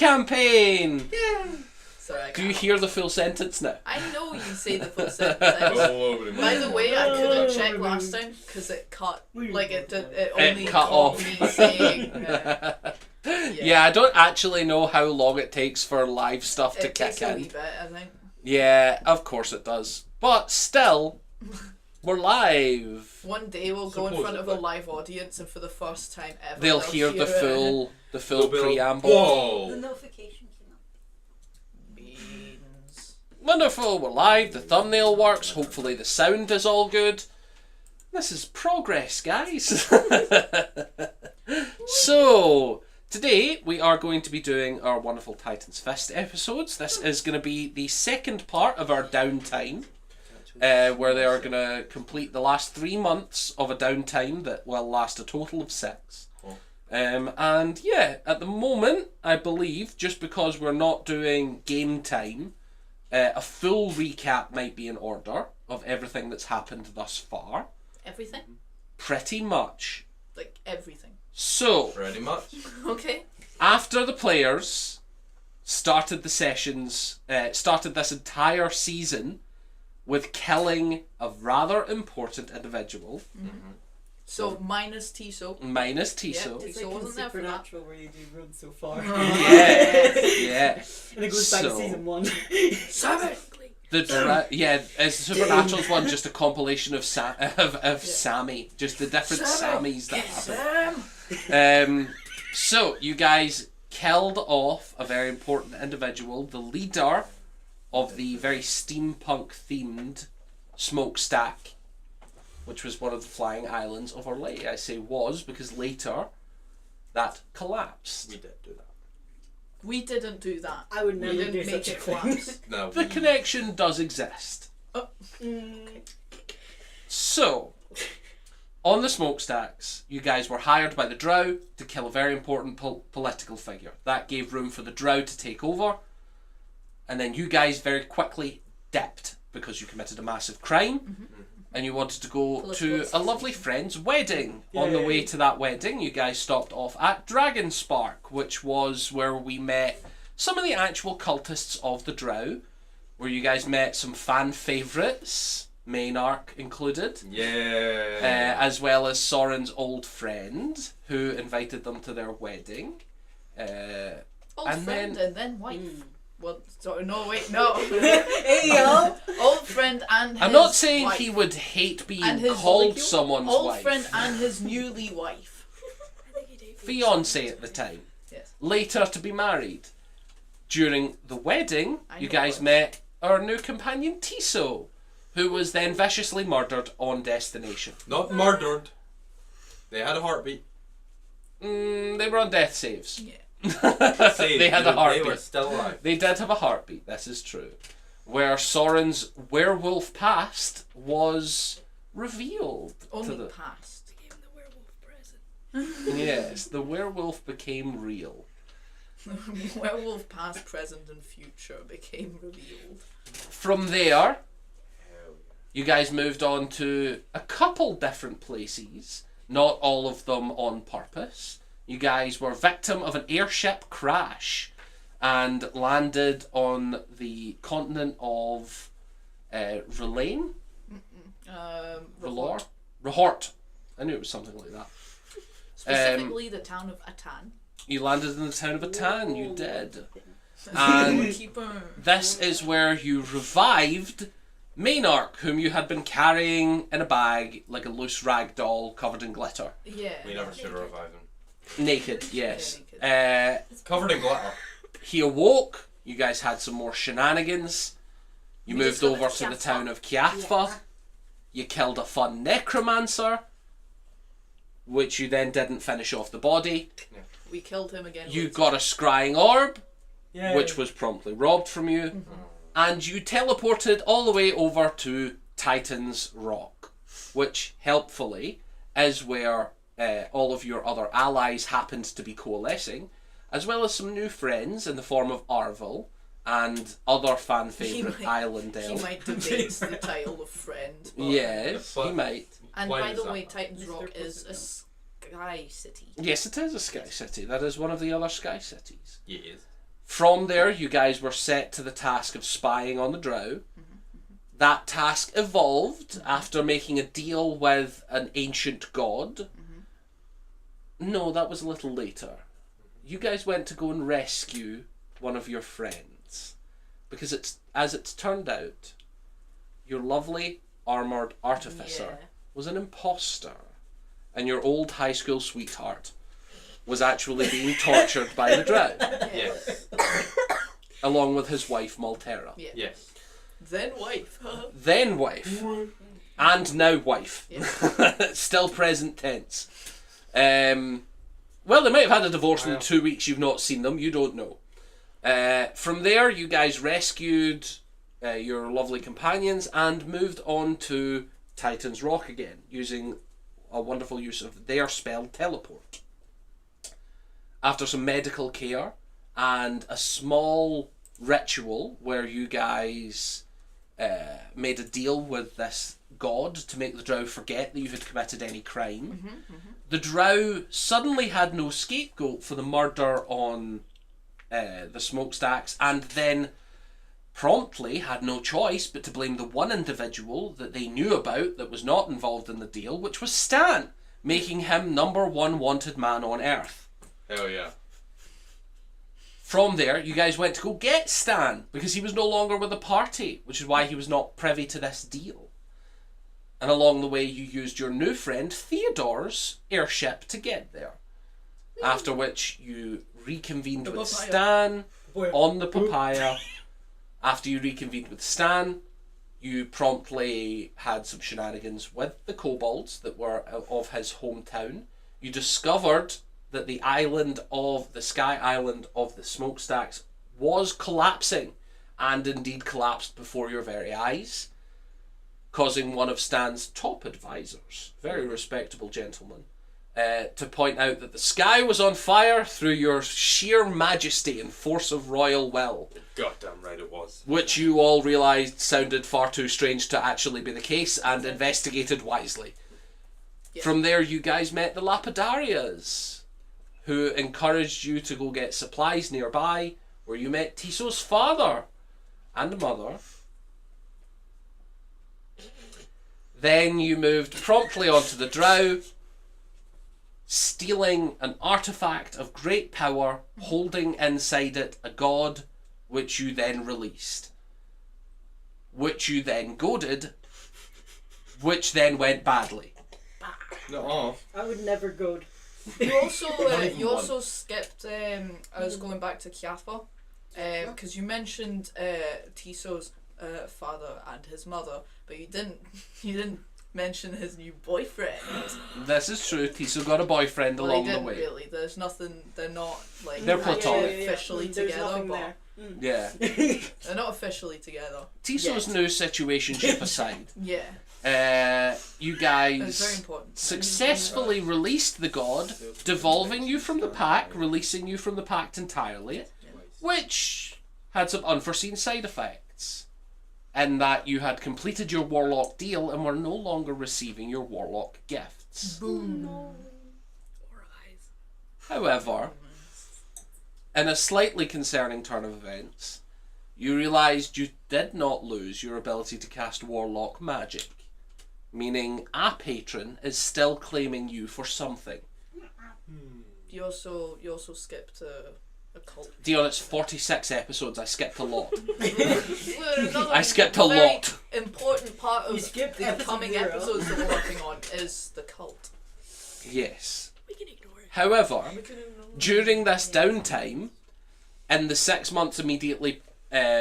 campaign! Yeah. Sorry, Do you hear the full sentence now? I know you say the full sentence. By the way, I couldn't check last time because it cut. Like it only cut caught off. me saying. Yeah, I don't actually know how long it takes for live stuff to It kick takes a in. wee bit, I think. Yeah, of course it does. But still, we're live. One day we'll go in front of a live audience, and for the first time ever, They'll hear the full preamble. Whoa! The notification came up. Beans. Wonderful, we're live. The thumbnail works. Hopefully the sound is all good. This is progress, guys. So, today we are going to be doing our wonderful Titan's Fist episodes. This is going to be the second part of our downtime, where they are going to complete the last 3 months of a downtime that will last a total of 6. And yeah, at the moment, I believe, just because we're not doing game time, a full recap might be in order of everything that's happened thus far. Everything? Pretty much. Like everything. So, Pretty much. Okay. after the players started the sessions, started this entire season with killing a rather important individual. Mm-hmm. So minus Tiso. Minus Tiso. Yeah, It's So like wasn't there for that? Supernatural where you do run so far. Yeah. And it goes back to So- season 1. Is Supernatural's one just a compilation of Sammy, just the different Sammys that happen. So you guys killed off a very important individual, the leader of the very steampunk themed smokestack, which was one of the flying islands of Orlea. I say was because later that collapsed. We did do that. We didn't do that. I would never We didn't do make such a it thing. collapse. No, The connection does exist. So, on the smokestacks, you guys were hired by the Drow to kill a very important political figure. That gave room for the Drow to take over, and then you guys very quickly dipped because you committed a massive crime, and you wanted to go to a lovely friend's wedding. On the way to that wedding, you guys stopped off at Dragonspark, which was where we met some of the actual cultists of the Drow, where you guys met some fan favourites, Maynarch included. Yeah. As well as Soren's old friend, who invited them to their wedding. Old And friend then- and then wife. Well, sorry, no, wait, no. Hey yo! Old friend and his I'm not saying wife. he would hate being And his called someone's Old wife. friend and his newly wife. Fiance at the time. Yes. Later to be married. During the wedding, I you know guys what. met our new companion Tiso, who was then viciously murdered on destination. Not murdered. They had a heartbeat. They were on death saves. Yeah. They had a heartbeat. They were still alive. They did have a heartbeat, this is true. Where Soren's werewolf past was revealed. Only to the... past. Yes, the werewolf became real. Werewolf past, present, and future became revealed. From there, you guys moved on to a couple different places, not all of them on purpose. You guys were victim of an airship crash and landed on the continent of Relaine? Rehort. Rehort. I knew it was something like that. Specifically the town of Atan. You landed in the town of Atan, you did. And Keeper. this is where you revived Maynarch, whom you had been carrying in a bag like a loose rag doll covered in glitter. Yeah. We never should have revived him. Naked, yes. Covered in glitter. He awoke, you guys had some more shenanigans. You moved over to the town of Kiathfa. You killed a fun necromancer, which you then didn't finish off the body. We killed him again. You later. got a scrying orb, Yay. which was promptly robbed from you. And you teleported all the way over to Titan's Rock, which helpfully is where all of your other allies happened to be coalescing, as well as some new friends in the form of Arvel and other fan favourite island He elf. might debate the title of friend. But Yes, But- he might. And Why by is the that? way, Titan's Mr. Rock is a Pussy sky city. Yes, it is a sky city. That is one of the other sky cities. Yes. From there, you guys were set to the task of spying on the drow. That task evolved after making a deal with an ancient god. No, that was a little later. You guys went to go and rescue one of your friends. Because as it's turned out, your lovely armoured artificer was an imposter. And your old high school sweetheart was actually being tortured by the drow. Yes. Along with his wife Maltera. Yeah. Yes. Then wife. Then wife. And now wife. Yeah. Still present tense. Well, they might have had a divorce in the 2 weeks you've not seen them. You don't know. From there, you guys rescued your lovely companions and moved on to Titan's Rock again, using a wonderful use of their spell Teleport. After some medical care and a small ritual where you guys made a deal with this god to make the drow forget that you had committed any crime, the drow suddenly had no scapegoat for the murder on the smokestacks, and then promptly had no choice but to blame the one individual that they knew about that was not involved in the deal, which was Stan, making him number one wanted man on Earth. Hell yeah. From there, you guys went to go get Stan, because he was no longer with the party, which is why he was not privy to this deal. And along the way, you used your new friend Theodore's airship to get there. After which, you reconvened with Stan on the papaya. After you reconvened with Stan, you promptly had some shenanigans with the kobolds that were of his hometown. You discovered that the sky island of the smokestacks was collapsing, and indeed collapsed before your very eyes, causing one of Stan's top advisors, very respectable gentleman, to point out that the sky was on fire through your sheer majesty and force of royal will. Goddamn right it was. Which you all realised sounded far too strange to actually be the case, and investigated wisely. Yeah. From there, you guys met the Lapidarias, who encouraged you to go get supplies nearby, where you met Tiso's father and mother. Then you moved promptly onto the drow, stealing an artifact of great power, holding inside it a god, which you then released. Which you then goaded, which then went badly. No. I would never go. You also skipped. I was going back to Kiafa, because you mentioned Tiso's father and his mother, but you didn't mention his new boyfriend. This is true. Tiso got a boyfriend Well, along he the didn't way. really. There's nothing. They're not like They're platonic. officially There's together, nothing but there. Yeah. they're not officially together. Tiso's new situationship aside, Yeah, you it's very guys important. successfully released the god, devolving you from the pack, releasing you from the pact entirely, which had some unforeseen side effects, in that you had completed your warlock deal and were no longer receiving your warlock gifts. Boom. However, in a slightly concerning turn of events, you realised you did not lose your ability to cast warlock magic, meaning a patron is still claiming you for something. You also skipped a cult. Dion, it's 46 episodes, I skipped a lot. Another I skipped a very lot. Important part You of skipped the episode coming 0. episodes that we're working on is the cult. Yes. We can ignore it. However, during this downtime, in the 6 months immediately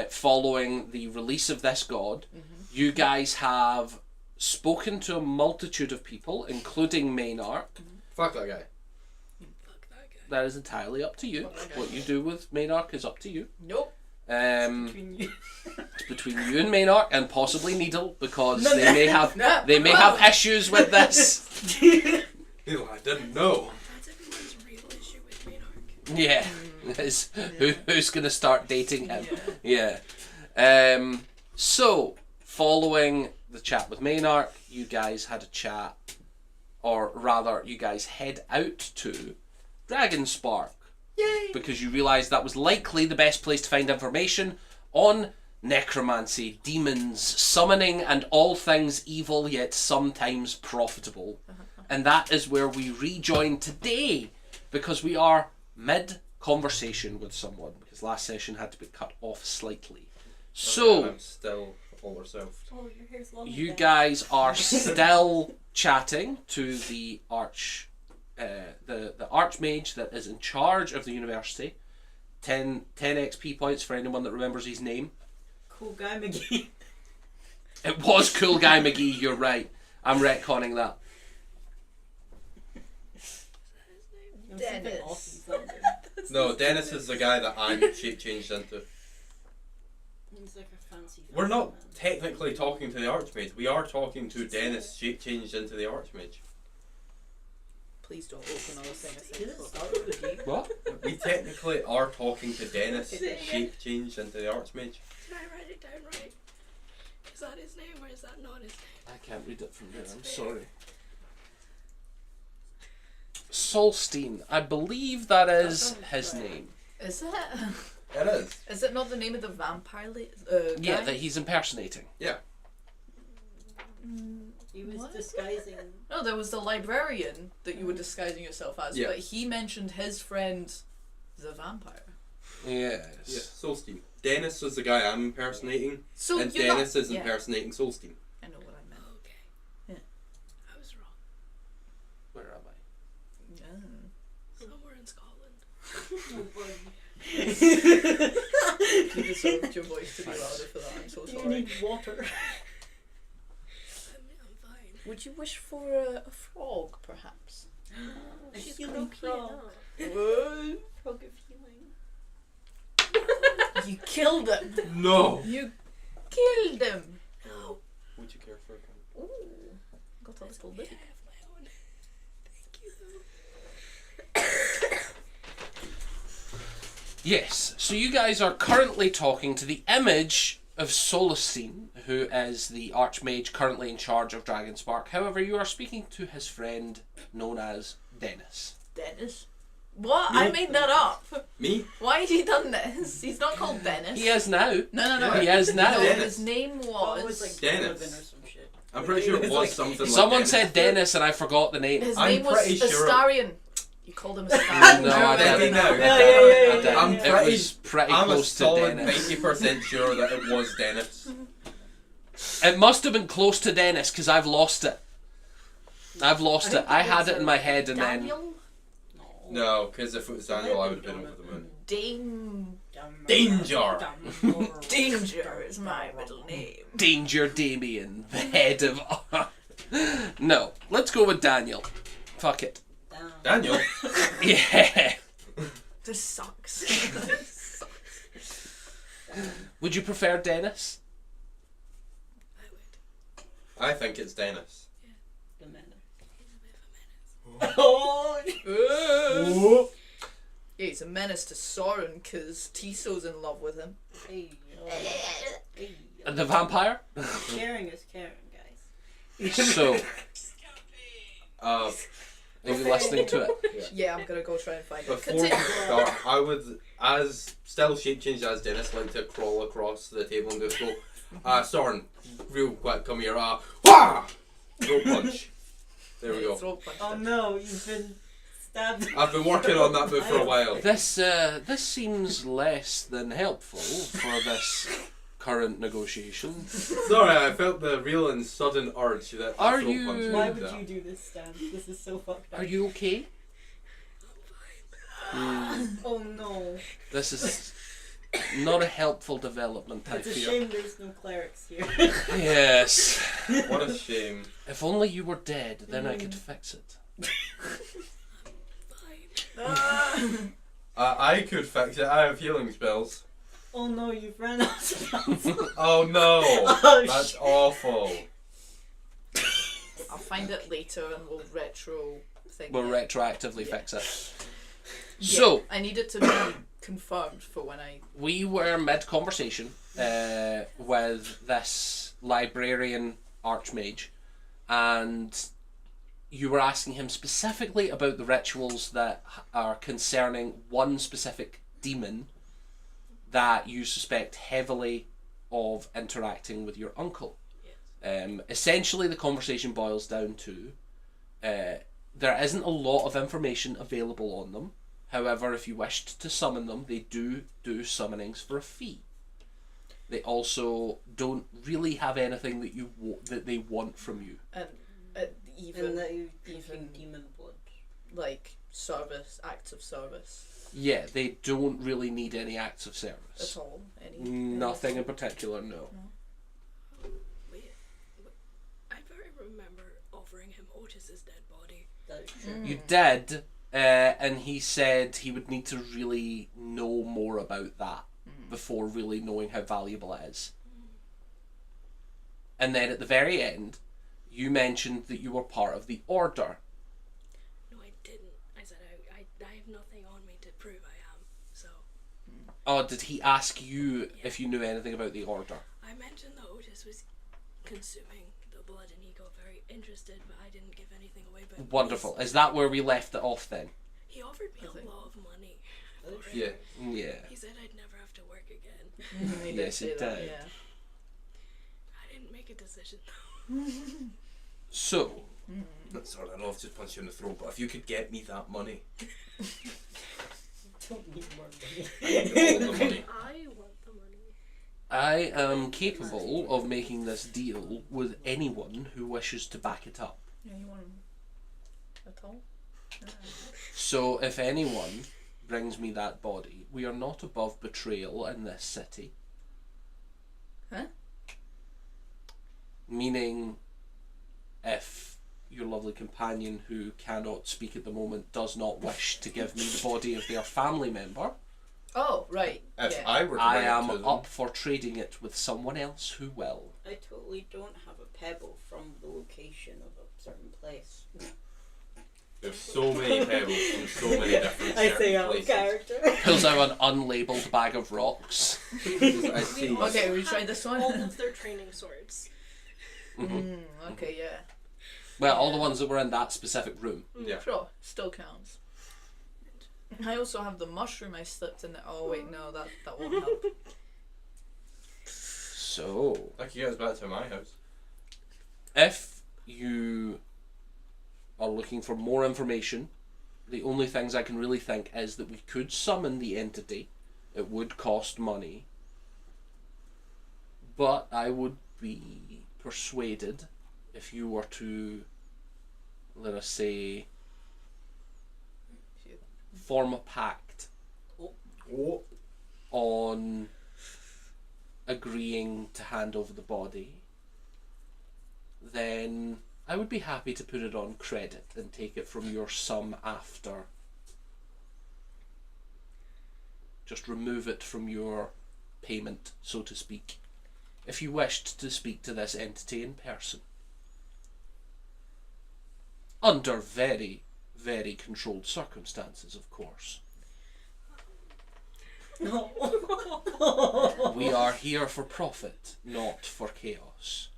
following the release of this god, you guys have spoken to a multitude of people, including Maynark. Fuck that guy. That is entirely up to you. What you do with Maynark is up to you. Nope. Between you. It's between you and Maynark, and possibly Needle, because they may have issues with this. Ew, I didn't know. That's everyone's real issue with Maynard. Yeah. Who's going to start dating him? Yeah. So, following the chat with Maynark, you guys had a chat, or rather, you guys head out to Dragonspark, Yay! Because you realised that was likely the best place to find information on necromancy, demons, summoning, and all things evil yet sometimes profitable. And that is where we rejoin today, because we are mid-conversation with someone, because last session had to be cut off slightly. So, I'm still older self. Oh, your hair's long. you guys are still chatting to the the archmage that is in charge of the university. 10 XP points for anyone that remembers his name. Cool guy McGee. It was Cool Guy McGee, you're right. I'm retconning that. Dennis. Awesome sounding. No, Dennis is the guy that I'm changed into. He's like a fancy. We're not man. technically talking to the Archmage. We are talking to Dennis changed into the Archmage. Please don't open all the things. Did it start with a G? What? We technically are talking to Dennis changed into the Archmage. Did I write it down right? Is that his name or is that not his name? I can't read it from here, I'm sorry. Solstein, I believe that is his name. Is it? It is. Is it not the name of the vampire Yeah, guy? that he's impersonating. Yeah. He was What? disguising. No, there was the librarian that you were disguising yourself as, Yeah. but he mentioned his friend, the vampire. Yes. Yeah, Solstein. Dennis is the guy I'm impersonating, So and you're Dennis not, is yeah, impersonating Solstein. I know what I meant. Okay. Yeah. I was wrong. Where am I? Yeah. Somewhere in Scotland. Oh, boy. You deserved your voice to be louder for that. I'm so You sorry. need water. I'm fine. Would you wish for a frog, perhaps? A She's healing croaky frog. enough. What? Frog of healing. You killed him. No! You killed him. No. Would you care for a cup? Ooh, got a little Yeah, bit. I have my own. Thank you. Yes, so you guys are currently talking to the image of Solacine, who is the Archmage currently in charge of Dragonspark. However, you are speaking to his friend known as Dennis. Dennis. What? Me? I made that up. Me? Why has he done this? He's not called Dennis. He is now. No. He is now. No, Dennis. his name Always was. like Dennis. Donovan or some shit. I'm pretty sure it was something like Someone Dennis. said Dennis and I forgot the name. His I'm name was pretty sure- Astarion. You called him Astarion. No, I Maybe didn't. now. I Yeah, didn't. yeah. I'm It pretty- was pretty I'm a close to solid Dennis. 90% sure that it was Dennis. It must have been close to Dennis because I've lost it. I've lost it. I had it in my head and then. Daniel? No, because if it was Daniel, I would have been over the moon. Danger Danger is my middle name. Danger Damien, the head of. No, let's go with Daniel. Fuck it. Daniel? Yeah. This sucks. Would you prefer Dennis? I would. I think it's Dennis. The man. He's a bit of a menace. Oh! Yeah, he's a menace to Soren because Tiso's in love with him. Hey, hey. And the vampire? Caring is caring, guys. So, Uh, are you listening to it? Yeah, I'm gonna go try and find it. before Continue. we start, I would, as still shape changed as Dennis, like to crawl across the table and just go, Soren, real quick, come here, wah! Throat punch. There we go. Throat punch Oh him. no, you've been stabbed. I've been working on that move for a while. This seems less than helpful for this current negotiation. Sorry, I felt the real and sudden urge that Are throat you- punch Why did would that. you do this, Stan? This is so fucked up. Are you okay? Oh no. This is not a helpful development, I It's a fear. shame there's no clerics here. Yes. What a shame. If only you were dead, then I could fix it. Fine. I could fix it. I have healing spells. Oh no, you've ran out of spells. Oh no! Oh, That's shit. awful. I'll find it later and we'll retro thing. We'll it. retroactively Yeah. fix it. Yeah, So, I need it to be confirmed for when I. we were mid-conversation with this librarian archmage, and you were asking him specifically about the rituals that are concerning one specific demon that you suspect heavily of interacting with your uncle. Yes. Essentially, the conversation boils down to there isn't a lot of information available on them. However, if you wished to summon them, they do summonings for a fee. They also don't really have anything that they want from you. And And that you even demon blood. like service, acts of service Yeah, they don't really need any acts of service. at all. Nothing in particular, no. Wait, I very remember offering him Otis's dead body. That is true. You did, and he said he would need to really know more about that before really knowing how valuable it is. And then at the very end, you mentioned that you were part of the Order. No, I didn't. I said I have nothing on me to prove I am. So Oh, did he ask you if you knew anything about the Order? I mentioned that Otis was consuming the blood, and he got very interested, but I didn't give anything away. But Wonderful. Is that where we left it off then? he offered me I think- a lot of money for it. Yeah. Yeah. He said I'd never have to work again. He did Yes, say it that, did. yeah. I didn't make a decision though. So, Sorry, I know I've just punched you in the throat, but if you could get me that money, Don't need more money. all the money. I want the money. I am capable of making this deal with anyone who wishes to back it up. Anyone at all? So if anyone brings me that body, we are not above betrayal in this city. Huh? Meaning, if your lovely companion who cannot speak at the moment does not wish to give me the body of their family member, Oh, right. If yeah. I were to I bring it am to them, up for trading it with someone else who will. I totally don't have a pebble from the location of a certain place. there's so many pebbles from so many different I say certain out of places. character. Pulls out an unlabelled bag of rocks. I see. Okay, we tried this one. All of their training swords. Okay, yeah. Well, all the ones that were in that specific room. Yeah. Sure, still counts. I also have the mushroom I slipped in there. Oh wait, no, that won't help. So, I could get us back to my house. if you are looking for more information, the only things I can really think is that we could summon the entity. It would cost money. But I would be persuaded if you were to, let us say, form a pact Oh. on agreeing to hand over the body, then I would be happy to put it on credit and take it from your sum after. Just remove it from your payment, so to speak, if you wished to speak to this entity in person. Under very, very controlled circumstances, of course. No. We are here for profit, not for chaos.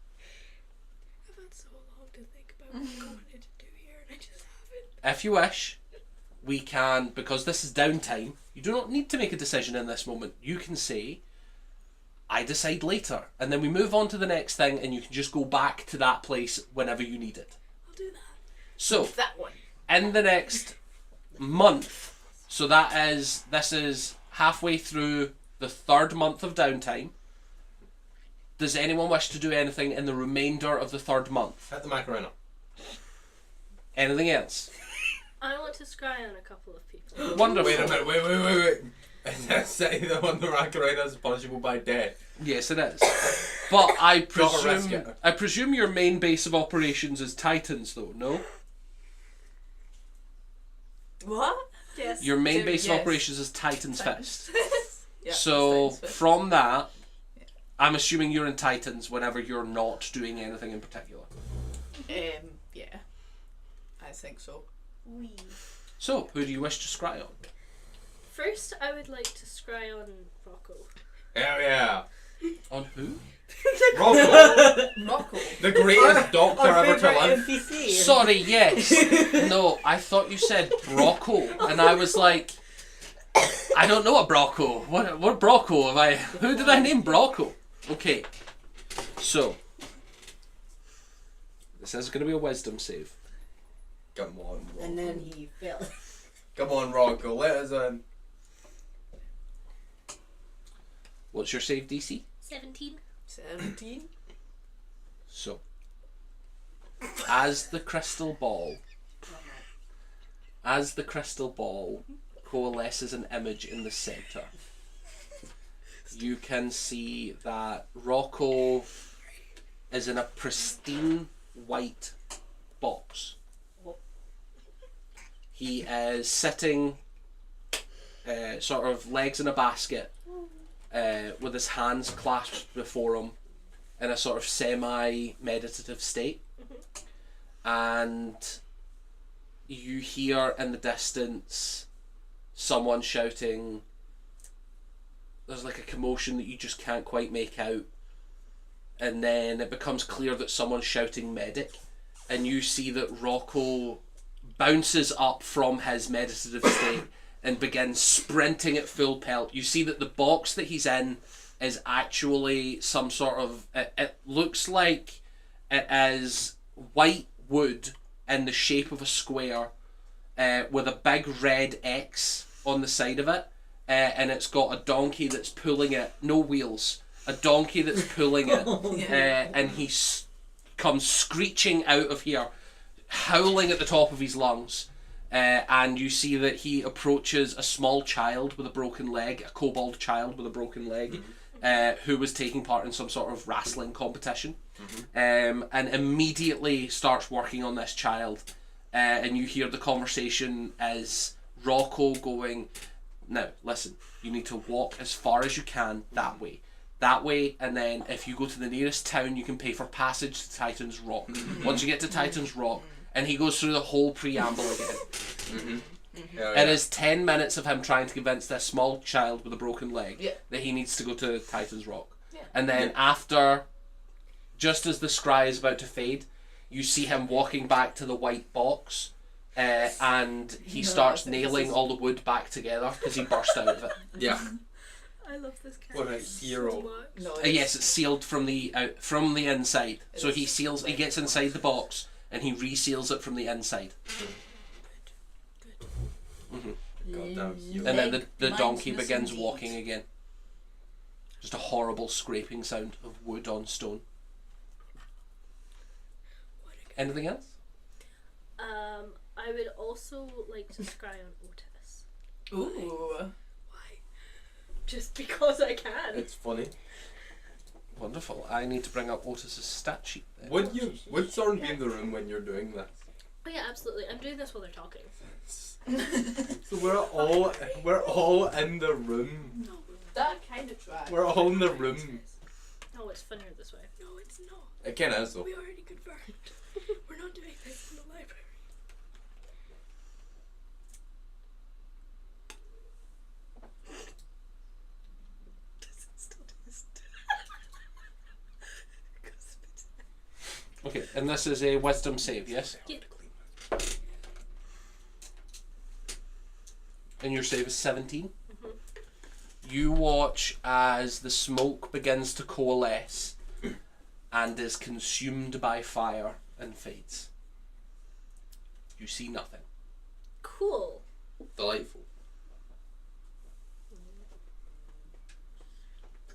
I've had so long to think about what I wanted to do here, and I just haven't. If you wish, we can, because this is downtime, you do not need to make a decision in this moment. You can say, I decide later, and then we move on to the next thing, and you can just go back to that place whenever you need it. I'll do that. So, That one. in the next month, so this is halfway through the 3rd month of downtime, does anyone wish to do anything in the remainder of the 3rd month? Hit the Macarena. Anything else? I want to scry on a couple of people. Wonderful. Wait a minute, wait. Is that saying that on the Macarena is punishable by death? Yes, it is. But I Gotta risk presume it. I presume your main base of operations is Titans, though. No, What? Yes. your main Dude, base yes. of operations is Titans Fist. Yeah, So Titans Fist. from that, I'm assuming you're in Titans whenever you're not doing anything in particular. Yeah. I think so. We. So who do you wish to scry on? First, I would like to scry on Rocco. Hell yeah. On who? Rocco, Rocco. the greatest doctor Our ever to favourite live. NPC. Sorry, yes. No, I thought you said Brocco, and I was like, I don't know a Brocco. What Brocco have I? Who did I name Brocco? Okay, so this is going to be a wisdom save. Come on, Rocco. And then he fell. Come on, Rocco, let us in. What's your save DC? 17. 17. So, as the crystal ball coalesces an image in the centre, you can see that Rocco is in a pristine white box. He is sitting sort of legs in a basket with his hands clasped before him in a sort of semi-meditative state. And you hear in the distance someone shouting. There's like a commotion that you just can't quite make out, and then it becomes clear that someone's shouting medic, and you see that Rocco bounces up from his meditative state and begins sprinting at full pelt. You see that the box that he's in is actually some sort of, it looks like it is white wood in the shape of a square with a big red X on the side of it, and it's got a donkey that's pulling it, no wheels, a donkey that's pulling it, and he comes screeching out of here, howling at the top of his lungs. And you see that he approaches a small child with a broken leg, a kobold child with a broken leg, who was taking part in some sort of wrestling competition, and immediately starts working on this child. And you hear the conversation as Rocco going, now listen, you need to walk as far as you can that way, and then if you go to the nearest town you can pay for passage to Titan's Rock. Once you get to Titan's Rock, and he goes through the whole preamble again. It is 10 minutes of him trying to convince this small child with a broken leg that he needs to go to Titan's Rock. And then after, just as the scry is about to fade, you see him walking back to the white box, and he starts nailing all the wood back together because he burst out of it. Yeah. I love this character. What a hero. So much. No, Yes, it's sealed from the inside. So he gets inside the box and he reseals it from the inside. Goddamn hero. And then the Mine's donkey missing begins these. walking again. Just a horrible scraping sound of wood on stone. Anything else? I would also like to scry on Otis. Ooh. Why? Just because I can. It's funny. Wonderful. I need to bring up Otis's stat sheet then. Would Soren be in the room when you're doing this? Oh yeah, absolutely. I'm doing this while they're talking. So we're all in the room. No, That kind of track. We're all in the room. No, it's funnier this way. no, it's not. It kinda is though. We already confirmed. We're not doing this in the library. Okay, and this is a wisdom save, yes? Yeah. And your save is 17? You watch as the smoke begins to coalesce and is consumed by fire and fades. You see nothing. Cool. Delightful.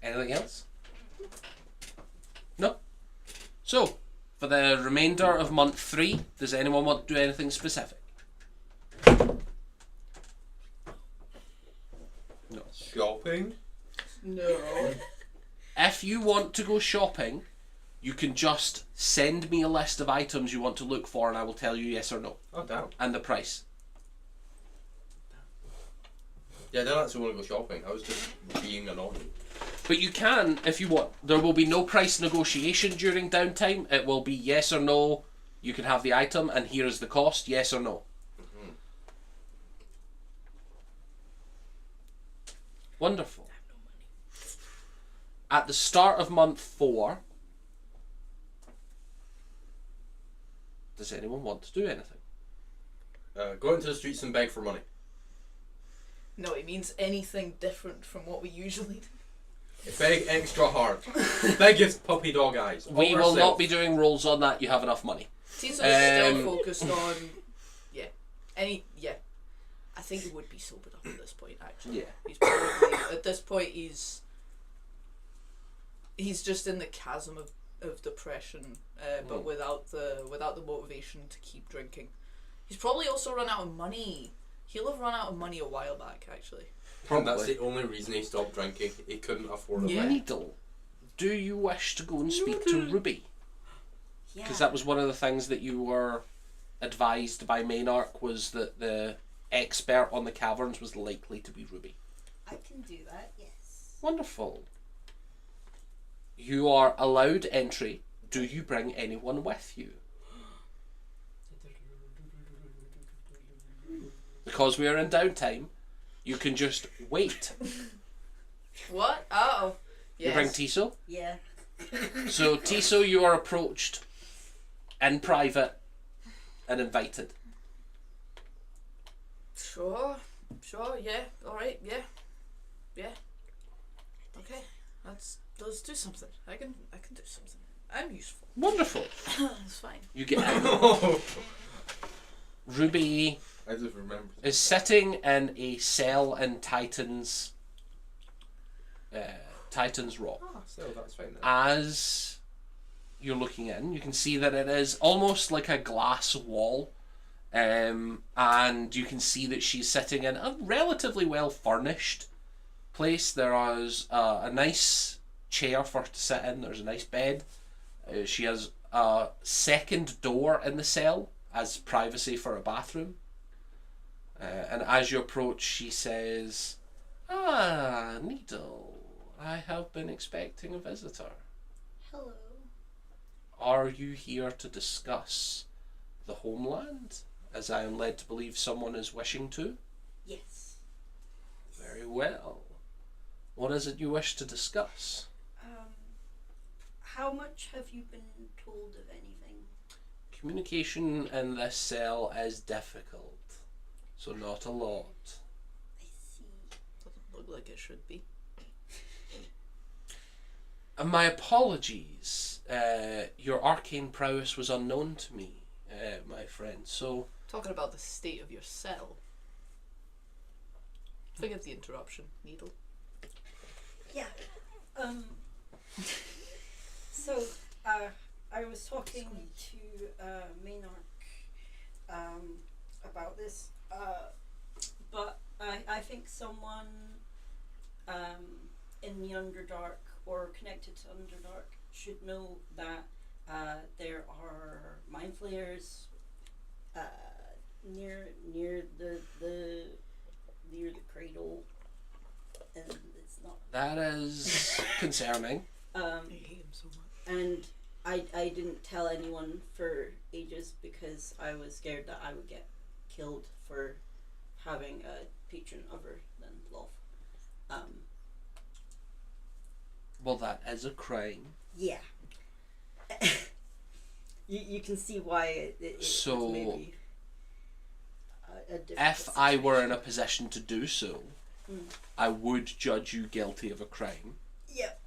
Anything else? No? So, for the remainder of month 3, does anyone want to do anything specific? No. Shopping? No. If you want to go shopping, you can just send me a list of items you want to look for and I will tell you yes or no. Oh damn. And the price. Yeah, I didn't actually want to go shopping. I was just being annoying. But you can, if you want. There will be no price negotiation during downtime. It will be yes or no. You can have the item and here is the cost, yes or no. Wonderful. at the start of month 4, does anyone want to do anything? Go into the streets and beg for money. No, it means anything different from what we usually do. Beg extra hard. Biggest puppy dog eyes. We will not be doing rolls on that. You have enough money. Tiso's still focused on, I think he would be sobered up at this point, actually. Yeah. He's probably, at this point, he's just in the chasm of depression, but without the motivation to keep drinking. He's probably also run out of money. He'll have run out of money a while back, actually. And that's the only reason he stopped drinking. He couldn't afford it. Yeah. Needle, do you wish to go and speak to Ruby? Because that was one of the things that you were advised by Maynarch, was that the expert on the caverns was likely to be Ruby. I can do that, yes. Wonderful. You are allowed entry. Do you bring anyone with you? Because we are in downtime, you can just wait. What? Oh, yes. You bring Tiso? Yeah. So, Tiso, you are approached in private and invited. Sure, yeah, alright, yeah. Okay, let's do something. I can do something. I'm useful. Wonderful. It's fine. You get in. Ruby I just remember. is sitting in a cell in Titan's Rock. So that's fine then. As you're looking in, you can see that it is almost like a glass wall, and you can see that she's sitting in a relatively well furnished place. There is a nice chair for her to sit in. There's a nice bed. She has a second door in the cell as privacy for a bathroom. And as you approach, she says, "Ah, Needle, I have been expecting a visitor. Hello. Are you here to discuss the homeland, as I am led to believe someone is wishing to?" Yes. Very well. What is it you wish to discuss? How much have you been told of anything? Communication in this cell is difficult, so not a lot. I see. Doesn't look like it should be. And my apologies. Your arcane prowess was unknown to me, my friend. So Talking about the state of your cell. Forgive the interruption, Needle. Yeah. So, I was talking to Maynarch about this, but I think someone in the Underdark or connected to Underdark should know that there are mind flayers near the cradle, and it's not. that is concerning. I hate him so much. And I didn't tell anyone for ages because I was scared that I would get killed for having a patron other than love. Well, that is a crime. Yeah. you can see why it So, was maybe a difficult If I were in a situation. position to do so, Mm. I would judge you guilty of a crime. Yep.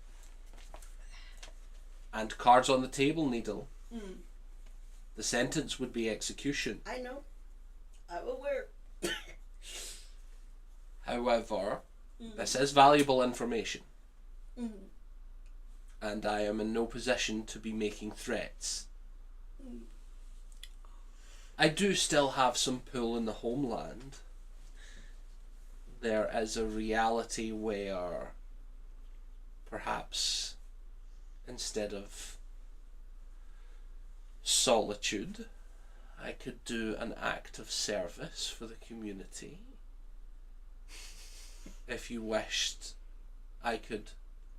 And cards on the table, Needle. Mm. The sentence would be execution. I know. I will wear. However, Mm. this is valuable information, Mm. and I am in no position to be making threats. Mm. I do still have some pull in the homeland. There is a reality where perhaps instead of solitude, I could do an act of service for the community. If you wished, I could,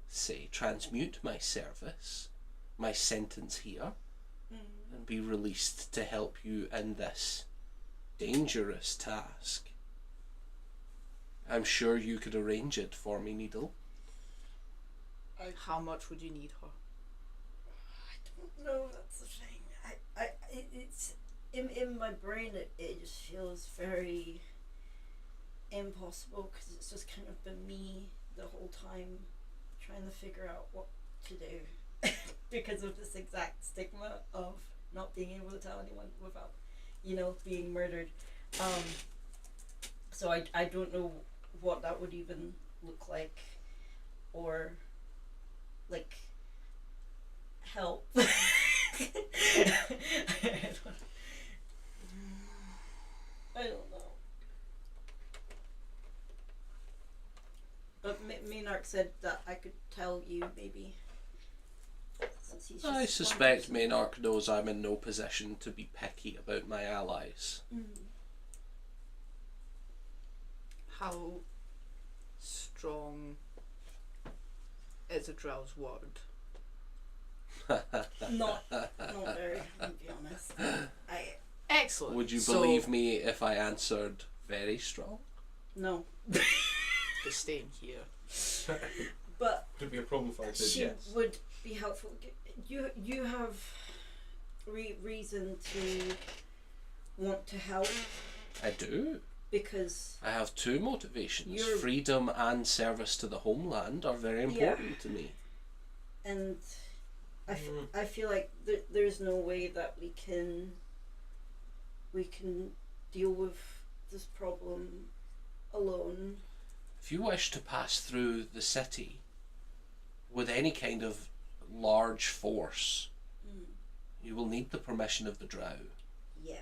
say, transmute my service, my sentence here, and be released to help you in this dangerous task. I'm sure you could arrange it for me, Needle. How much would you need her? No, that's the thing. It's in my brain. It just feels very impossible because it's just kind of been me the whole time trying to figure out what to do because of this exact stigma of not being able to tell anyone without, being murdered. So I don't know what that would even look like, or like help. I don't know. But Maynard said that I could tell you maybe. Since he's I just suspect one person. Maynard knows I'm in no position to be picky about my allies. How strong is a drow's word? Not very, to be honest. Excellent. Would you So, believe me if I answered very strong? No. to staying here? But Would it be a problem if I said she yes? would be helpful. You have reason to want to help I do. because I have two motivations. You're- Freedom and service to the homeland are very important to me. and I feel like there's no way that we can deal with this problem alone. If you wish to pass through the city with any kind of large force, you will need the permission of the Drow Yeah.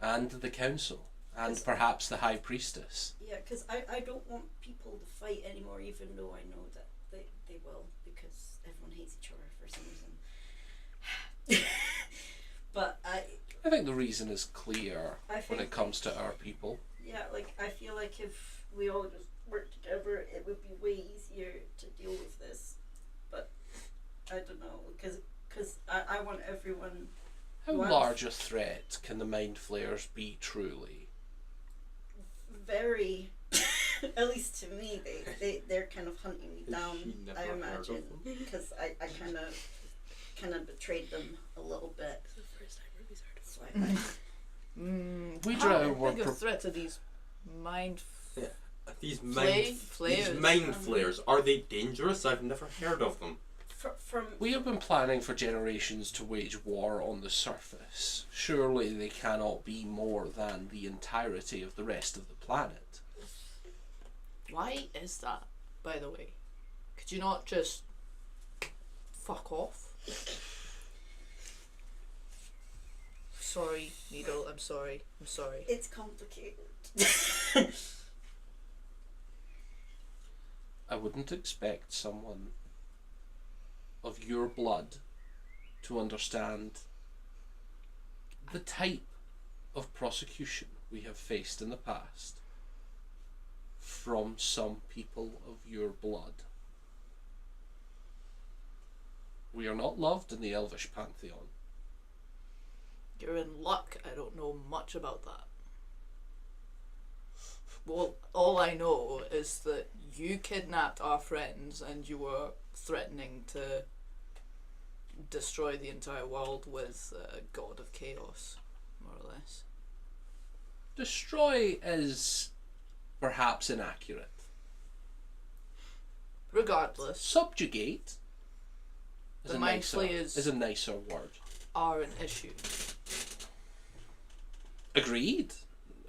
and the council and Yes. perhaps the High Priestess. Yeah, because I don't want people to fight anymore, even though I know that they will, because everyone hates each other for some reason. But I think the reason is clear I when think it comes to our people. yeah, like I feel like if we all just work together, it would be way easier to deal with this. But I don't know, because I want everyone. How Once- large a threat can the Mind Flayers be truly? Very, at least to me, they're kind of hunting me Has down. she never I heard of imagine them? because I kind of betrayed them a little bit. It's the first time Ruby's heard of So We How Drow were big a pro- threat are these mind These flayers? mind flayers, are they dangerous? I've never heard of them. from We have been planning for generations to wage war on the surface. Surely they cannot be more than the entirety of the rest of the planet. Why is that, by the way? Could you not just fuck off? Sorry, Needle, I'm sorry. it's complicated. I wouldn't expect someone of your blood to understand the type of prosecution we have faced in the past from some people of your blood. We are not loved in the Elvish pantheon. You're in luck, I don't know much about that. Well, all I know is that you kidnapped our friends and you were threatening to destroy the entire world with a god of chaos, more or less. Destroy is perhaps inaccurate. Regardless, Subjugate is The a Mind nicer, Flayers- is a nicer word. are an issue. Agreed.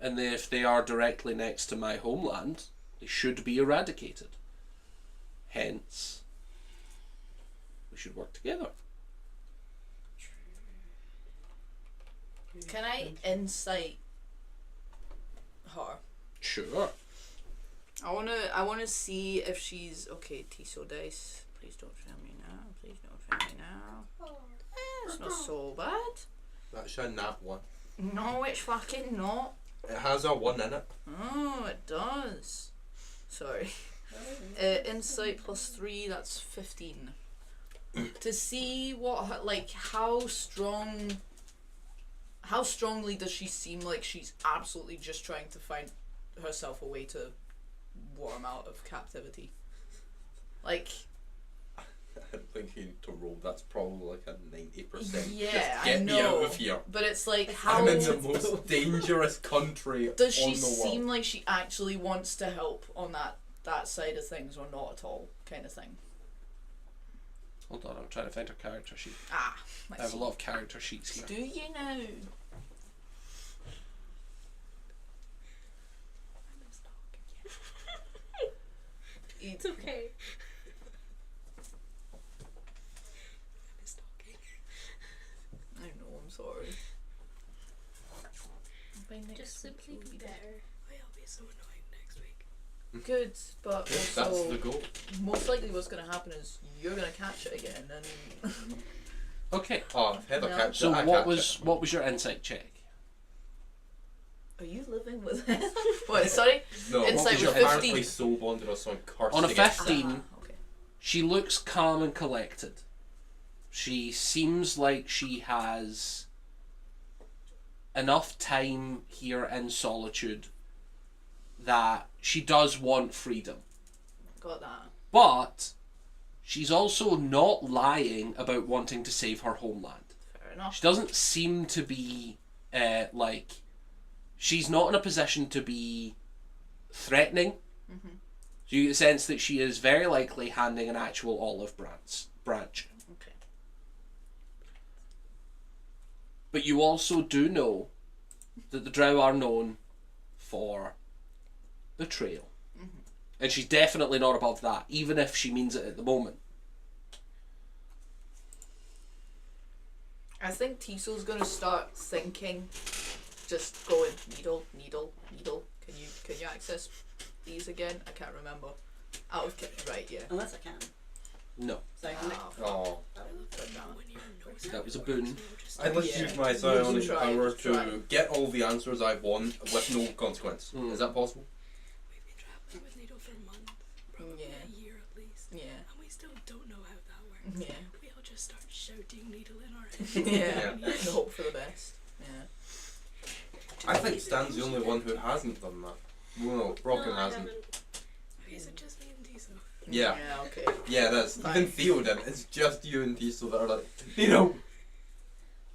And if they are directly next to my homeland, they should be eradicated. Hence, we should work together. Can I insight her? Sure. I wanna see if she's okay. Tiso dice. Please don't fail me now. Please don't fail me now. It's not so bad. That's a nat one. No, it's fucking not. It has a 1 in it. Oh, it does. Sorry. Insight +3. That's 15. To see what how strongly does she seem like she's absolutely just trying to find herself a way to worm out of captivity? Like, you need to roll. That's probably like a 90%. Yeah, Just I get me out know. of here. But it's like, how I'm in the most dangerous country does on she the world. seem like she actually wants to help on that side of things, or not at all, kind of thing? Hold on, I'm trying to find her character sheet. Ah, I have a lot of character sheets here. Do you know? It's okay. I know, I'm sorry. By next Just week simply you'll be be better. I'll be so annoying next week. good, but That's also the goal. most likely what's going to happen is you're going to catch it again, and Okay. Oh, if Heather No. catch So it, I what catch it. was your insight check? are you living with what? Sorry. No, Insight because with you're apparently 15. soul bonded or something cursed On a against 15. Ah, okay. She looks calm and collected. She seems like she has enough time here in solitude that she does want freedom. Got that. But she's also not lying about wanting to save her homeland. Fair enough. She doesn't seem to be like, she's not in a position to be threatening. Mhm. So you get the sense that she is very likely handing an actual olive branch. Okay. But you also do know that the Drow are known for betrayal. And she's definitely not above that, even if she means it at the moment. I think Tiso's gonna start thinking, just going needle, needle, needle. Can you access these again? I can't remember. Out of right, yeah. Unless I can. No, So I can Oh, that was a boon. I'd like to Yeah. use my You psionic try, power try. to get all the answers I want with no consequence. Mm. Is that possible? We've been traveling with Needle for months, probably Yeah. a year at least, Yeah. and we still don't know how that works. Yeah. We all just start shouting Needle in our heads. Yeah. Yeah. And hope for the best. Yeah. I think Stan's the only one who hasn't done that. Well, no, Brocken hasn't. Okay, so just me and Tiso. Yeah. Yeah. Okay. Yeah, that's Fine. even Theo didn't. It's just you and Tiso that are like, you know.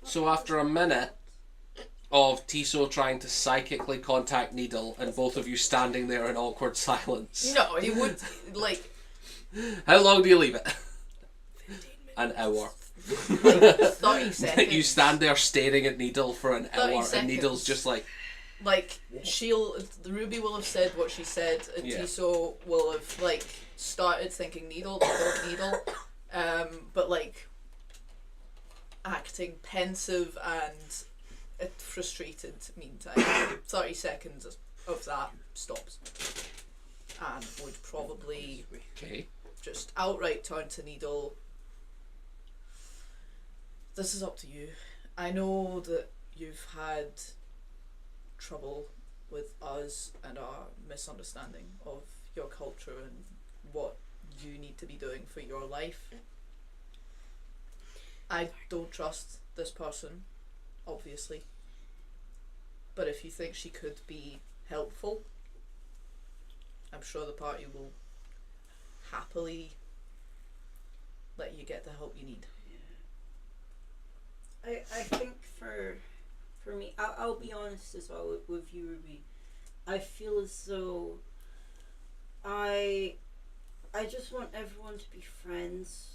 So after a minute of Tiso trying to psychically contact Needle and both of you standing there in awkward silence, No, he would like how long do you leave it? 15 minutes. An hour. 30 seconds. You stand there staring at Needle for an 30 hour, seconds. and Needle's just like, Like the Ruby will have said what she said, and Yeah. Tiso will have like started thinking needle, needle, but like acting pensive and frustrated. Meantime, 30 seconds of that stops, and would probably okay. just outright turn to Needle. This is up to you. I know that you've had trouble with us and our misunderstanding of your culture and what you need to be doing for your life. I don't trust this person, obviously. But if you think she could be helpful, I'm sure the party will happily let you get the help you need. I think for me, I'll be honest as well with you, Ruby. I feel as though I just want everyone to be friends.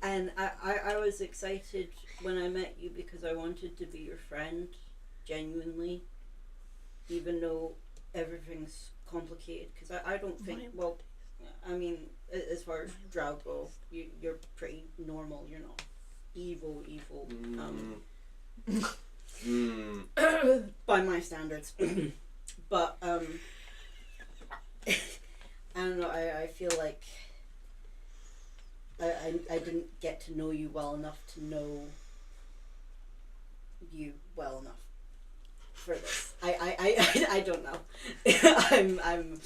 And I was excited when I met you because I wanted to be your friend, genuinely. Even though everything's complicated, because I don't think, well, I mean, as far as Drow go, you're pretty normal, you're not evil, by my standards. But I don't know, I feel like I didn't get to know you well enough to know you well enough for this. I don't know. I'm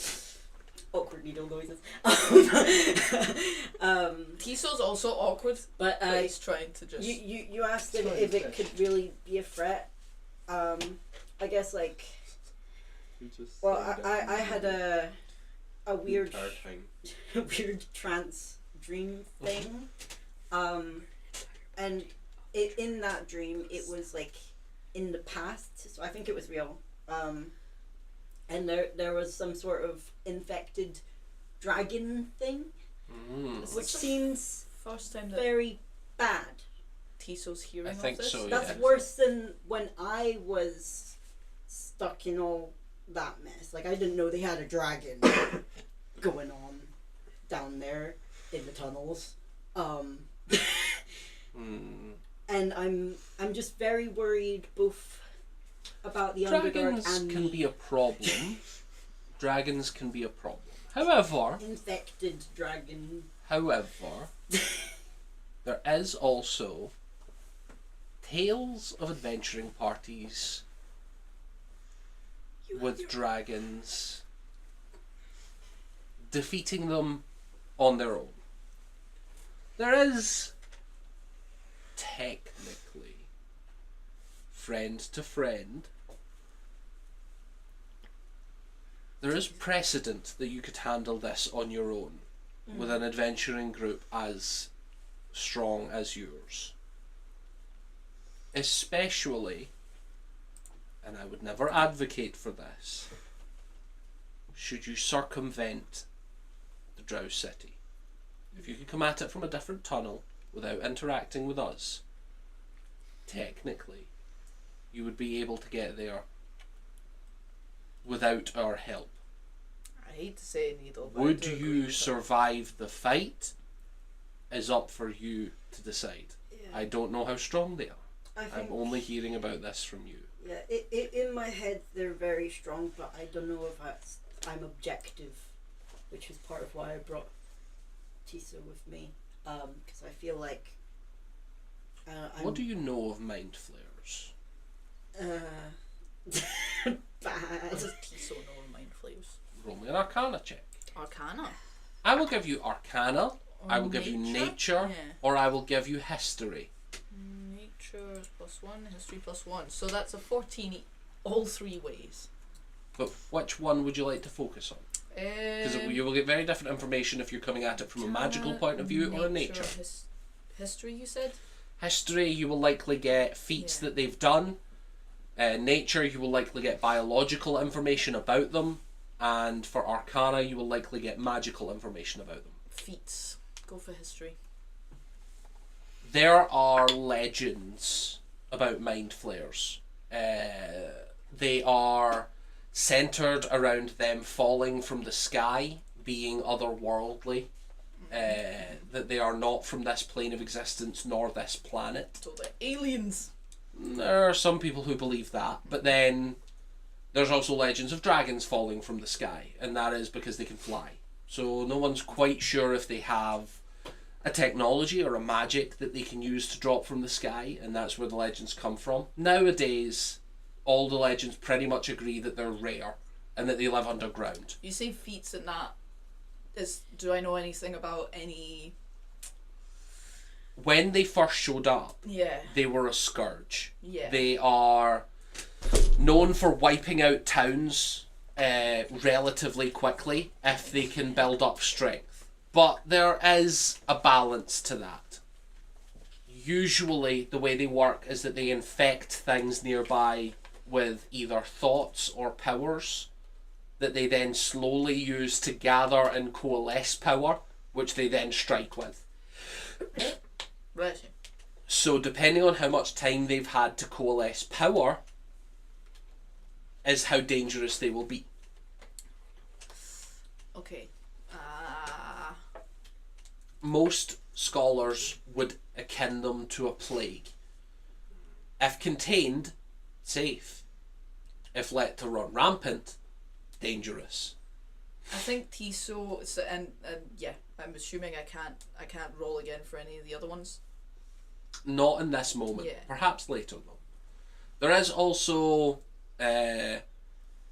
awkward needle noises. Tiso's also awkward, but but he's trying to just. you asked if, Sorry, if it could really be a threat. I guess like, well, I had a weird Entire time. a weird trance dream thing, and in that dream it was like in the past, so I think it was real. And there was some sort of infected dragon thing, which seems First time that very bad. Tiso's hearing I think of this. so, That's yeah. worse than when I was stuck in all that mess. Like, I didn't know they had a dragon going on down there in the tunnels. And I'm just very worried both about the Underdark Dragons and can be a problem. Dragons can be a problem. However, infected dragon. there is also tales of adventuring parties with dragons defeating them on their own. There is technically friend to friend. There is precedent that you could handle this on your own with an adventuring group as strong as yours. Especially, and I would never advocate for this, should you circumvent the Drow City. If you could come at it from a different tunnel without interacting with us, technically, you would be able to get there without our help. I hate to say it, Needle, but I Would do agree you with that. survive the fight is up for you to decide. Yeah. I don't know how strong they are. I think, I'm only hearing about this from you. yeah, in my head they're very strong, but I don't know if I'm objective, which is part of why I brought Tiso with me, because I feel like What do you know of mind flayers? What bad. does Tiso know of mind flares? Roll me an Arcana check. Arcana. I will give you Arcana, Or I will give you Nature, Yeah. or I will give you History. Nature +1, history +1. So that's a 14 all three ways. But which one would you like to focus on? Because you will get very different information if you're coming at it from a magical point of view or a nature. History, you said? History, you will likely get feats Yeah. that they've done. Nature, you will likely get biological information about them. And for Arcana, you will likely get magical information about them. Feats. Go for history. There are legends about mind flayers. They are centered around them falling from the sky, being otherworldly, that they are not from this plane of existence nor this planet. So they're aliens. There are some people who believe that, but then there's also legends of dragons falling from the sky, and that is because they can fly. So no one's quite sure if they have a technology or a magic that they can use to drop from the sky, and that's where the legends come from. Nowadays, all the legends pretty much agree that they're rare and that they live underground. You say feats and that. Do I know anything about any... When they first showed up, Yeah. they were a scourge. Yeah. They are known for wiping out towns relatively quickly if they can build up strength. But there is a balance to that. Usually the way they work is that they infect things nearby with either thoughts or powers that they then slowly use to gather and coalesce power, which they then strike with. Right. So depending on how much time they've had to coalesce power is how dangerous they will be. Okay. Most scholars would akin them to a plague. If contained, safe. If let to run rampant, dangerous. I think Tiso, and yeah, I'm assuming I can't roll again for any of the other ones. Not in this moment. Yeah. Perhaps later though. There is also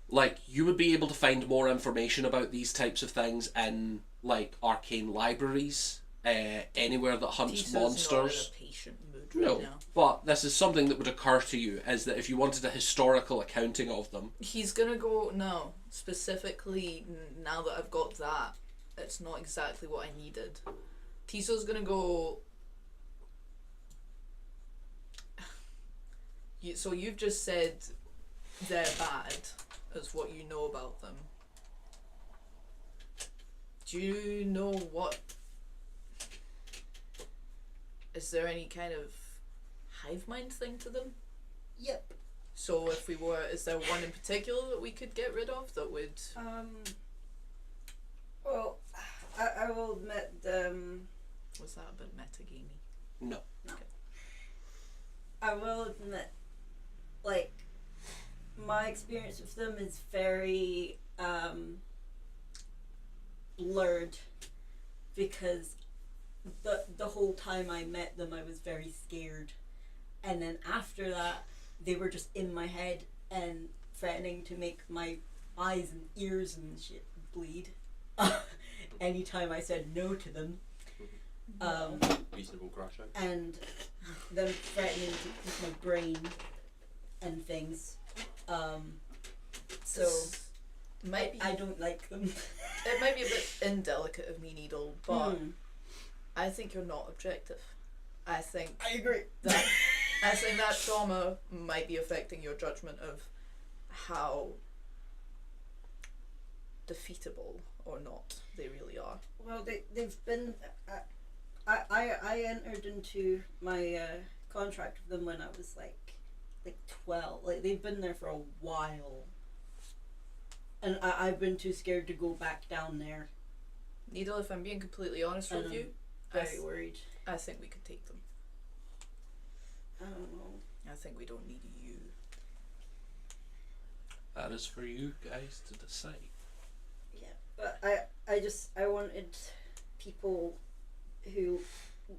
like you would be able to find more information about these types of things in like arcane libraries, anywhere that hunts Tiso's monsters. not in a patient mood right No, now. but this is something that would occur to you, is that if you wanted a historical accounting of them, He's gonna go, no, specifically now that I've got that, it's not exactly what I needed. Tiso's gonna go. So you've just said they're bad, as what you know about them. Do you know what? Is there any kind of hive mind thing to them? Yep. So if we were, is there one in particular that we could get rid of that would? Well, I will admit, Was that a bit metagamey? No. I will admit, like, my experience with them is very blurred, because the whole time I met them I was very scared, and then after that they were just in my head and threatening to make my eyes and ears and shit bleed anytime I said no to them. Reasonable crash out. And them threatening to eat my brain and things. So Might be, I don't like them. it might be a bit indelicate of me, Needle, but I think you're not objective. I think I agree. that I think that trauma might be affecting your judgment of how defeatable or not they really are. Well, they've been. I entered into my contract with them when I was like 12. Like, they've been there for a while, and I've been too scared to go back down there. Needle, if I'm being completely honest with you, Very worried. I think we could take them. I don't know. I think we don't need you. That is for you guys to decide. Yeah, but I wanted people who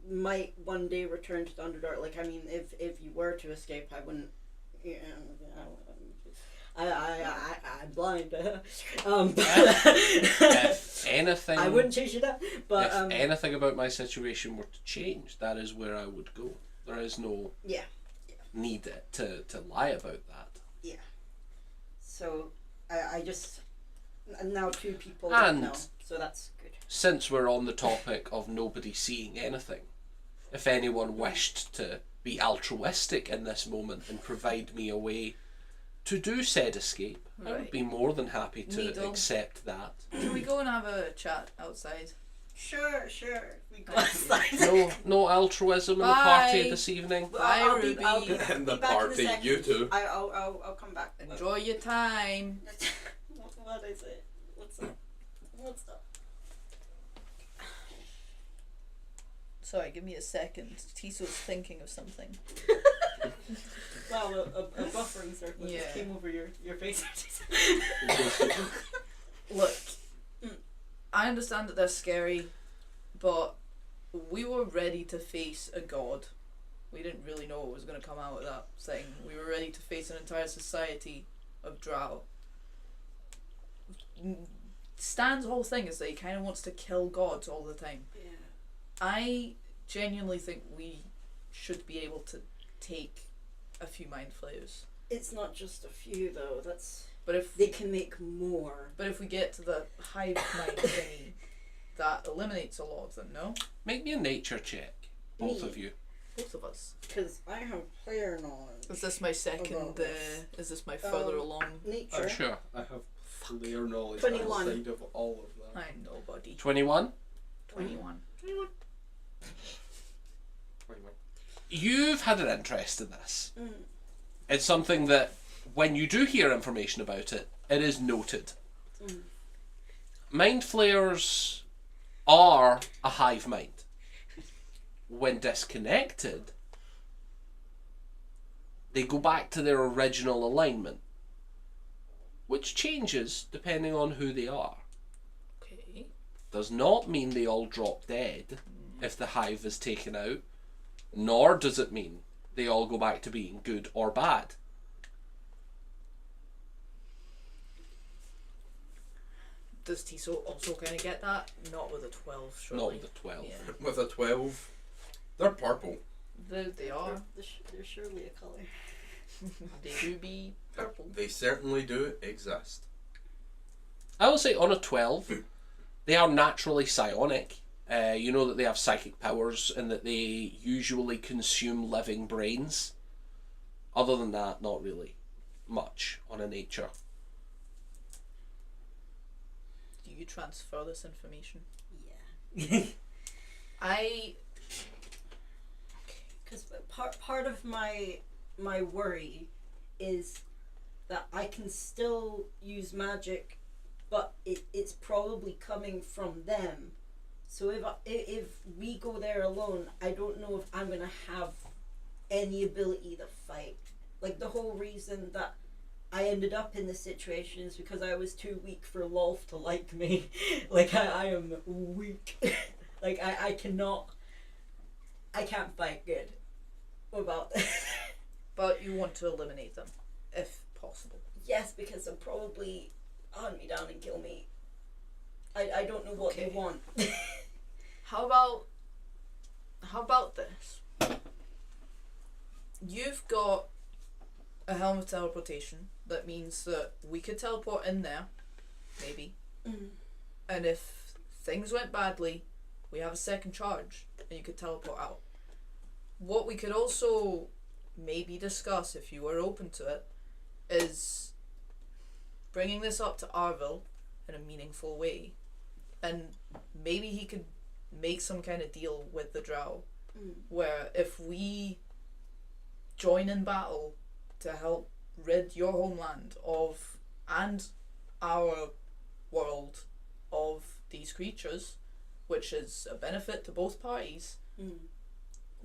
might one day return to the Underdark. Like, I mean, if you were to escape, I wouldn't. You know, I'm blind. If anything, I wouldn't chase you down. But if anything about my situation were to change, that is where I would go. There is no yeah. need to lie about that. Yeah. So I just now two people And- know, so that's good. Since we're on the topic of nobody seeing anything, if anyone wished to be altruistic in this moment and provide me a way to do said escape, I would Right. be more than happy to Needle. accept that. Can we go and have a chat outside? Sure. We go Thank you. outside. No altruism in the Bye. party this evening. Well, Bye, I'll be Ruby. And the be back in a party, sec. you two. I'll come back. Enjoy your time. What is it? What's up? Sorry, give me a second. Tiso's thinking of something. Wow, a buffering circle Yeah. just came over your face. Look, I understand that they're scary, but we were ready to face a god. We didn't really know what was going to come out of that thing. We were ready to face an entire society of drow. Stan's whole thing is that he kind of wants to kill gods all the time. Yeah. I genuinely think we should be able to take a few mind flayers. It's not just a few though. But if They can make more. But if we get to the hive mind thingy, that eliminates a lot of them, no? Make me a nature check, both Me? of you. Both of us. Because I have player knowledge. Is this my second, About this. is this my further along? Nature. Sure. I have clear knowledge 21. outside of all of that. I'm nobody. 21? 21. 21. You've had an interest in this. Mm. It's something that, when you do hear information about it, it is noted. Mm. Mind flayers are a hive mind. When disconnected, they go back to their original alignment, which changes depending on who they are. Okay. Does not mean they all drop dead if the hive is taken out, nor does it mean they all go back to being good or bad. Does Tiso also kind of get that? Not with a 12, surely. Not with a 12. Yeah. With a 12, they're purple. They are. They're surely a colour. They do be purple. They certainly do exist. I will say on a 12, they are naturally psionic You know that they have psychic powers and that they usually consume living brains. Other than that, not really much on a nature. Do you transfer this information? Yeah. I. Because part of my worry is that I can still use magic, but it's probably coming from them. So if we go there alone, I don't know if I'm gonna have any ability to fight. Like, the whole reason that I ended up in this situation is because I was too weak for Lolf to like me. Like, I am weak. Like, I can't fight good without this. But you want to eliminate them, if possible. Yes, because they'll probably hunt me down and kill me. I don't know what they Okay. want. How about this? You've got a helm of teleportation. That means that we could teleport in there, maybe. And if things went badly, we have a second charge, and you could teleport out. What we could also maybe discuss, if you were open to it, is bringing this up to Arvil in a meaningful way, and maybe he could make some kind of deal with the Drow, where if we join in battle to help rid your homeland of, and our world, of these creatures, which is a benefit to both parties,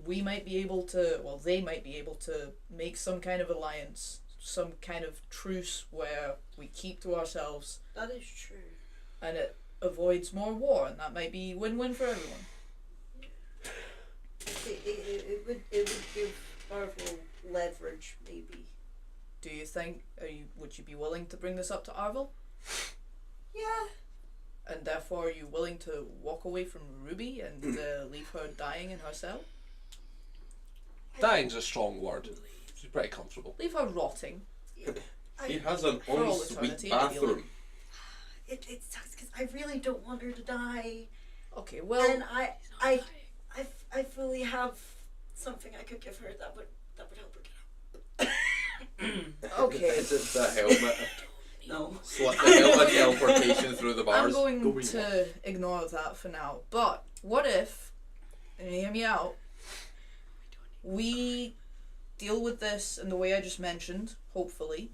we might be able to, well, they might be able to make some kind of alliance, some kind of truce where we keep to ourselves, That is true. and it avoids more war, and that might be win-win for everyone. It would give Arvel leverage, maybe. Do you think, would you be willing to bring this up to Arvel? Yeah. And therefore, are you willing to walk away from Ruby and leave her dying in her cell? Dying's a strong word. She's pretty comfortable. Leave her rotting. He has an For all ensuite eternity, bathroom. It sucks because I really don't want her to die, Okay, well, and I fully have something I could give her that would help her get out. okay. Is it the helmet? No. Slip the helmet teleportation through the I'm bars. going to ignore that for now. But what if, and hear me out, we deal with this in the way I just mentioned, hopefully,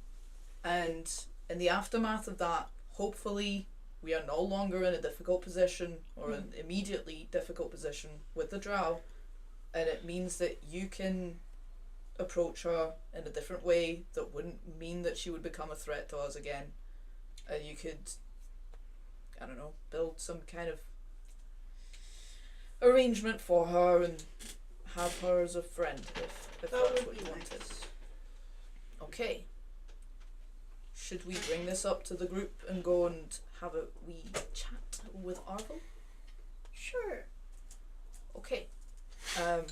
and in the aftermath of that, hopefully we are no longer in a difficult position or an immediately difficult position with the Drow, and it means that you can approach her in a different way that wouldn't mean that she would become a threat to us again, and you could, I don't know, build some kind of arrangement for her and have her as a friend if That that's would what be you wanted. nice. Okay. Should we bring this up to the group and go and have a wee chat with Arvel? Sure. Okay. And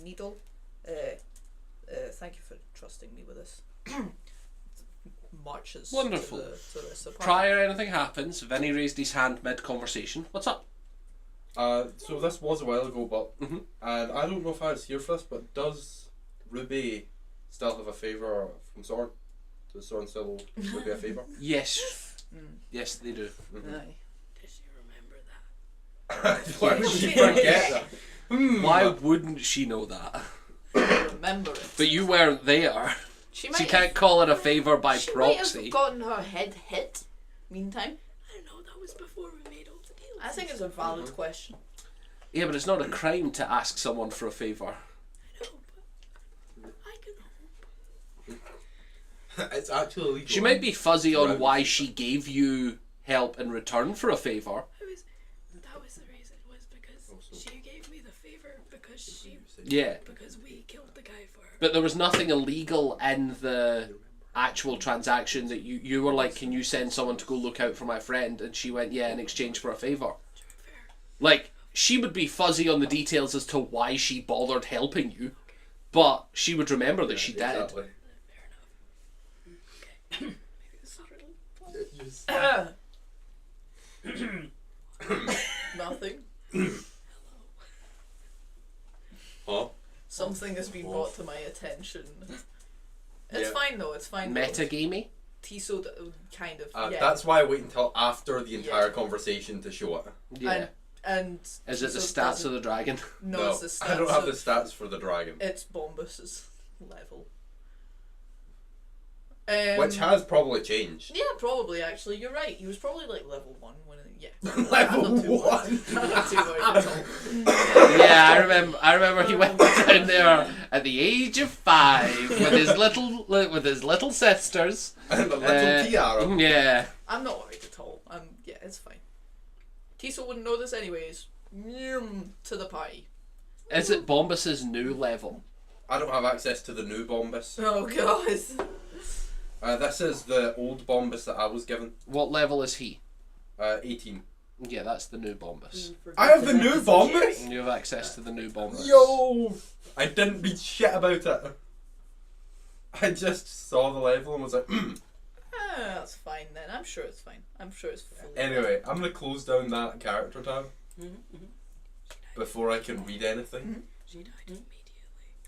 Needle, thank you for trusting me with this. Marches Wonderful. to this apartment. Prior anything happens, Vinny raised his hand mid-conversation. What's up? So this was a while ago, but Mhm. and I don't know if I was here for this, but does Ruby still have a favour from Soren? Does Soren still owe Ruby a favour? Yes. Yes, they do. Aye. Does she remember that? Why would she forget that? Why wouldn't she know that? Remember it. But you weren't there. She She can't call it a favour by She might proxy. have gotten her head hit. Meantime, I don't know, that was before we made all the deals. I think it's a valid question. Yeah, but it's not a crime to ask someone for a favour. I know, but I can hope. It's actually illegal. She might be fuzzy on Right. why she gave you help in return for a favour. That was the reason, was because Also- she gave me the favor because Yeah. because we killed the guy for her. But there was nothing illegal in the actual transaction that you were like, can you send someone to go look out for my friend? And she went, yeah, in exchange for a favour. Fair. Like, she would be fuzzy on the details as to why she bothered helping you, but she would remember that she did. Exactly. Fair enough. Okay. Maybe it was subtle. Nothing. Huh? Something has been brought to my attention. It's Yeah. fine though. It's fine. though. Metagamey? Tiso kind of. Yeah. That's why I wait until after the entire conversation to show it. Yeah. And Is it the Tiso stats doesn't- of the dragon? No, it's the stats. I don't have the of- stats for the dragon. It's Bombus's level. Which has probably changed. Yeah, probably actually. You're right. He was probably like level 1 when yeah. Level I'm not too worried. 1? I'm not too worried at all. Yeah, I remember he went down there at the age of 5 with his little sisters. And a little tiara. Yeah. I'm not worried at all. Yeah, it's fine. Tiso wouldn't know this anyways. To the party. Is it Bombus's new level? I don't have access to the new Bombus. Oh god. This is the old Bombus that I was given. What level is he? 18. Yeah, that's the new Bombus. I have the new Bombus? You have access to the new Bombus. Yo! I didn't read shit about it. I just saw the level and was like, That's fine then. I'm sure it's fine. I'm sure it's fully. Anyway, I'm gonna close down that character tab before I can read anything. She died immediately.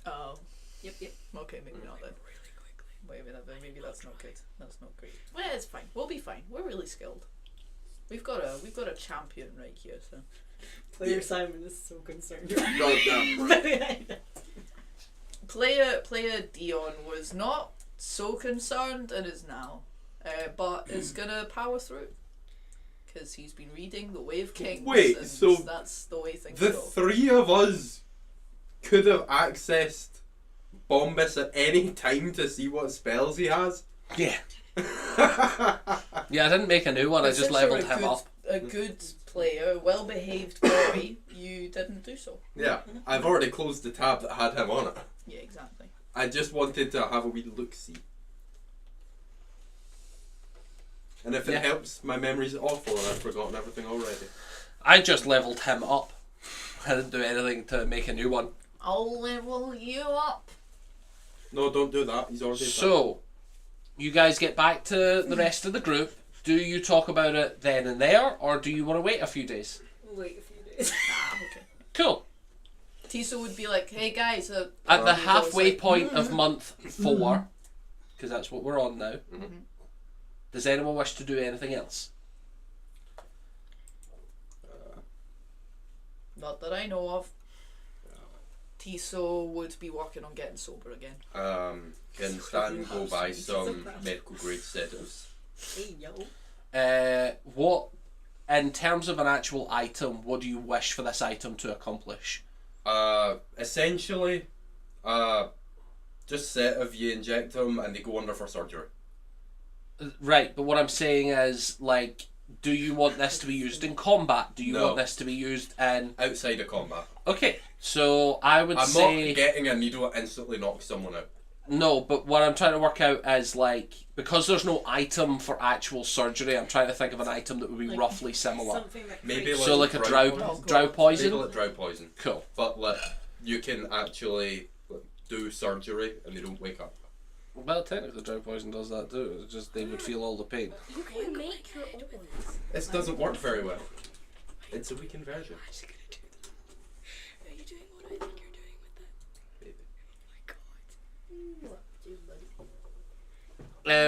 Oh. Yep. Okay, maybe not then. Really quickly. Maybe that's not good. That's not great. Well, it's fine. We'll be fine. We're really skilled. We've got a champion right here. So Player Simon is so concerned. Goddamn. player Dion was not so concerned and is now, but is gonna power through because he's been reading The Way of Kings. Wait, and so that's the way things The go. 3 of us could have accessed Bombus at any time to see what spells he has? Yeah. Yeah, I didn't make a new one, I just Since you're leveled him up. A good player, well-behaved boy, you didn't do so. Yeah, I've already closed the tab that had him on it. Yeah, exactly. I just wanted to have a wee look-see. And if it Yeah. helps, my memory's awful and I've forgotten everything already. I just leveled him up. I didn't do anything to make a new one. I'll level you up. No, don't do that. He's already done. So, you guys get back to the rest of the group. Do you talk about it then and there, or do you want to wait a few days? Wait a few days. Okay. Cool. Tiso would be like, "Hey guys," At the Goes halfway like, point of month 4, because that's what we're on now, Mhm. does anyone wish to do anything else? Not that I know of. Tiso would be working on getting sober again. Can Stan go buy some medical grade sedatives? Hey yo. What, in terms of an actual item, what do you wish for this item to accomplish? Essentially, just set if you inject them and they go under for surgery. Right, but what I'm saying is, like, do you want this to be used in combat? Do you No. want this to be used in... Outside of combat. Okay, so I would I'm say... not getting a needle that instantly knocks someone out. No, but what I'm trying to work out is, like, because there's no item for actual surgery, I'm trying to think of an item that would be Like, roughly similar. Something that Maybe creates- So like a drow poison. poison? Maybe like drow poison. Cool. But like, you can actually like, do surgery and they don't wake up. Well, technically drow poison does that too, it's just they would feel all the pain. You can make your own. This doesn't work very well. It's a weakened version. I'm just gonna do that. Are you doing what I think you're doing with that? Maybe. Oh my god. What do,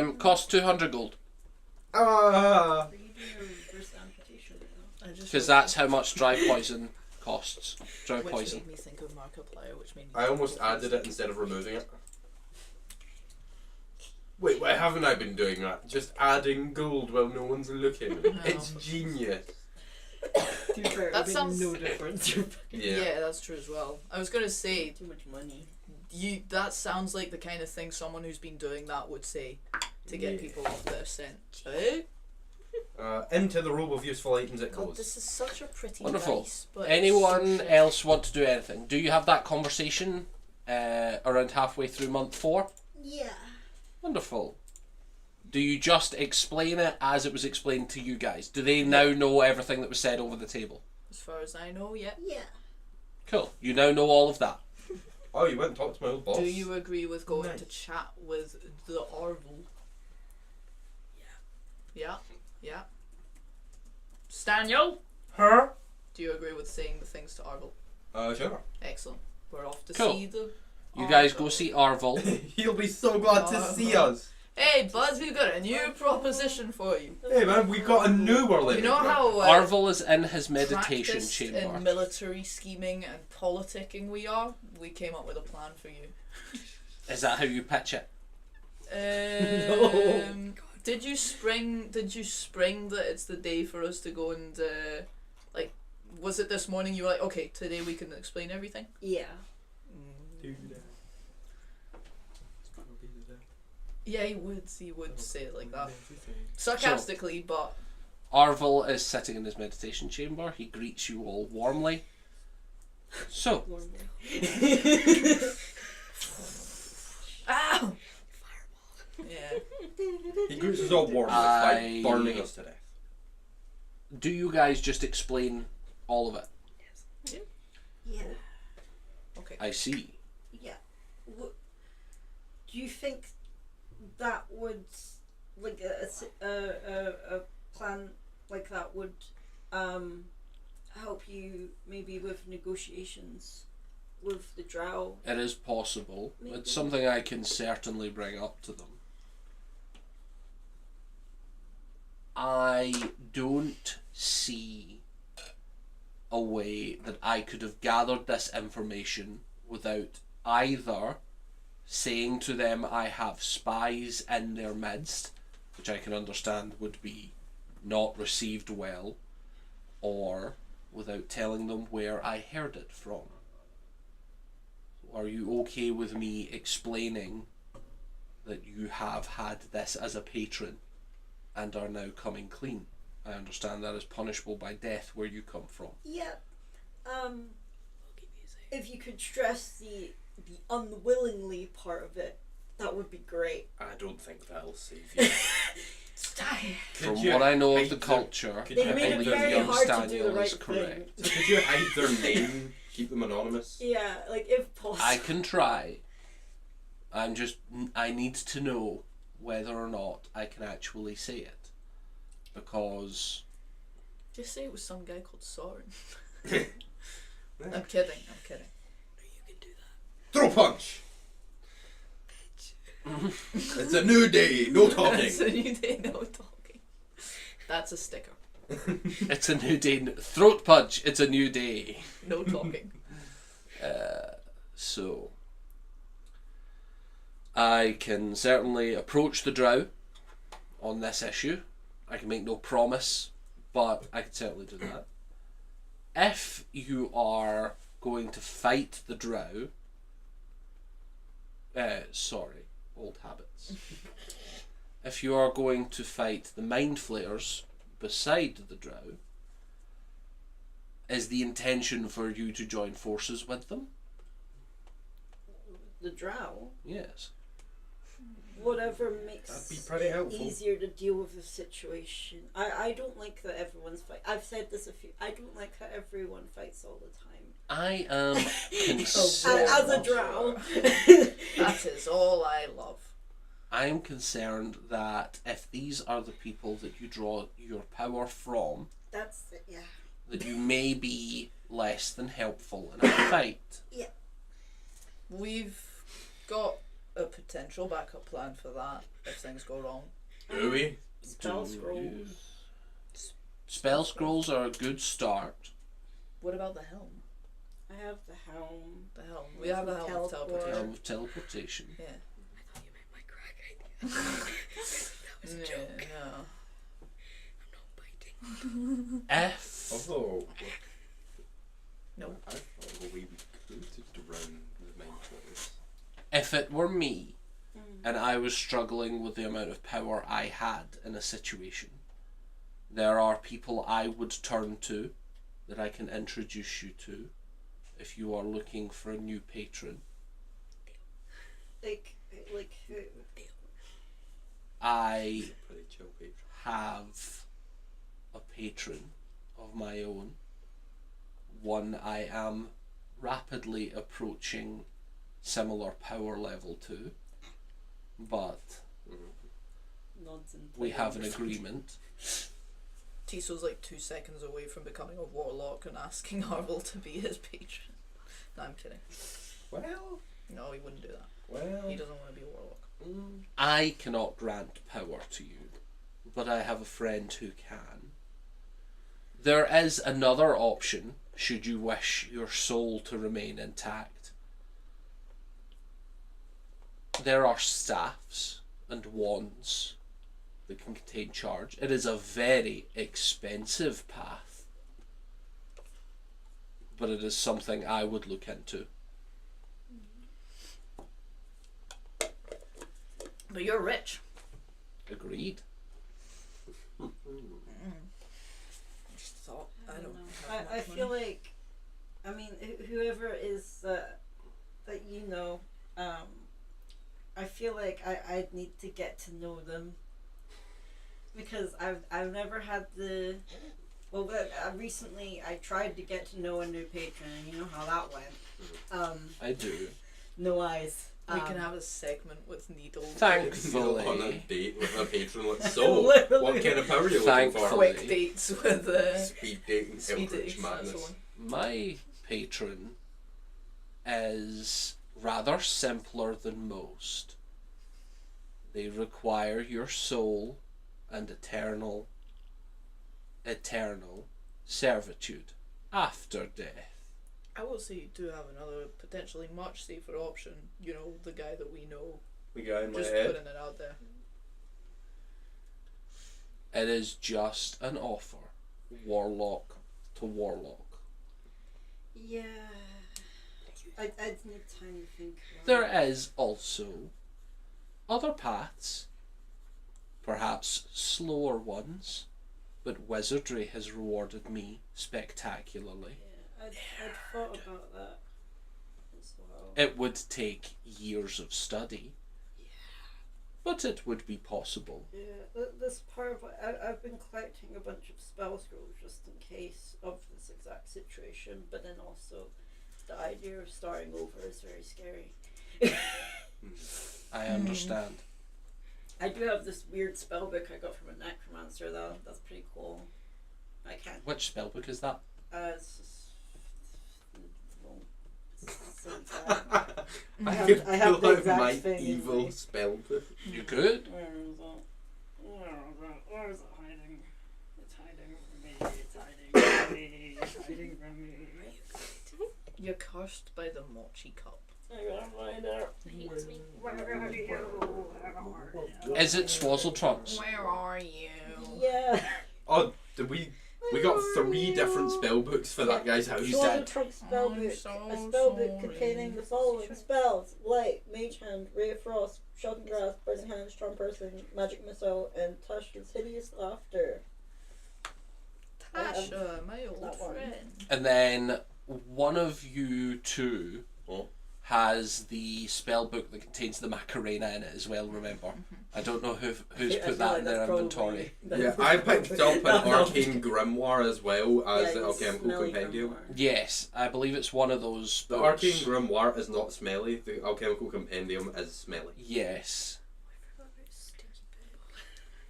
buddy? Cost 200 gold. Ah! Are you doing a reverse amputation right now? Because that's how much dry poison costs. Dry Which poison. made me think of Markiplier, which made me I think almost of added it instead of removing it. Wait, why haven't I been doing that? Just adding gold while no one's looking. It's genius. To be fair, That it made sounds- no difference. Yeah, that's true as well. I was gonna say, Too much money. that sounds like the kind of thing someone who's been doing that would say to get Yeah. people off their scent. Eh? Into the robe of useful items it God, goes. this is such a pretty Wonderful. dice, but Anyone it's so shit. else want to do anything? Do you have that conversation around halfway through month 4? Yeah. Wonderful. Do you just explain it as it was explained to you guys? Do they now know everything that was said over the table? As far as I know, yeah. Yeah. Cool. You now know all of that. Oh, you went and talked to my old boss? Do you agree with going Nice. to chat with the Orville? Yeah. Yeah. Staniel? Huh? Do you agree with saying the things to Arvel? Sure. Excellent. We're off to Cool. see the. You guys go Arvel. see Arvel. He'll be so glad to see us. Hey, Buzz, we've got a new proposition for you. Hey man, we got a new Orlea. You know how Arvel is in his meditation practiced chamber. in military scheming and politicking we are? We came up with a plan for you. Is that how you pitch it? Did you spring that it's the day for us to go and like? Was it this morning? You were like, okay, today we can explain everything. Yeah. Yeah, he would say it like that, sarcastically, but Arvel is sitting in his meditation chamber. He greets you all warmly. So, ow! Yeah. He greets us all warmly by burning us to death. do you guys just explain all of it? Yeah. Okay. I see. Yeah. Do you think that would, like a plan like that would help you maybe with negotiations with the Drow? It is possible. Maybe. It's something I can certainly bring up to them. I don't see a way that I could have gathered this information without either saying to them I have spies in their midst, which I can understand would be not received well, or without telling them where I heard it from. Are you okay with me explaining that you have had this as a patron and are now coming clean? I understand that is punishable by death where you come from. Yeah. If you could stress the unwillingly part of it, that would be great. I don't think that'll save you. Stop. From what I know of the culture, Could They've you made I it believe hide very young hard to do Staniel the right is correct. thing. Could you hide their name? Keep them anonymous? Yeah, like if possible. I can try. I need to know whether or not I can actually say it. Because Just say it was some guy called Soren. I'm kidding. Throw punch! It's a new day, no talking. It's a new day, no talking. That's a sticker. it's a new day. Throat punch, it's a new day. No talking. So I can certainly approach the Drow on this issue. I can make no promise, but I can certainly do that. If you are going to fight the Drow, sorry, old habits. If you are going to fight the Mind Flayers beside the Drow, is the intention for you to join forces with them? The Drow, Yes. whatever makes That'd be pretty helpful. easier to deal with the situation. I don't like that everyone's fight. I've said this a few. I don't like how everyone fights all the time. I am As concerned. a Drow. That is all I love. I am concerned that if these are the people that you draw your power from, That's it. Yeah. that you may be less than helpful in a fight. We've got a potential backup plan for that if things go wrong. Do we? Spell Do scrolls. you? Spell scrolls are a good start. What about the helm? I have the helm. The helm. We have a helm of Teleport. teleportation. Helm of teleportation. Yeah. I thought you meant my crack idea. That was a joke. Yeah. I'm not biting. If Although, No. I thought we could run the Mind Flayers. if it were me and I was struggling with the amount of power I had in a situation, there are people I would turn to that I can introduce you to if you are looking for a new patron. Like who? I Pretty chill patron. have a patron of my own, one I am rapidly approaching similar power level to, but Nods and we have an players. agreement. Tiso's like 2 seconds away from becoming a warlock and asking Harville to be his patron. No, I'm kidding. Well, No, he wouldn't do that. well. He doesn't want to be a warlock. I cannot grant power to you, but I have a friend who can. There is another option should you wish your soul to remain intact. There are staffs and wands that can contain charge. It is a very expensive path, but it is something I would look into. But you're rich. Agreed. Just thought, I don't know. have I much feel money. like, I mean, whoever is that you know, I feel like I need to get to know them because I've never had the. Well, recently I tried to get to know a new patron, and you know how that went. I do. No eyes. We can have a segment with Needle. Thankfully. On a date with a patron. Like, so, Literally. what kind of power are you looking Thankfully. for? Quick dates with Speed dating, speed Eldritch dates. That's the madness. one. My patron is rather simpler than most. They require your soul and eternal servitude after death. I will say you do have another potentially much safer option. You know, the guy that we know. The guy in my Just head. putting it out there. It is just an offer, warlock to warlock. Yeah. I'd need time to think. About There it. is also other paths, perhaps slower ones, but wizardry has rewarded me spectacularly. Yeah, I'd thought about that as well. It would take years of study, but it would be possible. Yeah, this part of I've been collecting a bunch of spell scrolls just in case of this exact situation, but then also the idea of starting over is very scary. I understand. I do have this weird spell book I got from a necromancer though. That's pretty cool. I can't. Which spellbook is that? It's just, well, it's so sad. I have- could I have pull the out exact my thing in evil my- spell book. You could. Where is it? Where is it hiding? It's hiding from me. It's hiding from me. It's hiding from me. You're cursed by the mochi cup. I gotta find out. Hates me. Where are you? Where are you? Is it Swazzle Trunks? Where are you? Yeah. Oh, did we got 3 different spell books for that guy's house. Sword dead. Trunk spell I'm book. so A spell book sorry. containing the following spells: Light, Mage Hand, Ray of Frost, Shocking Grasp, Burning Hand, Strong Person, Magic Missile, and Tasha's Hideous Laughter. Tasha, my old that one. friend. And then one of you two Oh. has the spell book that contains the Macarena in it as well, remember? I don't know who's I put feel that like in their that's inventory. probably- Yeah, I picked up an No. arcane grimoire as well as Yeah, the you alchemical smelly compendium. grimoire. Yes, I believe it's one of those The books. arcane grimoire is not smelly. The alchemical compendium is smelly. Yes. I forgot about Stinky Book.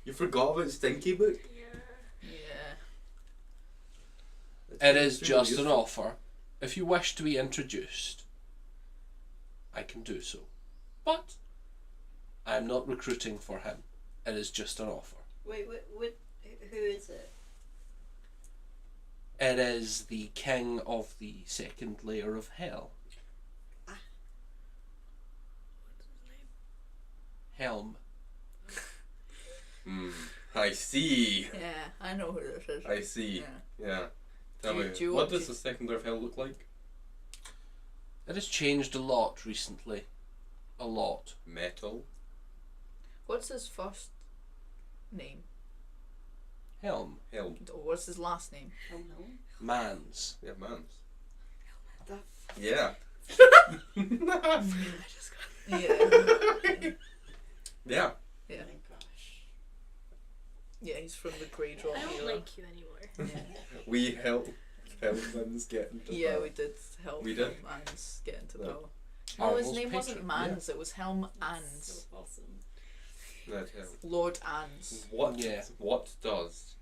You forgot about Stinky Book? Yeah. Yeah. It is just an offer. If you wish to be introduced, I can do so. But I am not recruiting for him. It is just an offer. Wait, who is it? It is the king of the second layer of hell. What's his name? Helm. I see. Yeah, I know who this is. I see. Yeah. Yeah. Tell Do me, you- do you what want does to- the second layer of hell look like? It has changed a lot recently. A lot. Metal. What's his first name? Helm. Helm. Or what's his last name? Oh no. Mans. Yeah, man's. The Yeah. Yeah. Yeah. Yeah. Oh my gosh. Yeah, he's from the Grey Drop I don't era. like you anymore. Yeah. We helped Hellman's get into Yeah, power. we did help We did? Mans get into Yeah. power. No, his Arnold's name wasn't patron, Mans, it was Helm Ans. So awesome. Not hell. Lord Ans. What? Yeah. What does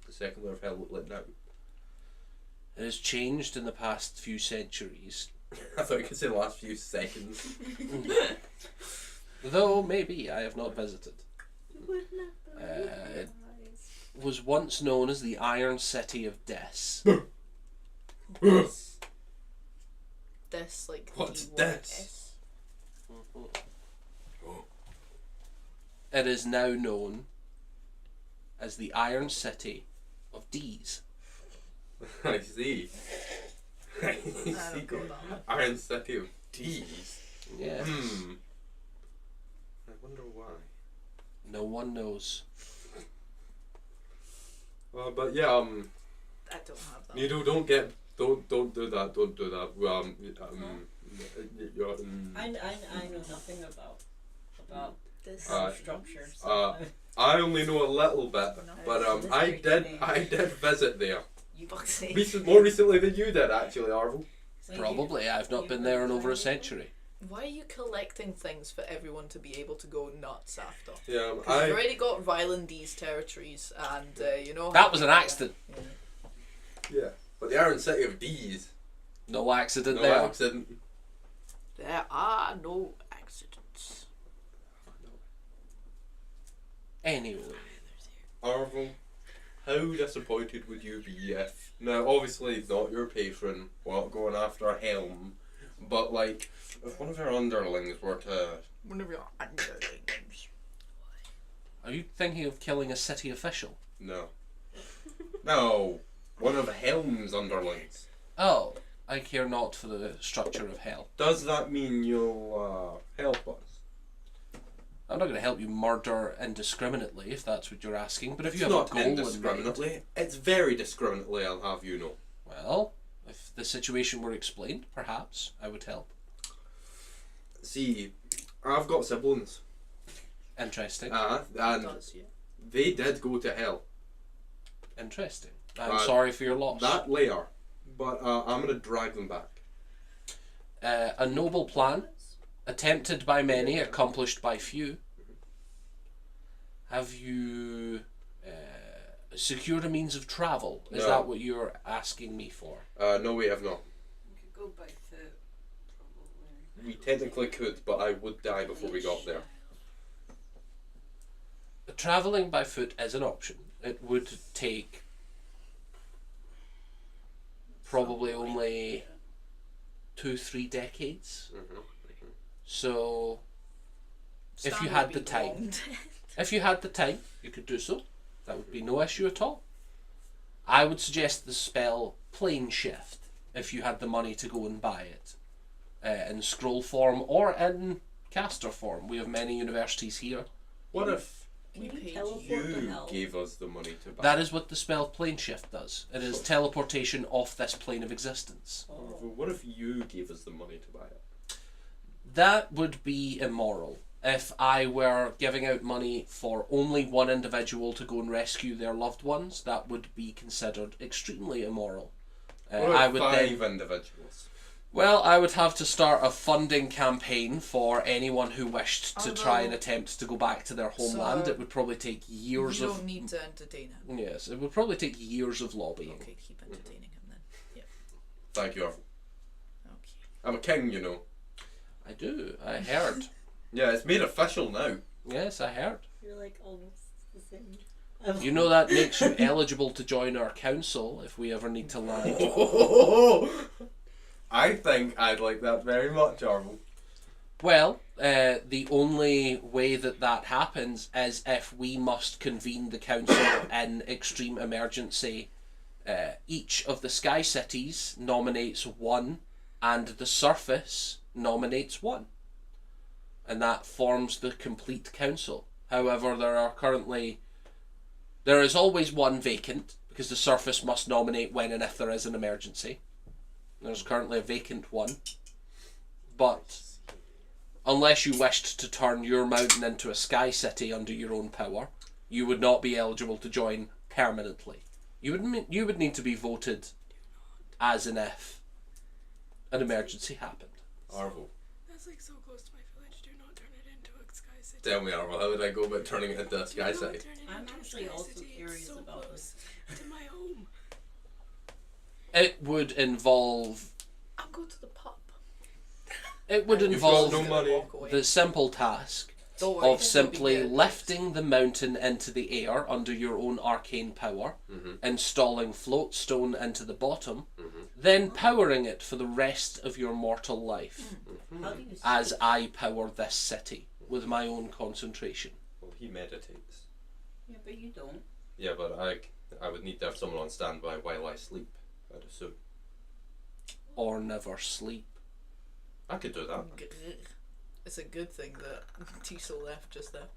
the second layer of hell look like now? It has changed in the past few centuries. I thought you could say the last few seconds. Though maybe I have not visited. It was once known as the Iron City of Des. This, like, What's D-Y-S. this? It is now known as the Iron City of D's. I see. I I see. don't go that one. Iron City of D's. Yes. I wonder why. No one knows. But yeah, I don't have that. you don't do that. Don't do that. I know nothing about This. structure. I only know a little bit, but This I is did visit there. You Fuck's sake. More recently than you did, actually, Arvel. Probably. I've not been there in over a century. Why are you collecting things for everyone to be able to go nuts after? Yeah, Because you've already got Rylandese territories, and you know. That was an accident. Yeah, but the Iron City of D's. No accident No there. accident. There are no accidents. Anyway. Arvel, how disappointed would you be if, now obviously not your patron, we're not going after a helm, but like, if one of your underlings were to... One of your underlings. Are you thinking of killing a city official? No. No, one of Helm's underlings. Oh, I care not for the structure of hell. Does that mean you'll help us? I'm not going to help you murder indiscriminately, if that's what you're asking, but if you It's have not a goal in mind... indiscriminately, it's very discriminately, I'll have you know. Well, if the situation were explained, perhaps I would help. See, I've got siblings. Interesting. And they did go to hell. Interesting. I'm sorry for your loss. That later, but I'm going to drag them back. A noble plan, attempted by many, accomplished by few. Have you secured a means of travel? Is No. that what you're asking me for? No, we have not. We could go by foot, probably. We technically could, but I would die before we got there. Travelling by foot is an option. It would take probably only 2-3 decades. So if you had the time, you could do so. That would be no issue at all. I would suggest the spell Plane Shift if you had the money to go and buy it in scroll form or in caster form. We have many universities here. What if We Can you paid teleport to you hell? gave us the money to buy? That is what the spell Plane Shift does. It is teleportation off this plane of existence. What if you gave us the money to buy it? That would be immoral. If I were giving out money for only one individual to go and rescue their loved ones, that would be considered extremely immoral. What if I would five then, individuals? well, I would have to start a funding campaign for anyone who wished to try and attempt to go back to their homeland. So It would probably take years You of... don't need to entertain him. Yes, it would probably take years of lobbying. Okay, keep entertaining him then. Yep. Thank you, Arvel. Okay. I'm a king, you know. I do. I heard. Yeah, it's made official now. Yes, I heard. You're like almost the same. You know that makes you eligible to join our council if we ever need to land. I think I'd like that very much, Arvel. Well, the only way that that happens is if we must convene the council in extreme emergency. Each of the Sky Cities nominates one, and the surface nominates one. And that forms the complete council. However, there is always one vacant, because the surface must nominate when and if there is an emergency. There's currently a vacant one. But unless you wished to turn your mountain into a Sky City under your own power, you would not be eligible to join permanently. You would need to be voted as and if an emergency happened. Arvel. That's like so close to my village. Do not turn it into a Sky City. Tell me, Arvel, how would I go about turning it into a sky Do not site? turn it I'm into a actually sky also city. It's curious so about close to my home. It would involve. I'll go to the pub. It would You've involve got no money. Walk away. the simple task Don't worry, of simply lifting the mountain into the air under your own arcane power, installing floatstone into the bottom, then powering it for the rest of your mortal life, How do you as I power this city with my own concentration. Well, he meditates. Yeah, but you don't. Yeah, but I would need to have someone on standby while I sleep, I'd assume. Or never sleep. I could do that. It's a good thing that Tiso left just there.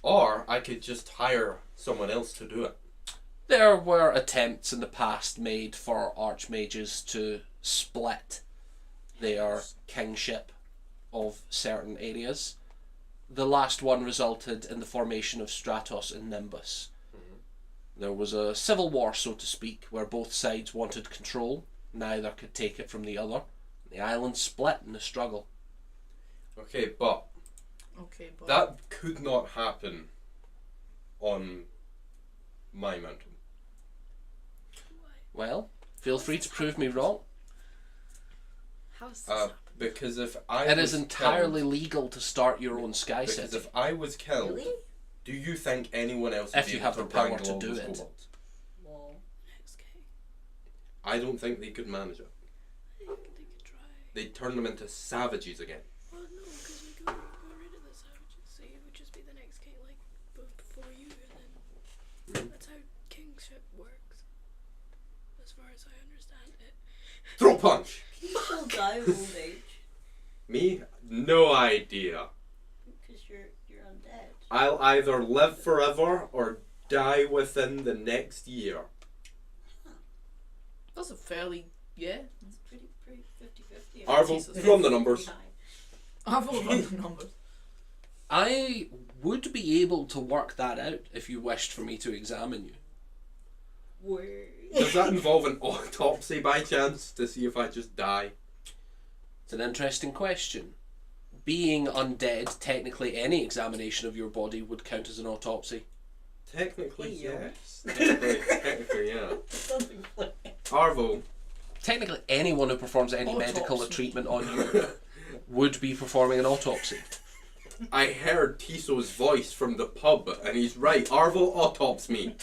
Or I could just hire someone else to do it. There were attempts in the past made for archmages to split their kingship of certain areas. The last one resulted in the formation of Stratos and Nimbus. There was a civil war, so to speak, where both sides wanted control. Neither could take it from the other. The island split in the struggle. Okay, but Okay, but that could not happen on my mountain. Well, feel free to prove me wrong. How's this? Because if I It was is entirely killed, legal to start your own sky because city. if I was killed, Really? do you think anyone else If would be you able have to the power wrangle to all do those it. kobolds? Well, Next game. I don't think they could manage it. I think they could try. They'd turn them into savages again. Well, no, because we got rid of the savages, so you would just be the next king, like before you, and then that's how kingship works, as far as I understand it. Throw punch! people die of old age Me? No idea. because you're undead. I'll either live forever or die within the next year. that's a fairly It's pretty 50-50. Arvel, run the numbers. I've all run the numbers. I would be able to work that out if you wished for me to examine you. Word. Does that involve an autopsy by chance to see if I just die? It's an interesting question. Being undead, technically any examination of your body would count as an autopsy. Technically, Hey, yo. yes. Technically, yeah. Something like Arvo, Technically anyone who performs any medical Autopsy. treatment on you would be performing an autopsy. I heard Tiso's voice from the pub, and he's right. Arvo autopsy me.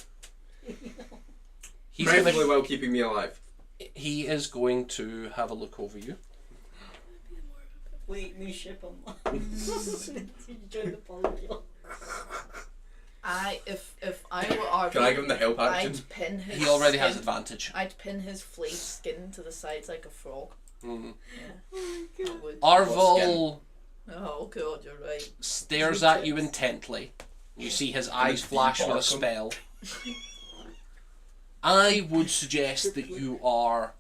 He's Preferably gonna, while keeping me alive. he is going to have a look over you. That'd be more of a wait, me ship him. You join the polykill. If I were Arvo, Can I give him the help action? I'd pin his He already has skin- advantage. I'd pin his flayed skin to the sides like a frog. Mhm. Yeah. I would. Arvel Oh god, you're right. stares at you intently. You see his eyes flash with a spell. I would suggest that you are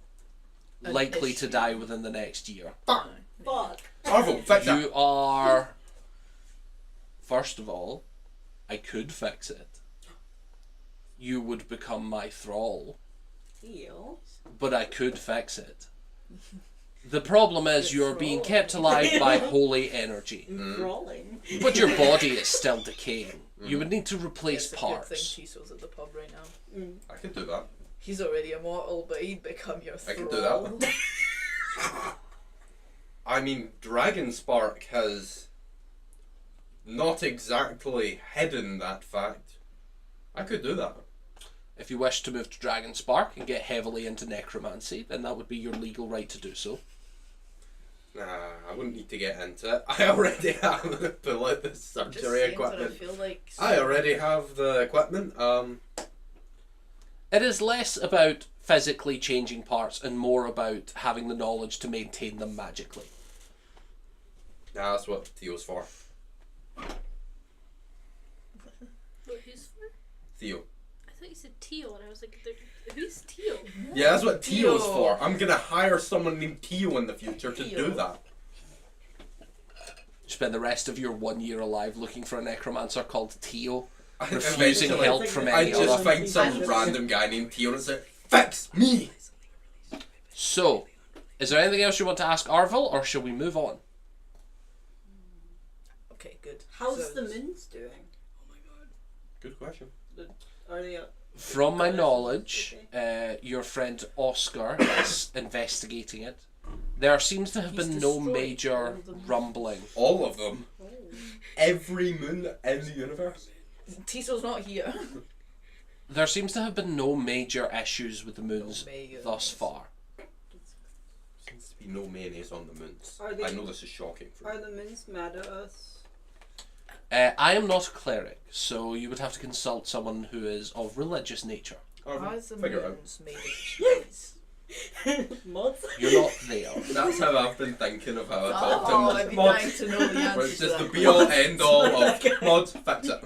likely to die within the next year. Fuck. Arvo, fix that. You are. First of all, I could fix it. You would become my thrall, Theo. but I could fix it. The problem is you're being kept alive by holy energy, Crawling. but your body is still decaying. You would need to replace It's a good thing parts. Tiso's at the pub right now. I could do that. He's already immortal, but he'd become your I thrall. can do that. I mean, Dragon Spark has not exactly hidden that fact. I could do that. If you wish to move to Dragon Spark and get heavily into necromancy, then that would be your legal right to do so. Nah, I wouldn't need to get into it. I already have the bullet, the Just surgery saying that I equipment. feel like I already have the equipment. It is less about physically changing parts and more about having the knowledge to maintain them magically. Nah, that's what Theo's for. What, who's for? Theo. I thought you said Teal, and I was like, who's Teal? Yeah, that's what Theo's Theo. for. I'm gonna hire someone named Theo in the future to do Theo. that. Spend the rest of your 1 year alive looking for a necromancer called Teo, I- refusing eventually, help from I any just other. find some random guy named Theo and say, "Fix me." So, is there anything else you want to ask Arvel, or shall we move on? Okay, good. How's So the it's- moons doing? Oh my god. Good question. Are they up? From my Goddesses, knowledge, okay. your friend Oscar is investigating it. There seems to have He's been no destroyed major all of them. rumbling. All of them. Oh. Every moon in the universe. Tiso's not here. There seems to have been no major issues with the moons Mayors. thus far. Seems to be no mayonnaise on the moons. Are they- I know this is shocking for Are you. the moons mad at us? I am not a cleric, so you would have to consult someone who is of religious nature. Why is the Figure it out. moons made of cheese? Mods? You're not there. That's how I've been thinking of how I talk to Oh, him. I'd be Mods. dying to know the answer Where it's to just that the be all question. end all of mods, fix it.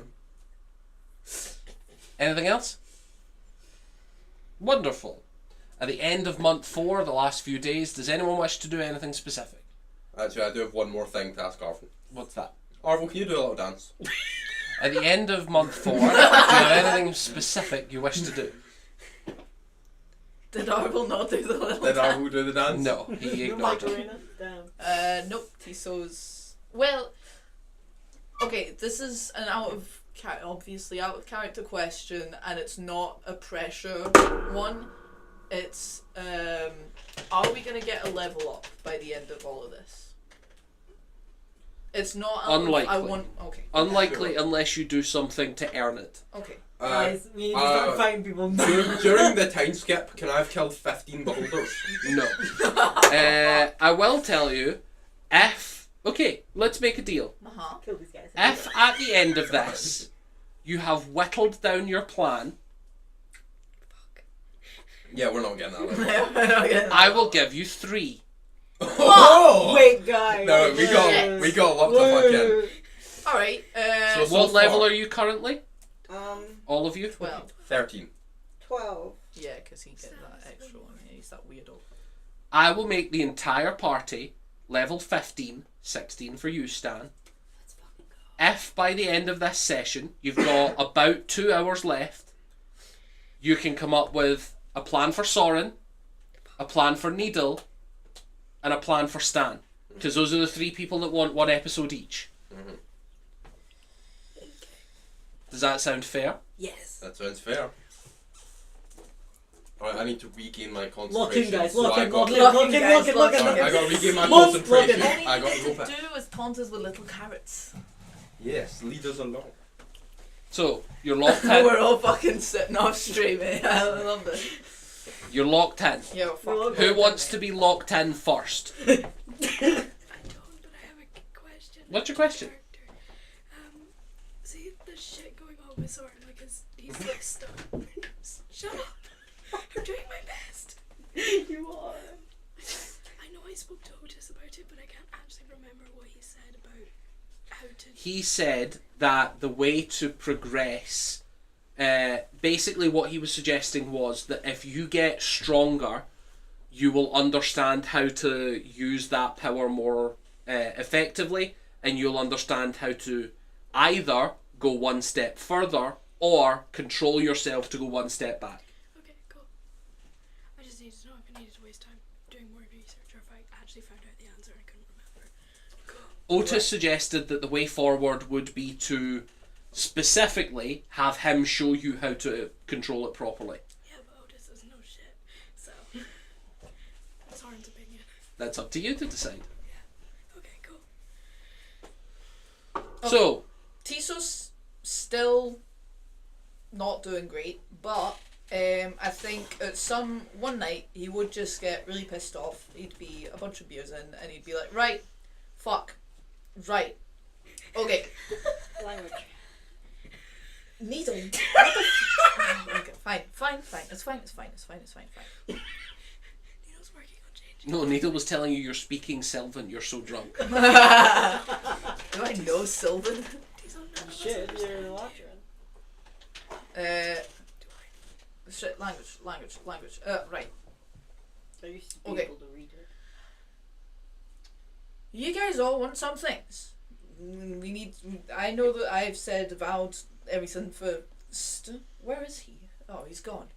Anything else? Wonderful. At the end of month 4, the last few days, does anyone wish to do anything specific? Actually, I do have one more thing to ask Arvel. What's that? Arvel, can you do a little dance? At the end of month 4, do you have anything specific you wish to do? Did Arvel not do the little Did dance? Arvel do the dance? No, he ignored it. Macarena? Damn. Nope. Tiso's. Well, okay. This is an obviously out of character question, and it's not a pressure one. It's are we gonna get a level up by the end of all of this? It's not. Unlikely. I want. Okay. Unlikely unless you do something to earn it. Okay. Guys, we need to start fighting people. During the time skip, can I have killed 15 beholders? No. I will tell you, if... Okay, let's make a deal. Uh huh. Kill these guys. If at the end of this, you have whittled down your plan, Yeah, we're not getting that level. I will give you 3. Oh! Wait, guys. No, we got locked up again. All right. So- What level far. are you currently? All of you? 12. 13. 12. Yeah, because he gets that extra one. He's that weirdo. I will make the entire party level 15, 16 for you, Stan. If by the end of this session you've got about 2 hours left, you can come up with a plan for Soren, a plan for Needle, and a plan for Stan. Because those are the 3 people that want 1 episode each. Mhm. Does that sound fair? Yes. That sounds fair. Alright, I need to regain my concentration. Lock in, guys. so Lock I in, got- lock in, Lock lock in, in, guys, lock in, lock lock in. in. I got to regain my Mods, concentration. lock All I you got to need go to back. do is taunt us with little carrots. Yes, lead us along. So, you're locked We're in. all fucking sitting off straight, mate. I love this. You're locked in. Yeah, we're We're all fucking. Who wants to be locked in first? I don't, but I have a question. What's your question? Character. See the shit going on with Soren, like he's like stuck. Shut up! I'm doing my best. You are. I know I spoke to Otis about it, but I can't actually remember what he said about how to. He said that the way to progress, basically what he was suggesting was that if you get stronger, you will understand how to use that power more effectively, and you'll understand how to either go 1 step further or control yourself to go 1 step back. Okay, cool. I just needed to know if I needed to waste time doing more research or if I actually found out the answer and I couldn't remember. Cool. Otis suggested that the way forward would be to specifically have him show you how to control it properly. Yeah, but Otis doesn't know shit, so. Soren's opinion. That's up to you to decide. Okay, cool. So, Tiso's still not doing great, but I think at one night he would just get really pissed off. He'd be a bunch of beers in, and he'd be like, right, fuck, right, okay, Language. needle. What the okay, fine. It's fine. Nino's working on changing. no, Needle was telling you you're speaking Sylvan, you're so drunk. Do I know Sylvan? He's on none of us Shit, understand you're it. watching. Shit, language. Right. I used to be Okay. able to read it. You guys all want some things. We need. I know that I've said vowed everything for. Where is he? Oh, he's gone.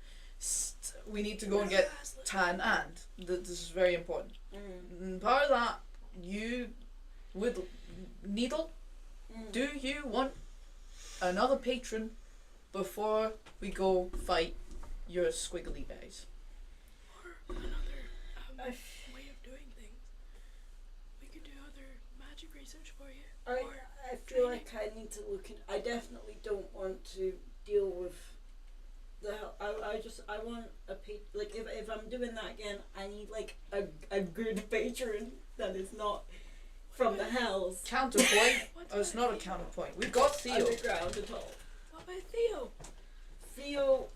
We need to go and get Tan and. This is very important. And part of that, you would Needle. Do you want another patron before we go fight your squiggly guys? Or another way of doing things. We could do other magic research for you. I feel like I need to look in. I definitely don't want to deal with the hell. I want a like if I'm doing that again, I need like a good patron that is not from the hells. Counterpoint? Oh, it's not a counterpoint. We've got Theo. Underground at all. What about Theo? Theo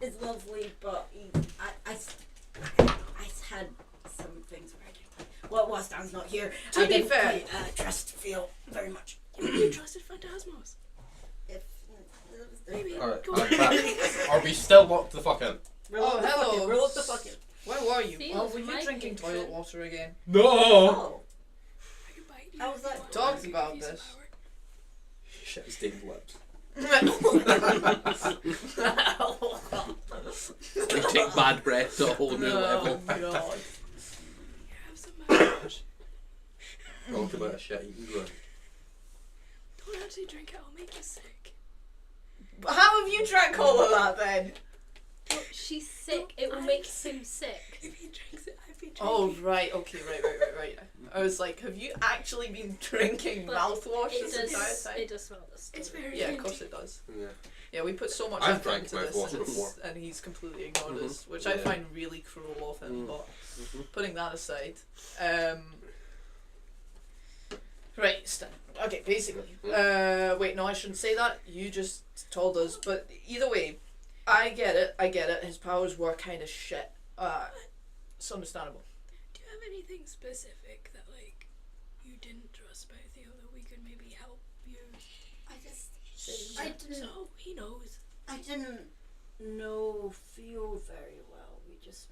is lovely, but I had some things where I didn't. Well, while Stan's not here, To I be didn't fair. quite, trust Theo very much. You trusted Phantasmos. If Maybe. Alright, go I'm back. Are we still locked the fuck in? Oh, hello. Roll up the fucking. Where were you? Theo's Oh, were my you drinking patron. toilet water again? No! Oh. I could bite you How was if you that? want. Talk If you about use the this. power. Shit, stained lips. We take bad breath to a whole new level. God. You have some mouthwash. Talk about a shit eating ground. Don't actually drink it, I'll make you sick. How have you drank all of that then? Well, she's sick. It will make him sick. If he drinks it, I've been drinking. Oh, right, okay, right. I was like, have you actually been drinking But mouthwash It this entire does. time? It does smell the stuff. It's very Yeah, of minty. course it does. Yeah. Yeah, we put so much I've effort drank into mouthwash this, and, before. and he's completely ignored Mhm. us, which I Yeah. find really cruel of him. Mm. But Mhm. putting that aside, right, Stan. Okay, basically, wait, no, I shouldn't say that. You just told us, but either way, I get it. His powers were kind of shit. It's understandable. Do you have anything specific that, like, you didn't trust about Theo that we could maybe help you? I didn't. So he knows. I didn't know Theo very well. We just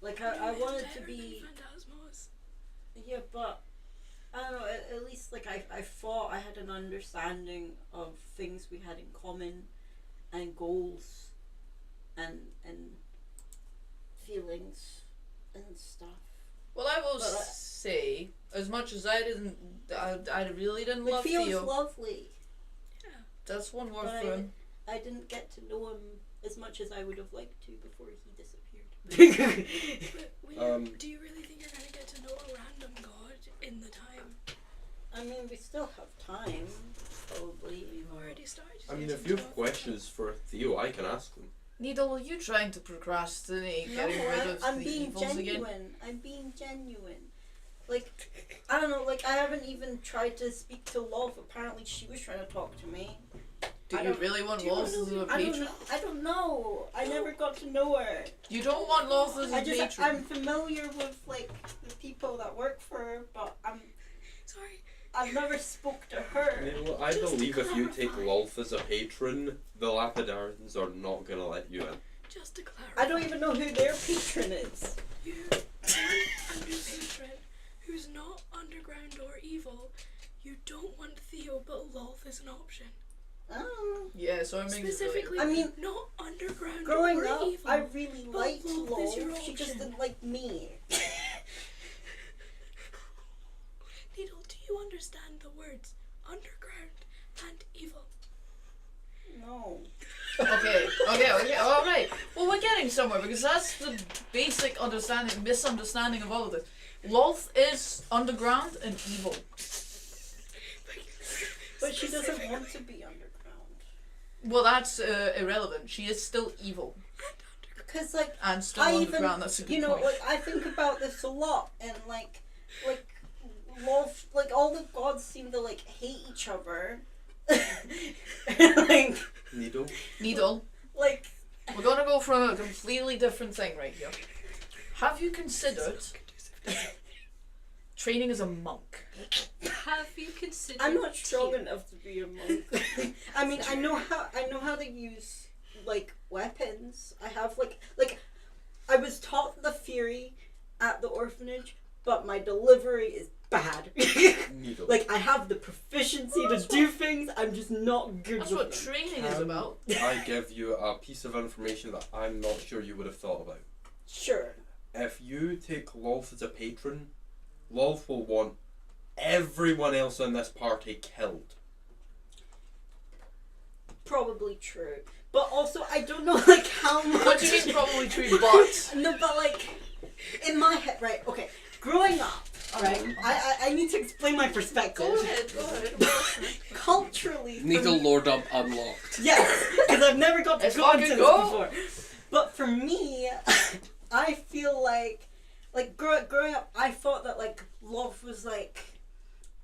like I wanted to be. Phantasmos. Yeah, but I don't know. At least like I thought I had an understanding of things we had in common, and goals, and feelings, and stuff. Well, I will But, say, as much as I really didn't Like love Theo's Theo. lovely. Yeah. That's one word But for him. I didn't get to know him as much as I would have liked to before he disappeared. But do you really think you're gonna get to know a random god in the time? I mean, we still have time, probably. We've already started. I mean, getting if you to have know questions for Theo, I can ask them. Needle, are you trying to procrastinate No, getting rid of I'm the being evils genuine. again? I'm being genuine. Like, I don't know, like, I haven't even tried to speak to Love. Apparently, she was trying to talk to me. Do I you don't- really want do you Loth wanna as a leave- patron? I don't know. I never got to know her. You don't want Loth as a I'm patron? familiar with, like, the people that work for her, but Sorry. I've never spoke to her. You know what, I Just to believe if you take clarify. Lolth as a patron, the Lapidarians are not gonna let you in. Just to clarify. I don't even know who their patron is. You want a new patron who's not underground or evil. You don't want Theo, but Lolth is an option. Oh. Yeah, so it makes Specifically, I mean, not underground Growing or up, evil. I really But liked Lolth is your Love. She just option. didn't like me. Needle, do you understand the words underground and evil? No. Okay, alright. Well, we're getting somewhere because that's the basic misunderstanding of all of this. Loth is underground and evil. But she doesn't want to be underground. Well, that's irrelevant. She is still evil Because, like, and still I underground. even, That's a good you know, point. like, I think about this a lot, and, like, Love, like, all the gods seem to, like, hate each other. like, Needle? Needle, like, we're gonna go for a completely different thing right here. Have you considered training as a monk? Have you considered? I'm not strong tea? enough to be a monk. I mean, I know how to use, like, weapons. I have, like, I was taught the Fury at the orphanage, but my delivery is bad. Needle. Like, I have the proficiency to do things, I'm just not good That's with what them. training is about. I give you a piece of information that I'm not sure you would have thought about. Sure. If you take Lolth as a patron, Lolth will want everyone else in this party killed. Probably true. But also, I don't know, like, how much... What do you mean probably true, but? No, but, like, in my head, right, okay, growing up, right, I need to explain my perspective. Go ahead. Culturally, for Needle me- Lordom unlocked. Yes, because I've never got to It's go fucking into this go. before. But for me, I feel like growing up, I thought that, like, love was, like,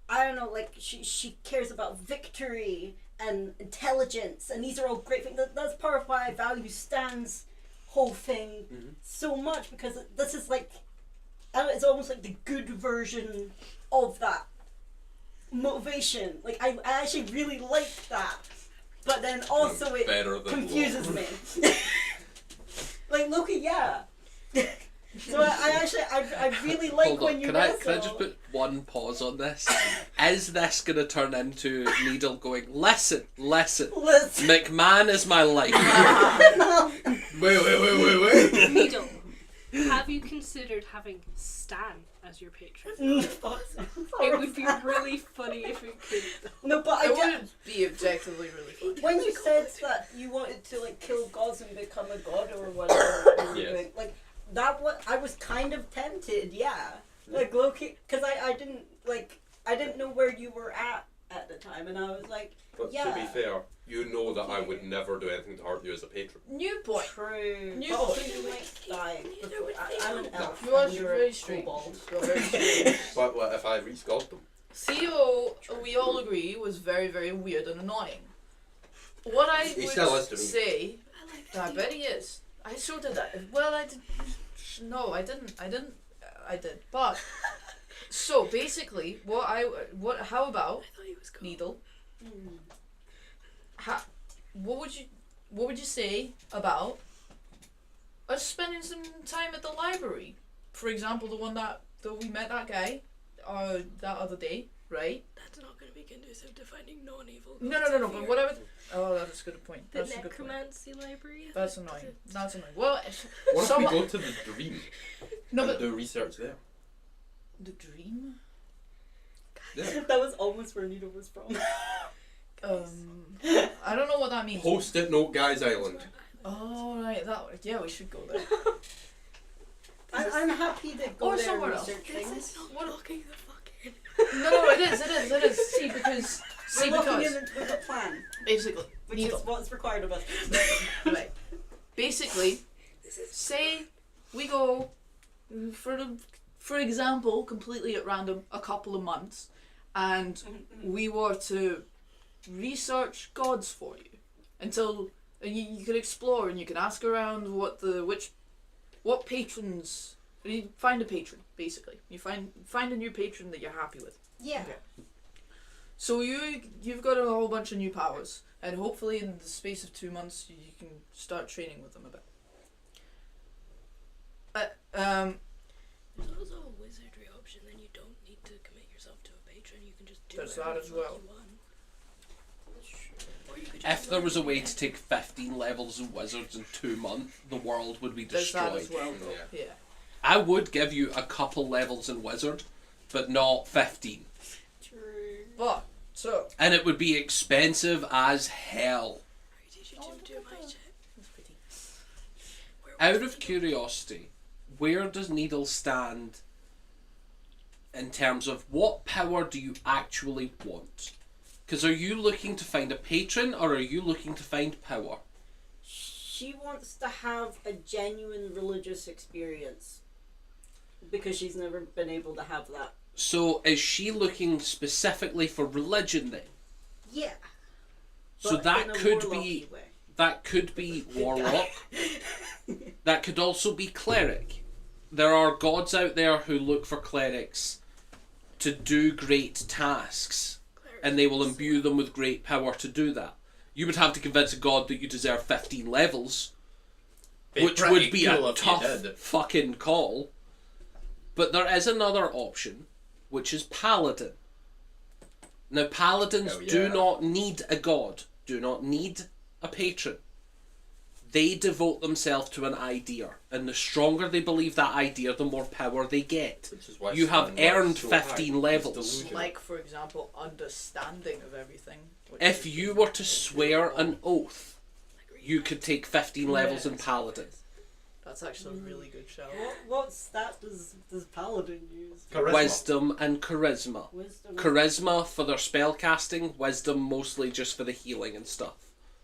I don't know, like, she cares about victory and intelligence, and these are all great things. That's part of why I value Stan's whole thing so much, because this is like, I don't know, it's almost like the good version of that motivation. Like, I actually really like that, but then also it Better than confuses love. me. Like, Loki, yeah. So I really like Hold when on, you can I wrestle. just put one pause on this? Is this going to turn into Needle going, listen, Listen. McMahon is my life. Wait. Needle, have you considered having Stan as your patron? It would be really funny if it could. No, but It I did. would be objectively really funny. When you said that you wanted to like kill gods and become a god or whatever you were Yes. doing, like that, what I was kind of tempted, yeah. Like Loki, because I didn't know where you were at the time, and I was like, But yeah. to be fair, you know that I would never do anything to hurt you as a patron. New point. True. New But also boy. you might die. before- I'm an elf. You are and you're very a strange. kobold. You're very strange. But what if I reach goddom? Theo, we all agree, was very, very weird and annoying. What I He would still is to me. say, I like I bet he is. I so did that. Well, I did. No, I didn't. I did. But so basically, how about I thought he was cool. Needle? Mm. What would you say about us spending some time at the library? For example, the one that we met that guy, that other day, right? That's not going to be conducive to finding non-evil. No. But what I would. Oh, that's a good point. The That's a good point. necromancy library? That's annoying. That's annoying. Well, What if someone. we go to the dream No, and but do research there? the dream. Yeah. That was almost where Needle was from. I don't know what that means. Post-it note Guys Island. Oh right, yeah, we should go there. I'm happy to go Or there somewhere and else. research This things. is not What- blocking the fucking... No, it is. See, because We're looking because into the plan, basically, which Needle. is what's required of us. Right. Basically, say we go for example, completely at random, a couple of months, and we were to research gods for you until you can explore and you can ask around what patrons. You find a patron, basically. You find a new patron that you're happy with. Yeah. Okay. So you've got a whole bunch of new powers, and hopefully in the space of 2 months you can start training with them a bit. There's also a wizardry option, then you don't need to commit yourself to a patron, you can just do There's whatever that as the fuck well. you want. Or you could just If there was a learn way it. to take 15 levels of wizards in 2 months, the world would be There's that destroyed. as well, though. Yeah. I would give you a couple levels in wizard, but not 15. True. But so And it would be expensive as hell. Are you teaching to do my shit? that's pretty. Where Out was of he? curiosity, where does Needle stand in terms of what power do you actually want? Because are you looking to find a patron or are you looking to find power? She wants to have a genuine religious experience because she's never been able to have that. So is she looking specifically for religion then? Yeah. So But that in a could warlocky be way. that could be warlock. That could also be cleric. There are gods out there who look for clerics to do great tasks, and they will imbue them with great power to do that. You would have to convince a god that you deserve 15 levels, which would be cool a if you tough did. fucking call. But there is another option, which is paladin. Now paladins Hell do yeah. not need a god, do not need a patron. They devote themselves to an idea, and the stronger they believe that idea, the more power they get. Which is why You have Stan was earned so 15 high. levels. He's delusional. Like, for example, understanding of everything. which If is you were to swear an oath, Like, you could take 15 levels in Yes. Paladin. That's actually a really good shout. What stat does Paladin use? Charisma. Wisdom and charisma. Wisdom. Charisma for their spell casting, wisdom mostly just for the healing and stuff.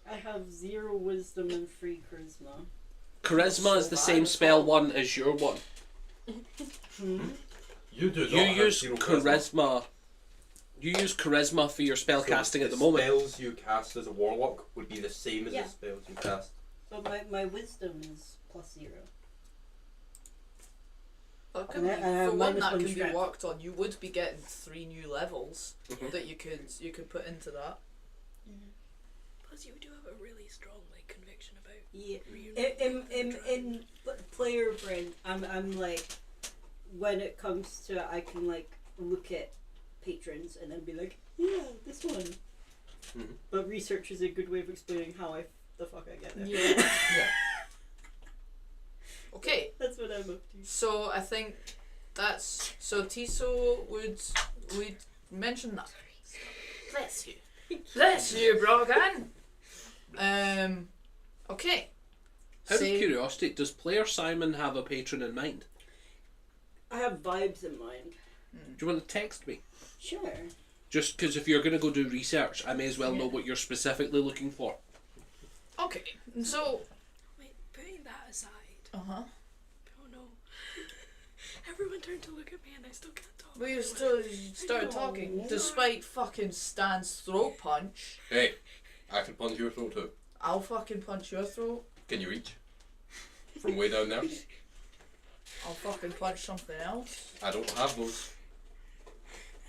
I have 0 wisdom and 3 charisma. Charisma is the So same bad. spell one as your one. You do You not have use 0 charisma. You use charisma for your spell So casting at the moment. spells you cast as a warlock would be the same as Yeah. the spells you cast. But my wisdom is +0. That can And be, I have for one, minus that one can be strength. worked on. You would be getting 3 new levels Mhm. that you could put into that. Plus, you do have a really strong like conviction about Yeah. reuniting. In player brain, I'm like, when it comes to it, I can like look at patrons and then be like, yeah, this one. Mhm. But research is a good way of explaining how the fuck I get there. Yeah. Okay, That's what I'm up to. so I think that's so. Tiso would mention that. Bless you, bless you, Brogan. Okay. Out of Say- curiosity, does player Simon have a patron in mind? I have vibes in mind. Do you want to text me? Sure. Just because if you're going to go do research, I may as well know what you're specifically looking for. Okay, so Wait, putting that aside. uh-huh. Oh no. Everyone turned to look at me and I still can't talk. We still started talking despite fucking Stan's throat punch. Hey, I can punch your throat too. I'll fucking punch your throat. Can you reach? From way down there? I'll fucking punch something else. I don't have those.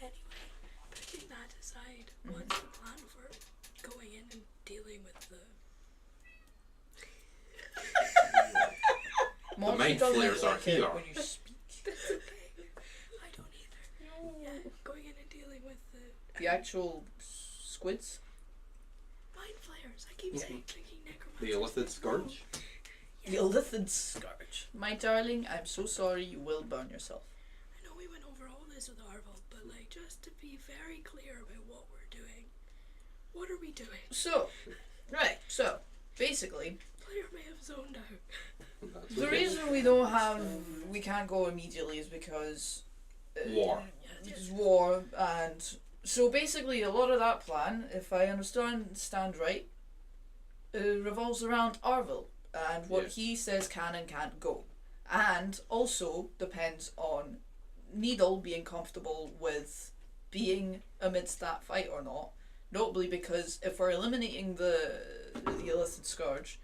Anyway, putting that aside, what's the plan for going in and dealing with the... Monty mind doesn't flayers are like it here. when you speak. That's okay. I don't either. Yeah, going in and dealing with The actual squids. mind flayers. I keep saying thinking necromancer. The Illithid Scourge? The Illithid Scourge. My darling, I'm so sorry you will burn yourself. I know we went over all this with Arvel, but like just to be very clear about what we're doing. What are we doing? So, right, so, basically, Player may have zoned out. That's the okay. reason we can't go immediately is because War. It's war, and so basically a lot of that plan, if I understand right, revolves around Arvel and what Yes. he says can and can't go, and also depends on Needle being comfortable with being amidst that fight or not. Notably because if we're eliminating the Illithid Scourge,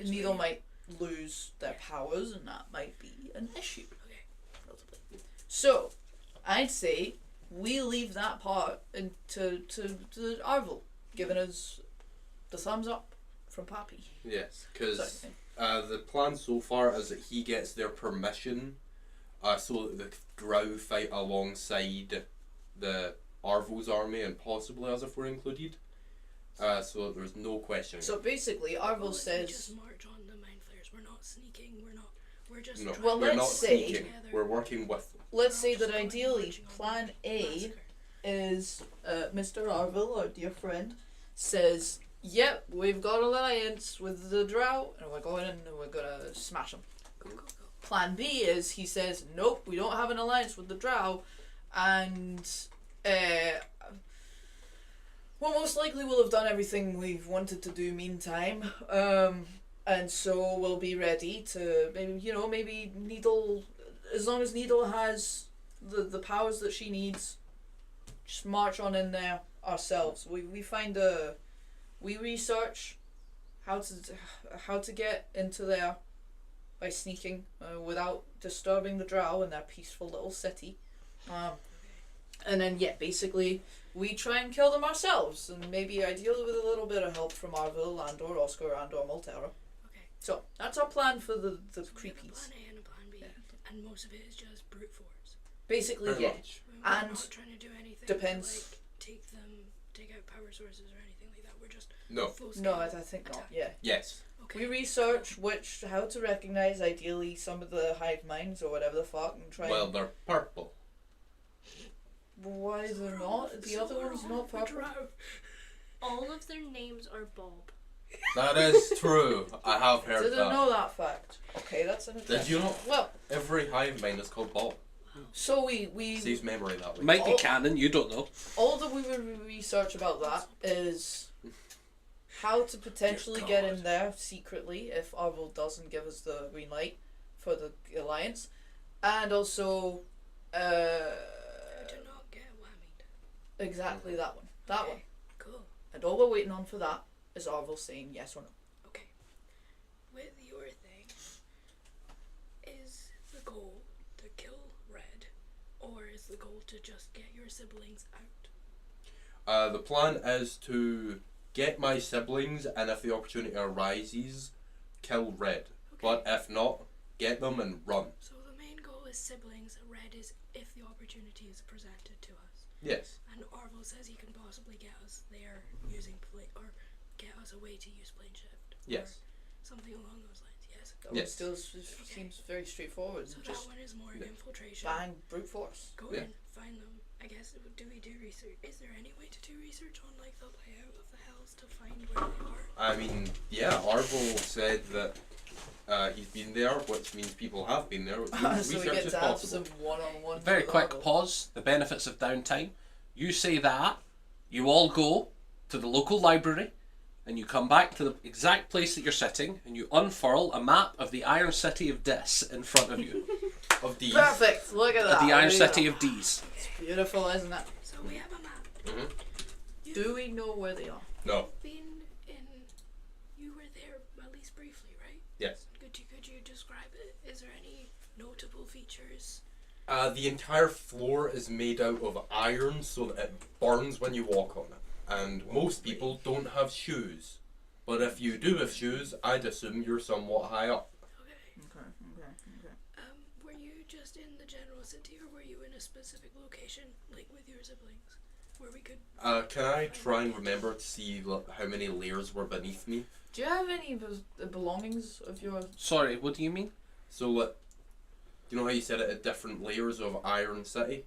Needle might lose their powers, and that might be an issue. Okay. So, I'd say we leave that part to Arvel, giving us the thumbs up from Pappy. Yes, because Sorry. the plan so far is that he gets their permission so that the Drow fight alongside the Arvo's army and possibly us if we're included. So that there's no question. So basically, Well, Arvel if we says, just march on the mind flayers. We're not sneaking. We're just. No, trying Well, we're to not let's say- sneaking. We're working with them. let's say We're that just going ideally, marching on Plan the A massacre. is Mr. Arvel, our dear friend, says, "Yep, we've got an alliance with the Drow, and we're going in and we're gonna smash them." Go, go, go. Plan B is he says, "Nope, we don't have an alliance with the Drow, and well, most likely we'll have done everything we've wanted to do meantime, and so we'll be ready to maybe Needle, as long as Needle has the powers that she needs, just march on in there ourselves. We research how to get into there by sneaking without disturbing the Drow in their peaceful little city, and then basically we try and kill them ourselves, and maybe ideally with a little bit of help from Arvel and or Oscar and or Maltera. Okay. So that's our plan for the So we have a creepies. plan A and a plan B, and most of it is just brute force. Basically, Very yeah. much. We're And not trying to do anything depends- to like take them take out power sources or anything like that. We're just No. full scale No, I think not. attack. Yeah. Yes. Okay. We research how to recognize ideally some of the hive minds or whatever the fuck and try. Well, they're purple. Why they're not? The other one's not purple. All of their names are Bob. That is true. I have heard Didn't that. know that fact. Okay, that's an Did you know? Well, Every hive mind is called Bob. so we Saves memory that way. Might be Oh. canon, you don't know. all that we will research about that is how to potentially get in there secretly if Arvel doesn't give us the green light for the alliance, and also Do not get whammied. exactly that one. That Okay, one. Cool. And all we're waiting on for that is Arvel saying yes or no. Okay. With your thing, is the goal to kill Red, or is the goal to just get your siblings out? The plan is to get my siblings, and if the opportunity arises, kill Red. But if not, get them and run. So the main goal is siblings. Red is if the opportunity is presented to us. Yes. And Arvo says he can possibly get us there using or get us a way to use plane shift. Yes. Or something along those lines. Yes. That Yes. one still seems very straightforward. So Just that one is more Yeah. infiltration. bang brute force. Go Yeah. in, find them. I guess do we do research? Is there any way to do research on like the layout of the hells to find where they are? I mean, yeah, Arvel said that he's been there, which means people have been there. So we Research get is to have possible. some one-on-one. Very with quick Arvel. pause. The benefits of downtime. You say that, you all go to the local library, and you come back to the exact place that you're sitting, and you unfurl a map of the Iron City of Dis in front of you. Of these. Perfect. Look at that. The Iron Look at City that. of Dis. It's beautiful, isn't it? So we have a map. Mm-hmm. Do we know where they are? No. Been in. You were there at least briefly, right? Yes. Could you describe it? Is there any notable features? The entire floor is made out of iron so that it burns when you walk on it. And most people don't have shoes. But if you do have shoes, I'd assume you're somewhat high up. Okay. Okay. Were you just in the general city, or were you in a specific location, like with your siblings, where we could? Can I try and remember to see how many layers were beneath me? Do you have any belongings of your? Sorry, what do you mean? So, you know how you said it at different layers of Iron City?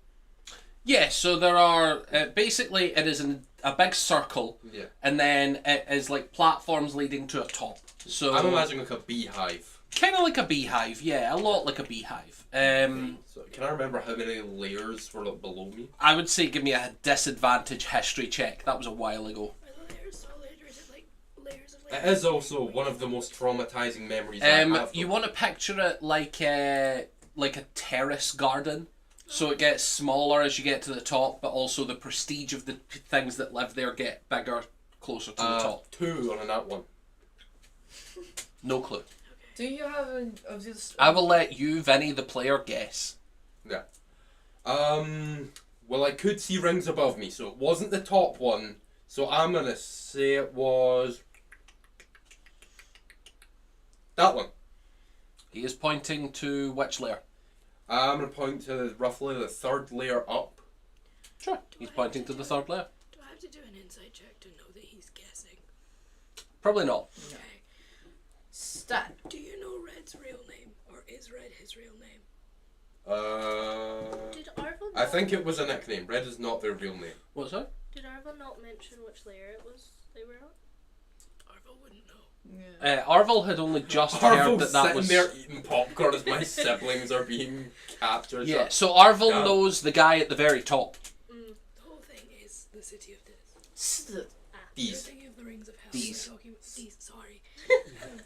Yeah, so there are, basically it is a big circle, Yeah. and then it is like platforms leading to a top. So I'm imagining like a beehive. kind of like a beehive, yeah, a lot like a beehive. So can I remember how many layers were below me? I would say give me a disadvantage history check. That was a while ago. Are the layers solid, or is it like layers of? It is also one of the most traumatizing memories I have. You want to picture it like a terrace garden. So it gets smaller as you get to the top, but also the prestige of the things that live there get bigger closer to the top. 2 on that one. No clue. Do you have of this? I will let you, Vinny, the player, guess. Yeah. Well, I could see rings above me, so it wasn't the top one. So I'm gonna say it was that one. He is pointing to which layer? I'm gonna point to roughly the 3rd layer up. Sure. He's pointing to the 3rd layer. Do I have to do an insight check to know that he's guessing? Probably not. Okay. Stat. Do you know Red's real name, or is Red his real name? Did Arvel I not, think it was a nickname. Red is not their real name. What's that? Did Arvel not mention which layer it was they were on? Arvo wouldn't know. Yeah. Arvel had only just heard Arvel's that sitting was... there eating popcorn as my siblings are being captured. Yeah, so Arvel Yeah. knows the guy at the very top. The whole thing is the city of Dis. St- You're These. thinking of the rings of hell. These. We're talking about these. Sorry.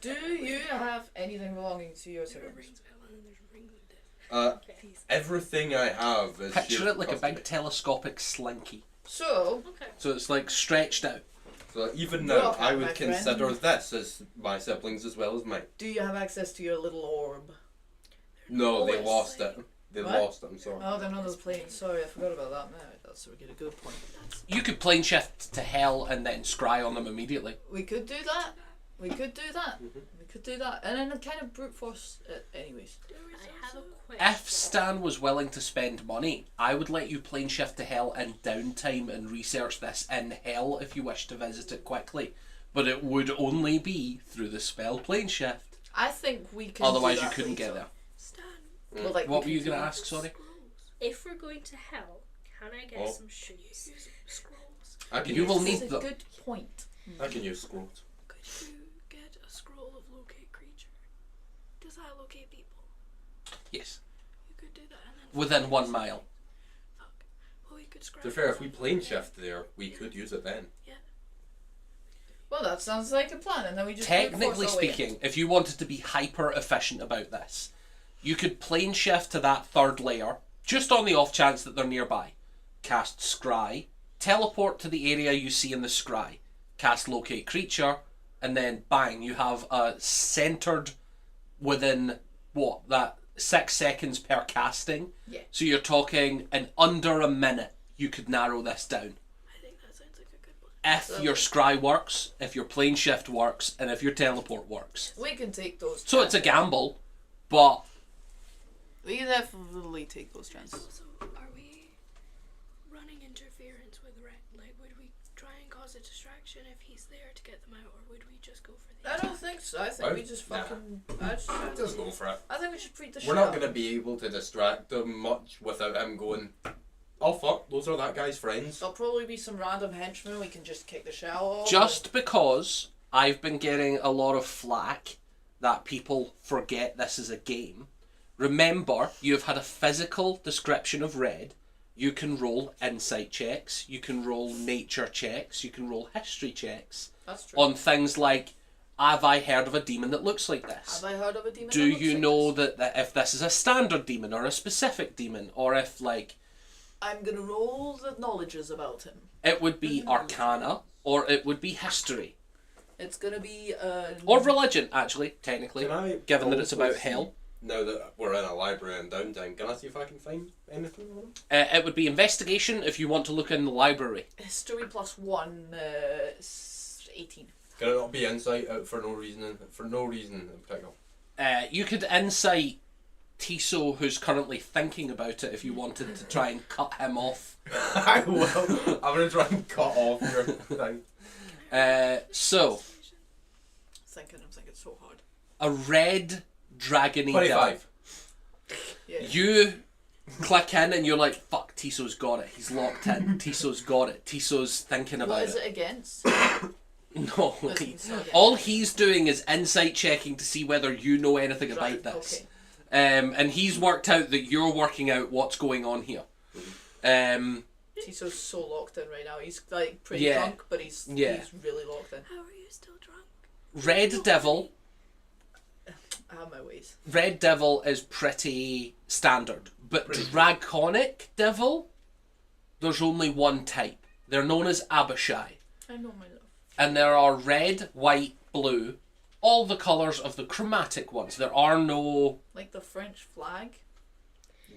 Do you have anything belonging to your There are siblings? rings of hell and then there's rings of Dis. These. Everything I have is Picture shared it like a custody. big telescopic slinky. So, Okay. So it's like stretched out. So even You're now, okay, I my would friend. consider this as my siblings as well as mine. do you have access to your little orb? No, they Always. lost it. They What? lost it, I'm sorry. Oh, they're not on the plane. Sorry, I forgot about that. No, that's we get a good point. You could plane shift to hell and then scry on them immediately. We could do that. We could do that. Mhm. We could do that, and then kind of brute force it anyways. There was I also have a question. If Stan was willing to spend money, I would let you plane shift to Hell in downtime and research this in Hell if you wish to visit it quickly. But it would only be through the spell plane shift. I think we can. Otherwise, do you that couldn't later. get there. Stan, Well, like, What we were you can going to do- ask? Sorry. If we're going to hell, can I get Oh. some shoes? use scrolls. I can You use will This need is them. a good point. I can use scrolls. Could you get a scroll of locate creature? Does that locate people? Yes. You could do that and then Within 1 mile. Fuck. Well, we could scratch. To be fair, if we plane shift there, we could use it then. Well, that sounds like a plan, and then we just brute Technically force our way in. speaking, if you wanted to be hyper efficient about this, you could plane shift to that third layer, just on the off chance that they're nearby. Cast Scry, teleport to the area you see in the Scry, cast Locate Creature, and then bang, you have a centered within, what, that 6 seconds per casting? Yeah. So you're talking in under a minute, you could narrow this down. I think that sounds like a good plan. If your Scry works, if your plane shift works, and if your teleport works. We can take those. So it's a chances. gamble, but We can definitely take those chances. Also, are we running interference with Red? Like, would we try and cause a distraction if he's there to get them out, or would we just go for the I don't attack? think so. I think we just Nah. fucking. Just go for it. I think we should treat the shit We're not out of going to be able to distract them much without him going, oh fuck, those are that guy's friends. There'll probably be some random henchmen we can just kick the shell off. just because I've been getting a lot of flack that people forget this is a game, remember, you've had a physical description of Red. You can roll insight checks, you can roll nature checks, you can roll history checks That's true. on things like, have I heard of a demon that looks like this? Have I heard of a demon? Do that looks you like know this? that if this is a standard demon or a specific demon, or if like I'm gonna roll the knowledges about him. it would be arcana or it would be history It's gonna be or religion, actually, technically, Can I given that it's also about see- hell. Now that we're in a library and downtime, can I see if I can find anything on him? It would be investigation if you want to look in the library. history +1, 18. Can it not be insight out for no reason? In particular. You could insight Tiso, who's currently thinking about it, if you wanted to try and cut him off. I will. I'm gonna try and cut off your thing. So, I'm thinking so hard. a red dragony devil. 25. Yeah. You click in and you're like, fuck, Tiso's got it. He's locked in. Tiso's got it. Tiso's thinking about What is it against? No. What is it against? All he's doing is insight checking to see whether you know anything about Right, this. okay. And he's worked out that you're working out what's going on here. Tiso's so locked in right now. He's like pretty Yeah. drunk, but he's Yeah. really locked in. How are you still drunk? Red Devil. I have my ways. Red Devil is pretty standard. But Draconic Devil, there's only one type. They're known as Abishai. I know my love. And there are red, white, blue, all the colours of the chromatic ones. There are no... Like the French flag.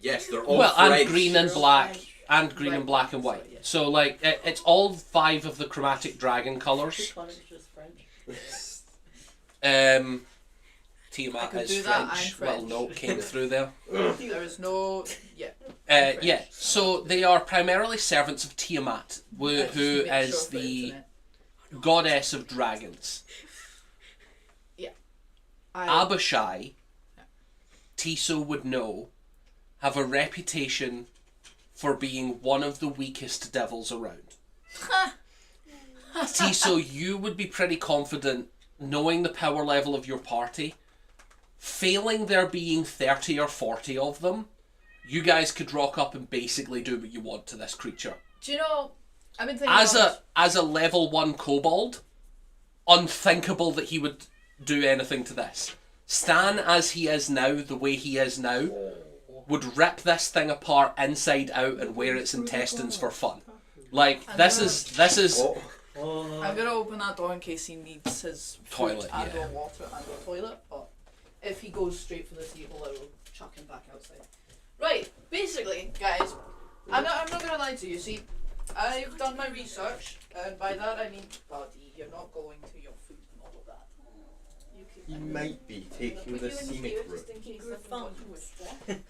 Yes, they're all well, French. and green and They're all black. French. And green and black and white. Sorry, yeah. So, like, it's all 5 of the chromatic dragon colours. Draconic is just French. I Tiamat could is do that, French. I'm French. Well, no, came through there. There is no. Yeah. Yeah, so they are primarily servants of Tiamat, who Let's who just make is sure for the internet. goddess of dragons. Abishai, Tiso would know, have a reputation for being one of the weakest devils around. Tiso, you would be pretty confident, knowing the power level of your party, failing there being 30 or 40 of them, you guys could rock up and basically do what you want to this creature. Do you know? I've been thinking. As a level 1 kobold, unthinkable that he would do anything to this. Stan, as he is now, the way he is now, would rip this thing apart inside out and wear its intestines for fun. Like, this is I'm gonna open that door in case he needs his food Toilet, and yeah. or water and or toilet. But if he goes straight for the table, I will chuck him back outside. Right. Basically, guys, I'm not gonna lie to you. See, I've done my research, and by that I mean, buddy, you're not going to your food and all of that. You could. He might be taking the scenic route. Just in case something got twisted.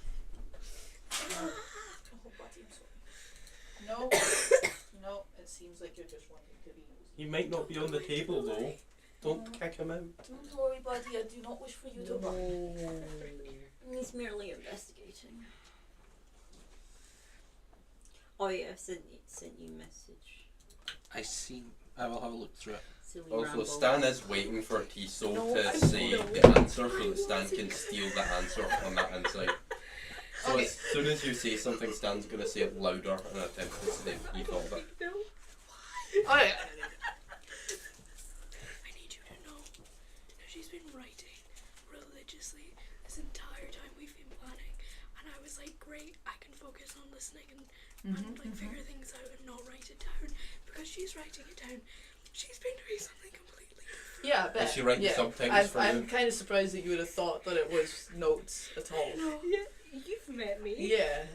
No, no, it seems like you're just wanting to be used. He might not be on the table though. Don't kick him out. Don't worry, buddy, I do not wish for you to run. He's merely investigating. Oh yeah, I've sent you a message. I see. I will have a look through it. Silly Also, ramble. Stan is waiting for Tiso No, to I say know. the answer so that Stan can steal the answer on that inside. So Okay. as soon as you say something, Stan's gonna say it louder and attempt to say you thought of it. Alright. I need you to know that she's been writing religiously this entire time we've been planning, and I was like, great, I can focus on listening and like figure things out and not write it down because she's writing it down. She's been doing something completely different. Yeah, I bet. Is she writing yeah. subtitles for I'm you? kind of surprised that you would have thought that it was notes at all. No, Yeah, you've met me. Yeah.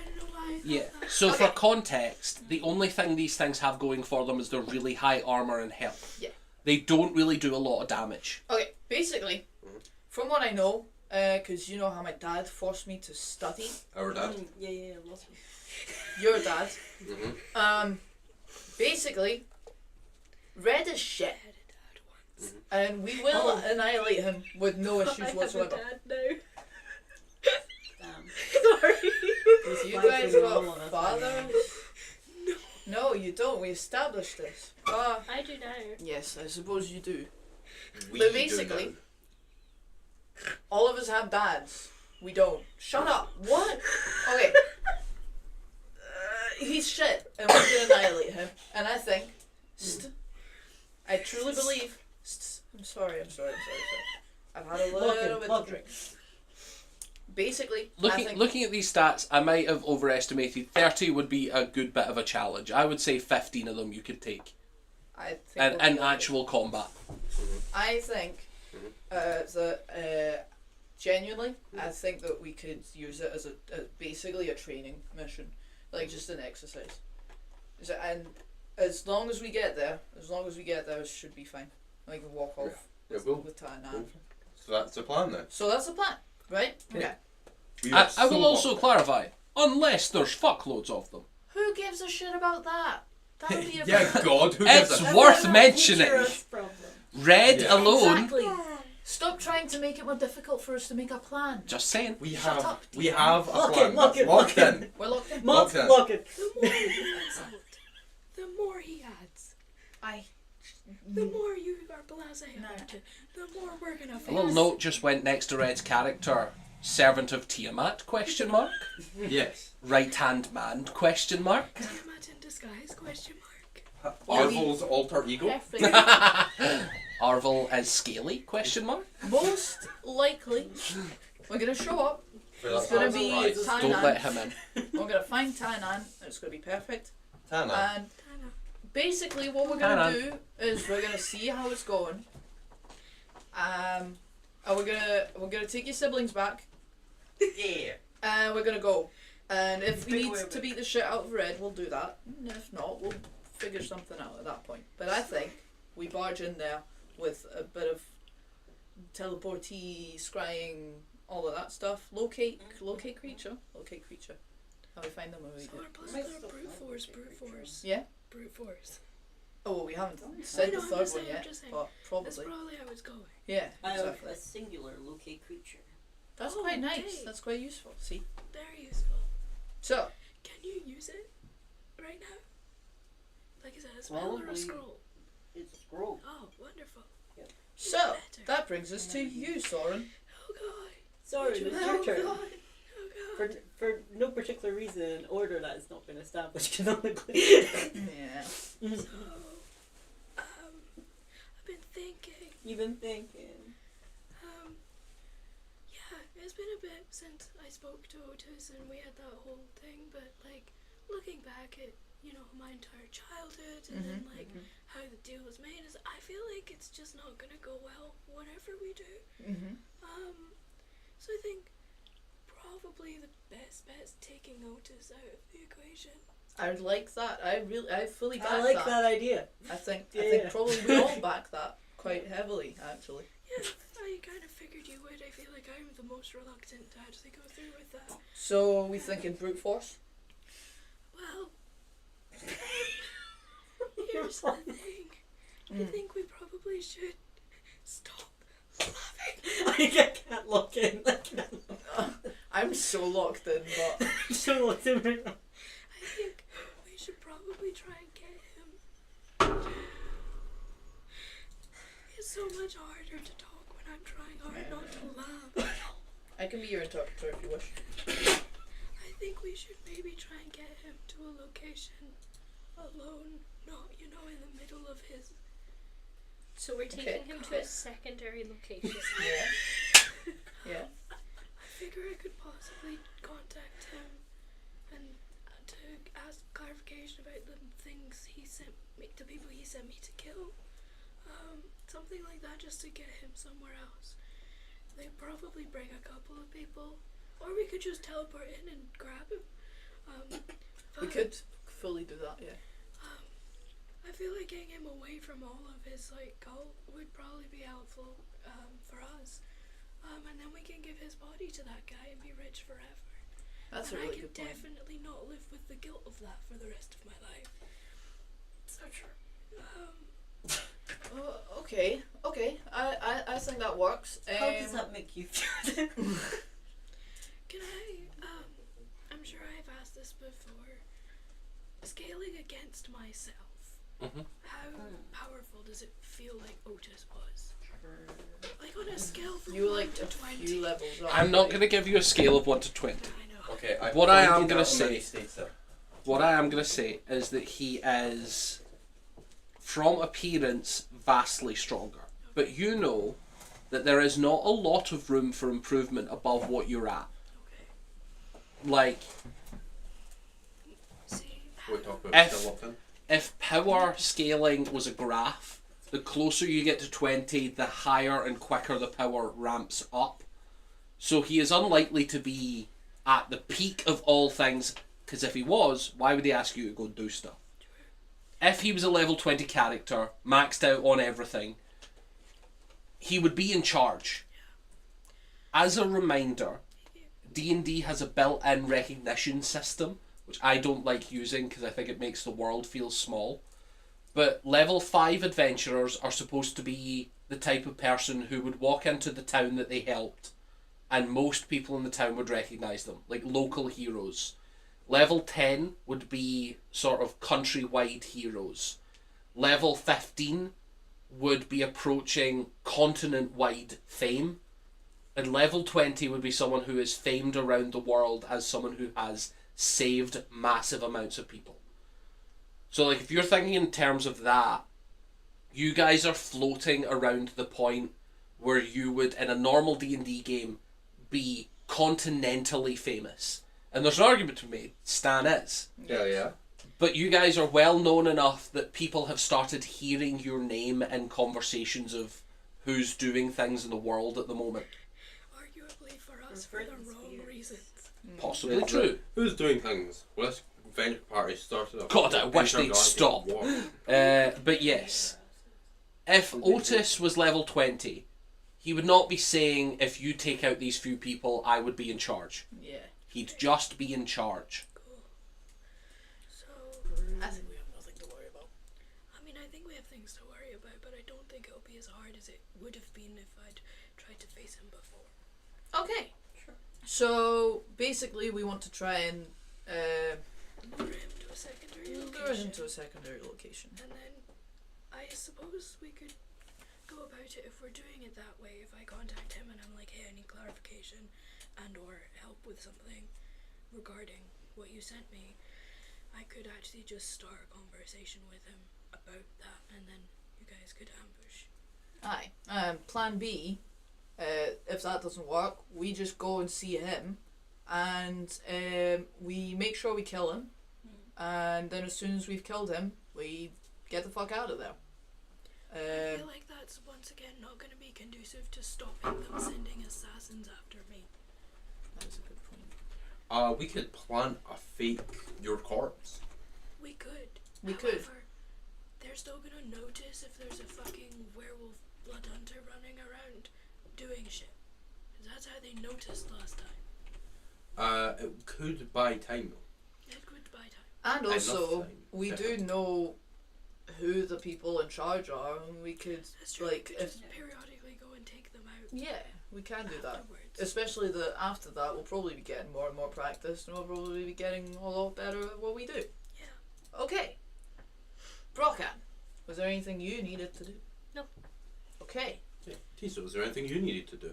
I don't know why I thought Yeah. that. So Okay. for context, the only thing these things have going for them is their really high armor and health. Yeah. They don't really do a lot of damage. Okay, basically, from what I know, because you know how my dad forced me to study, Our dad. Yeah, lots of. your dad, Mm-hmm. basically, Red is shit, I had a dad once. and we will annihilate him with no I issues have a whatsoever. dad now. Damn. Sorry. You Like guys we got all on a fathers? No, you don't. We established this. I do now. Yes, I suppose you do. We But do basically, now. all of us have dads. We don't. Shut up. What? Okay. He's shit, and we're gonna annihilate him. And I think, I truly believe. I'm sorry. I've had a little bit to drink. Basically, I think Looking at these stats, I might have overestimated. 30 would be a good bit of a challenge. I would say 15 of them you could take. I think And we'll in be actual combat. I think that genuinely, I think that we could use it as basically a training mission, like just an exercise. And as long as we get there, it should be fine. We can walk off It will. with Tainan. So that's the plan then. So that's the plan, right? Okay. We I are so will also hot. clarify, unless there's fuckloads of them. Who gives a shit about that? That would be a Yeah, God, who gives It's a worth mentioning. Problem. Red Yeah. alone. Exactly. Stop trying to make it more difficult for us to make a plan. Just saying. We Shut have up, we Tina. have a Lock plan. it, lock That's it, locked lock in. We're locked in. Look, in. look it. The more you insult, the more he adds. The more you are blasé about it, the more we're gonna A face. little note just went next to Red's character. Servant of Tiamat, question mark. Yes. Right hand man, question mark. Tiamat in disguise, question mark. Arvel's alter ego. Perfect. Arvel is scaly, question mark. Most likely, we're gonna show up. It's gonna be Surprise. Don't let Tainan. him in. We're gonna find Tainan. And it's gonna be perfect. Tana. And Tana. basically, what we're gonna Tainan. do is we're gonna see how it's going. And we're gonna take your siblings back. Yeah. And we're gonna go. And if we Big need word. to beat the shit out of Red, we'll do that. And if not, we'll figure something out at that point. But I think we barge in there with a bit of teleportee, scrying, all of that stuff. Locate creature. How we find them when we So do. our plus Might are still brute find force, it. brute force. Yeah. Brute force. Oh, we haven't said know, the I'm third just one saying, yet, I'm just saying. but That's probably. probably how it's going. Yeah, I have exactly. a singular locate creature. That's Oh, quite nice. okay. That's quite useful. See? Very useful. So, Can you use it right now? Like, is it a spell or a Probably. scroll? It's a scroll. Oh, wonderful. so that brings us to you, Soren. Oh god. Sorry, Which it's one? your Oh turn. god. Oh god. For no particular reason, an order that has not been established canonically. Yeah. So, I've been thinking. You've been thinking. Yeah, it's been a bit since I spoke to Otis and we had that whole thing, but like looking back at, you know, my entire childhood and then like how the deal was made is I feel like it's just not gonna go well whatever we do. So I think probably the best bet is taking Otis out of the equation. I like that. I fully back I like that idea. I think Yeah. probably we all back that quite heavily, actually. Yeah, kind of figured you would. I feel like I'm the most reluctant to actually go through with that. So we thinking brute force? Well, here's the thing. I think we probably should stop laughing. I can't lock in. I can't lock I'm so locked in, but in. I'm so locked in right now. I think we should probably try and get him. It's so much harder to talk when I'm trying hard not to laugh. I can be your interpreter if you wish. I think we should maybe try and get him to a location alone, not, in the middle of his... So we're taking Okay. him to a secondary location. Yeah. Yeah. I figure I could possibly contact him and to ask clarification about the things he sent me, the people he sent me to kill. Something like that, just to get him somewhere else. They'd probably bring a couple of people, or we could just teleport in and grab him. We could fully do that, yeah. I feel like getting him away from all of his cult would probably be helpful for us. And then we can give his body to that guy and be rich forever. That's and a really I good can point. definitely not live with the guilt of that for the rest of my life. So true. Okay. I think that works. How does that make you feel? Can I, I'm sure I've asked this before, scaling against myself, how powerful does it feel like Otis was? Like on a scale from You 1 like to a 20. few levels up. I'm not going to give you a scale of 1 to 20. I know. Okay, What I am pointed gonna out say- many states there. What I am going to say is that he is, from appearance, vastly stronger. But you know that there is not a lot of room for improvement above what you're at. Okay. Like, See, We talk about If- still looking. if power scaling was a graph, the closer you get to 20, the higher and quicker the power ramps up. So he is unlikely to be at the peak of all things, because if he was, why would he ask you to go do stuff? If he was a level 20 character, maxed out on everything, he would be in charge. As a reminder, D&D has a built-in recognition system, which I don't like using because I think it makes the world feel small. But level 5 adventurers are supposed to be the type of person who would walk into the town that they helped and most people in the town would recognise them, like local heroes. Level 10 would be sort of countrywide heroes. Level 15 would be approaching continent-wide fame. And level 20 would be someone who is famed around the world as someone who has saved massive amounts of people. So like if you're thinking in terms of that, you guys are floating around the point where you would, in a normal D&D game, be continentally famous. And there's an argument to be made, Stan is. Yeah. But you guys are well known enough that people have started hearing your name in conversations of who's doing things in the world at the moment. arguably for us, for the wrong reasons. Possibly Yeah, true. Who's doing things? Well, this venture party started up. God, I wish they'd intergalactic stop. war. But yes, if Otis was level 20, he would not be saying, if you take out these few people, I would be in charge. Yeah. He'd just be in charge. Cool. So, I think we have nothing to worry about. I mean, I think we have things to worry about, but I don't think it'll be as hard as it would have been if I'd tried to face him before. Okay. Sure. So basically, we want to try and Lure him to a secondary lure location. him to a secondary location. And then, I suppose we could go about it if we're doing it that way. If I contact him and I'm like, hey, I need clarification and or help with something regarding what you sent me, I could actually just start a conversation with him about that, and then you guys could ambush. Aye. Plan B, if that doesn't work, we just go and see him, and we make sure we kill him, and then as soon as we've killed him, we get the fuck out of there. I feel like that's once again not going to be conducive to stopping them sending assassins after me. That is a good point. We could plant a fake your corpse. We could. We could. However, they're still gonna notice if there's a fucking werewolf blood hunter running around doing shit. 'Cause that's how they noticed last time. It could buy time though. It could buy time. And also, Enough time. we do know who the people in charge are, and we could, That's true. like, we could if... just periodically go and take them out Yeah, we can do that. afterwards. Especially that after that, we'll probably be getting more and more practice, and we'll probably be getting a lot better at what we do. Yeah. Okay. Brocan, was there anything you needed to do? No. Okay. Tiso, is there anything you needed to do?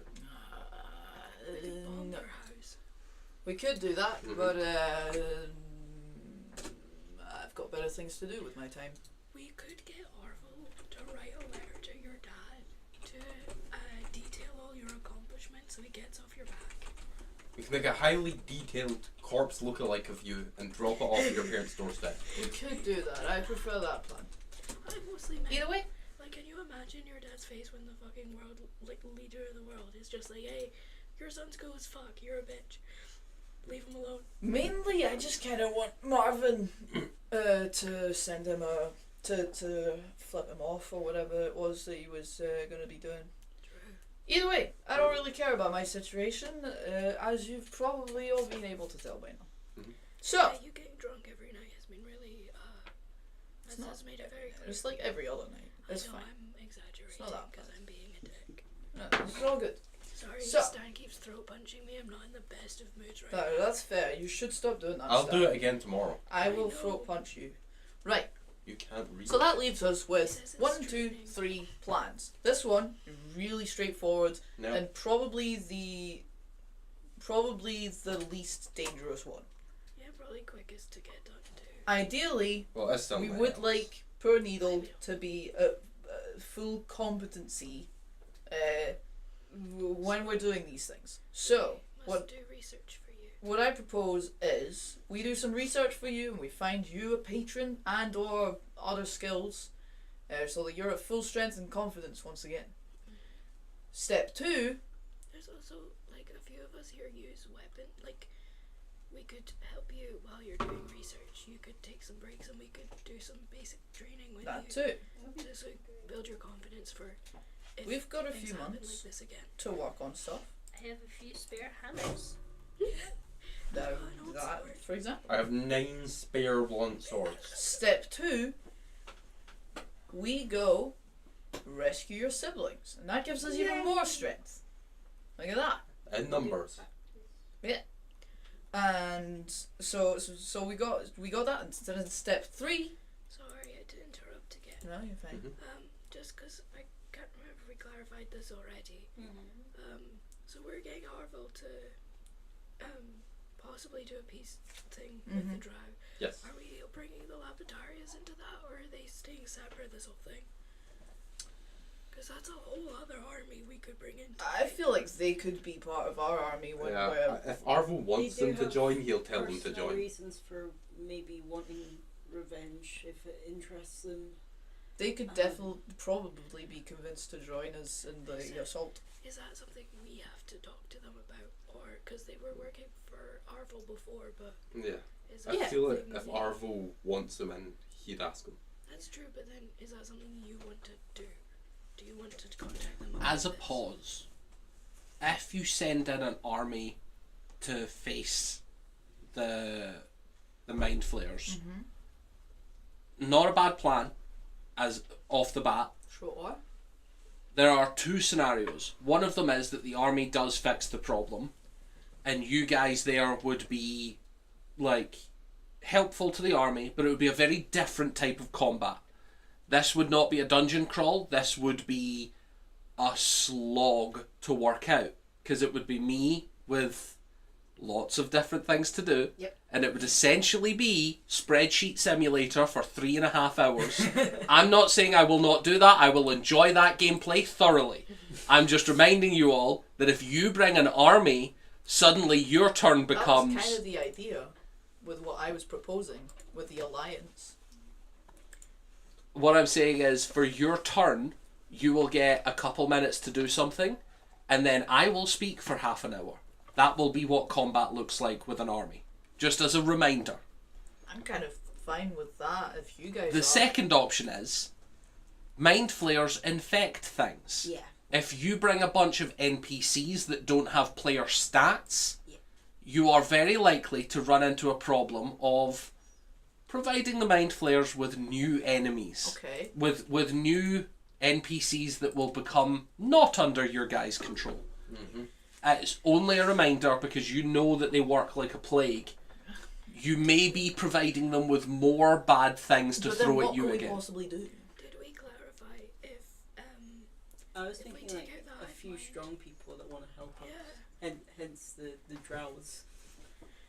We could bomb No. their house. We could do that, Mhm. but I've got better things to do with my time. We could get Orville to write a letter to your dad to detail all your accomplishments so he gets off your back. We can make a highly detailed corpse lookalike of you and drop it off at your parents' doorstep. We could do that. I prefer that plan. I mostly meant, Either way, like, can you imagine your dad's face when the fucking world, like, leader of the world is just like, hey, your son's cool as fuck, you're a bitch. Leave him alone. mainly I just kind of want Marvin to send him to flip him off or whatever it was that he was going to be doing. True. Either way, I don't really care about my situation, as you've probably all been able to tell by now. Mhm. So, Yeah, you getting drunk every night has been really, It's has made it very clear. it's like every other night. It's I know fine. I'm exaggerating not that because bad. I'm being a dick. No, it's all good. Sorry, So- Stan keeps throat punching me. I'm not in the best of moods right No, that's fair. You should stop doing that. I'll Stan. do it again tomorrow. I will I know. throat punch you. Right. You can't read. So that leaves us He with says it's 1, 2, training. 3 plans. This one really straightforward No. and probably the least dangerous one. Yeah, probably quickest to get done too. Ideally, Well, that's still we my would house. like poor Needle to be at full competency when we're doing these things. So, Must what do research for you. what I propose is we do some research for you and we find you a patron and or other skills so that you're at full strength and confidence once again. Step 2, There's also like a few of us here use weapon. Like we could help you while you're doing research. You could take some breaks and we could do some basic training with that you. too. Just like build your confidence for. If We've got a things few happen months like this again. to work on stuff. I have a few spare hammers. Now, an old that, sword. for example. I have 9 spare blunt swords. Step 2, we go rescue your siblings, and that gives us even more strength. Look at that. In numbers. And so we got that. Instead of step 3, Sorry, I did interrupt again. no, you're fine. Just because I can't remember if we clarified this already. So we're getting Harville to possibly do a peace thing with the drow. Yes. Are we bringing the Lapidarians into that, or are they staying separate this whole thing? Because that's a whole other army we could bring in. I feel like they could be part of our army when Yeah. we're. If Arvo wants They do them to have join, he'll tell them to personal join. reasons for maybe wanting revenge if it interests them. They could definitely probably be convinced to join us in the assault. Is that something we have to talk to them about, or because they were working for Arvel before, but Yeah. is I that feel like something if we- Arvo wants them in, he'd ask them. That's true, but then is that something you want to do? Do you want to contact them? As a about this? pause, if you send in an army to face the mind flayers, not a bad plan. As off the bat, Sure. there are 2 scenarios. One of them is that the army does fix the problem, and you guys there would be like helpful to the army, but it would be a very different type of combat. This would not be a dungeon crawl. This would be a slog to work out, because it would be me with lots of different things to do. Yep. And it would essentially be spreadsheet simulator for 3.5 hours. I'm not saying I will not do that. I will enjoy that gameplay thoroughly. I'm just reminding you all that if you bring an army, suddenly your turn becomes... That's kind of the idea with what I was proposing with the alliance. What I'm saying is, for your turn, you will get a couple minutes to do something, and then I will speak for half an hour. That will be what combat looks like with an army. Just as a reminder. I'm kind of fine with that if you guys The are. second option is mind flayers infect things. Yeah. If you bring a bunch of NPCs that don't have player stats, Yeah. you are very likely to run into a problem of providing the Mind Flayers with new enemies. Okay. With new NPCs that will become not under your guys' control. Mm-hmm. It's only a reminder because you know that they work like a plague. You may be providing them with more bad things to But then throw what at you can we again. possibly do? Did we clarify if I was If we thinking take like out the a few hive mind. strong people that want to help us, yeah? and hence the drows.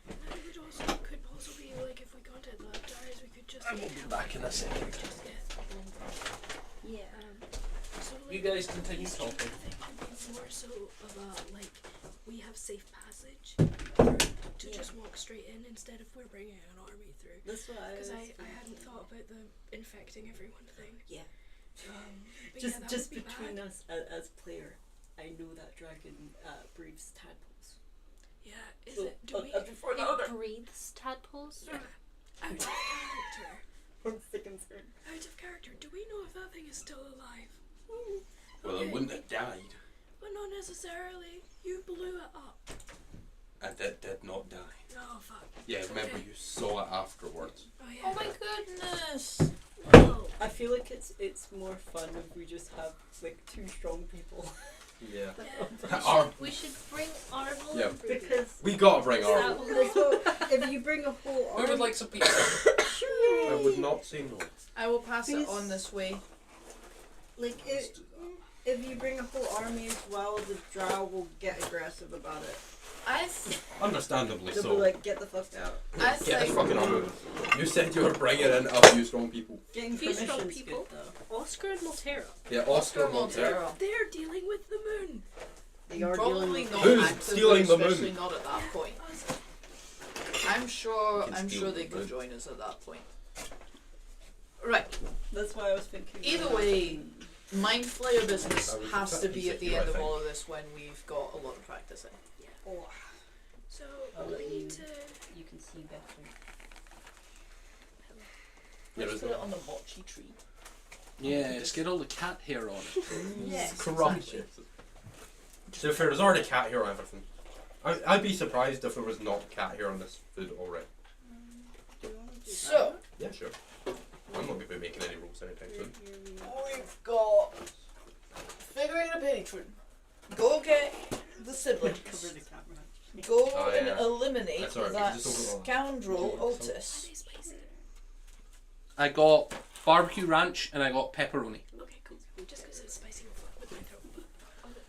And it would also could also be like if we contact the Abdars, we could just I will be back in a second. just get Yeah. so like You guys continue these talking. I think would be more so about like we have safe passage to Yeah. just walk straight in instead of we're bringing an army through. That's what I was Because I thinking. hadn't thought about the infecting everyone thing. Yeah. But Just yeah, that just would be between bad. us as player, I know that dragon breathes tadpoles. Yeah, is So, it? Do we before the other It breathes tadpoles. out of character? What's the concern? Out of character. Do we know if that thing is still alive? Well, Okay, it wouldn't have died. but not necessarily. You blew it up. And it did not die. Oh fuck. Yeah, remember Okay. you saw it afterwards. Oh yeah. Oh my goodness! Oh. I feel like it's more fun if we just have like two strong people. Yeah. Yeah. We should bring Arvel Yeah. and Ruby. Because We gotta bring That our. will- that's what, if you bring a whole Who army, would like some pizza? I would not say no. I will pass it Please. on this way. like if you bring a whole army as well, the drow will get aggressive about it. Understandably They'll so. be like, get the fuck out. I Get this think fucking on with it. You said you were bringing in a few strong people. Getting Few strong permission's people. good though. Oscar and Montero. Yeah, Oscar Montero. Montero. They're dealing with the moon. They are Probably dealing with not Who's actively, stealing the moon? especially not at that point. Awesome. I'm sure. You can I'm steal sure the they could moon. join us at that point. Right. That's why I was thinking. Either way, Mind Flayer business I was has to be at the exactly end of what I all of this when we've got a lot of practice in. Oh, So I'll we let need you- to. you can see better. Yeah, Let's there's put no- it on the mochi tree. Yeah, it's got all the cat hair on it. Yes. Corrupt. Exactly. So if there's already cat hair on everything, I'd be surprised if there was not cat hair on this food already. Do you want to do So Yeah, sure. I'm not going to be making any rules anytime soon. we've got figuring a patron. Go get the siblings. Cover the camera. Go Oh, and yeah. eliminate That's alright, we that can just open it all. scoundrel Are Otis. they spicy? I got barbecue ranch and I got pepperoni. Okay, cool. Just because it's spicy with my throat. But other than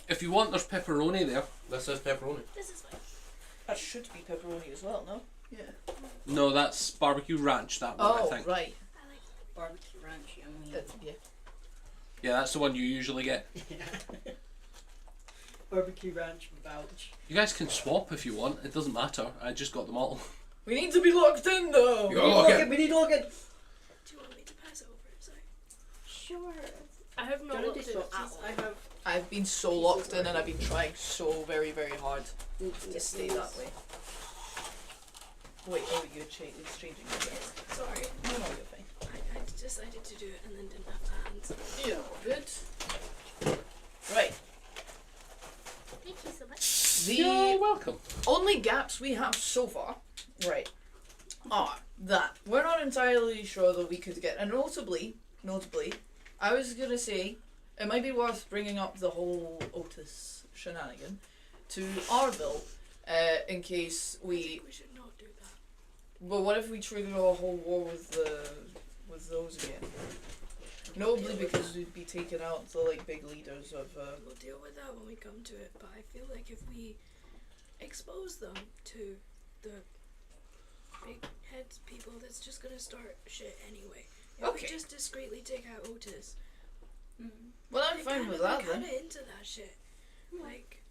that, If you want, there's pepperoni there. This is pepperoni. this is fine. That should be pepperoni as well, no? Yeah. No, that's barbecue ranch, that one, I Oh, think. right. I like Barbecue ranch, yummy. Yeah. Yeah, that's the one you usually get. Barbecue ranch vouch. You guys can swap if you want, it doesn't matter. I just got them all. We need to be locked in though. You gotta look at We need to look at. Do you want me to pass it over? Sorry. Sure. I have not looked at it at all. I have. I've been so locked in and I've been trying so very, very hard to stay that way. Wait, oh, you're changing your bit. Sorry. No, no, you're fine. I decided to do it and then didn't have the hands. Yeah, good. Right. Thank you so much. You're The welcome. only gaps we have so far, right, are that we're not entirely sure that we could get, and notably, I was gonna say it might be worth bringing up the whole Otis shenanigan to Arville, in case I we. think we should not do that. But what if we trigger a whole war with those again? Notably because we'd be taking out the like big leaders of. We'll deal with that when we come to it, but I feel like if we expose them to the big head people, that's just gonna start shit anyway. If Okay. we just discreetly take out Otis, Well, I'm fine with that They're then. kinda into that shit. Like,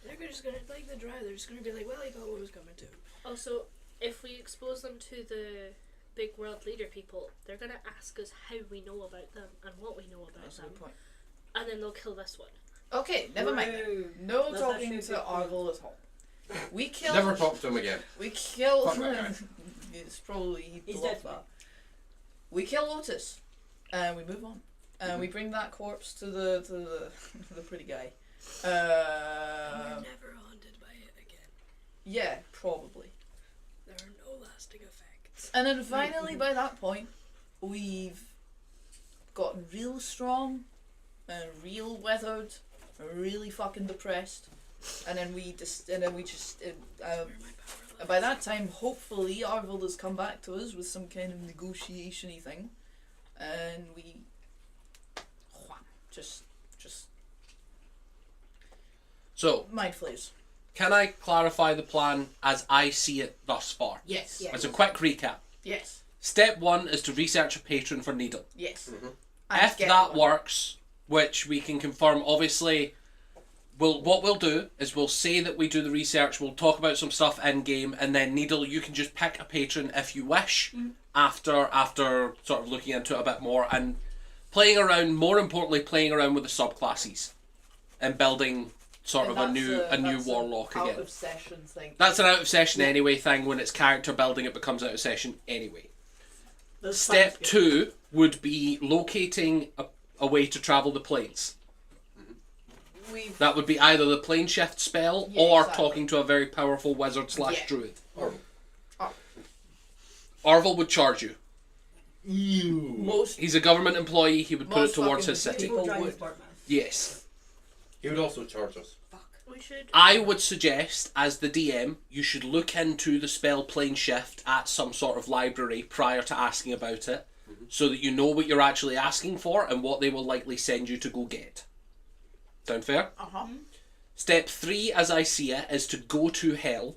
they're just gonna, like the drive, they're just gonna be like, well, he got what was coming to him. Also, if we expose them to the big world leader people, they're gonna ask us how we know about them and what we know about That's a them, good point. and then they'll kill this one. Okay, never mind. Whoa. No That's talking actually a to good point. Arville at all. We kill. Never talk to him again. We kill. Fuck that guy. It's probably He's blocked dead. that. We kill Otis, and we move on. and we bring that corpse to the the pretty guy. And we're never haunted by it again. Yeah, probably. There are no lasting effects. And then finally, by that point, we've gotten real strong and real weathered and really fucking depressed. And then we just by that time, hopefully, Arvel has come back to us with some kind of negotiation-y thing, and we just So, mind flays. can I clarify the plan as I see it thus far? Yes. Yeah. As a quick recap. Yes. Step 1 is to research a patron for Needle. Yes. Mhm. If that works, which we can confirm, obviously, what we'll do is we'll say that we do the research, we'll talk about some stuff in game, and then Needle, you can just pick a patron if you wish after sort of looking into it a bit more and playing around. More importantly, playing around with the subclasses and building sort of a new warlock out again. of session thing. That's an out of session anyway thing. When it's character building, it becomes out of session anyway. That Step sounds good. 2 would be locating a way to travel the planes. We've That would be either the plane shift spell Yeah, or exactly. talking to a very powerful wizard / Yeah. druid. Orville. Arvel would charge you. most He's a government employee, he would put it Most towards fucking his city. people People would. drive Yes. He would also charge us. We should. I would suggest, as the DM, you should look into the spell plane shift at some sort of library prior to asking about it, so that you know what you're actually asking for and what they will likely send you to go get. Sound fair? Step 3, as I see it, is to go to hell,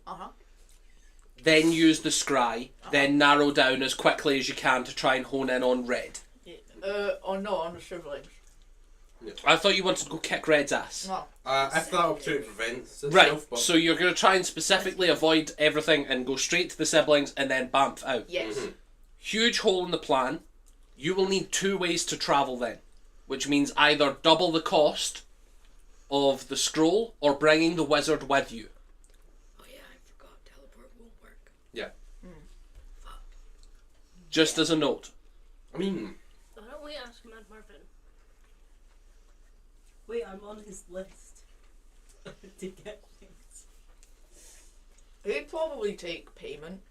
then use the scry, then narrow down as quickly as you can to try and hone in on red. on the siblings. I thought you wanted to go kick red's ass. No. If that opportunity prevents itself, Right, but so you're going to try and specifically avoid everything and go straight to the siblings and then bamf out. Yes. Huge hole in the plan. You will need 2 ways to travel then, which means either double the cost of the scroll or bringing the wizard with you. Oh yeah, I forgot. Teleport won't work. yeah. Just as a note. I mean, Why don't we ask Mad Marvin? Wait, I'm on his list to get things. They'd probably take payment,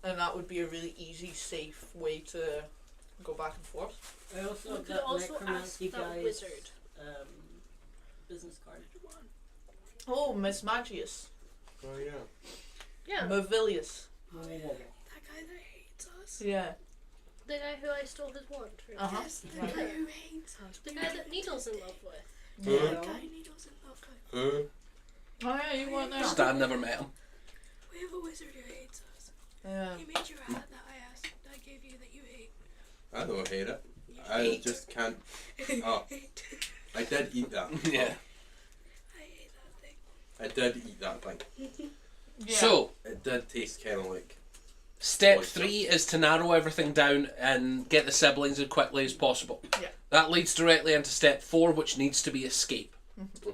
and that would be a really easy, safe way to go back and forth. I also We got could also ask necromancy that guy's wizard. business card. Oh, Miss Magius. oh yeah. Yeah, Mervilius. Oh, That guy that hates us. Yeah. the guy who I stole his wand from. Yes, the guy who hates us. The guy that Needle's in love with. The Huh? guy Needle's in love with. Huh? Oh yeah, you weren't there. Stan never met him. We have a wizard who hates us. Yeah. He made you a hat that I gave you that you hate. I don't hate it. You I hate. just can't. Oh, I did eat that. Yeah. I hate that thing. I did eat that thing. Yeah. So, It did taste kind of like. step Oyster. 3 is to narrow everything down and get the siblings as quickly as possible. Yeah. That leads directly into step 4, which needs to be escape.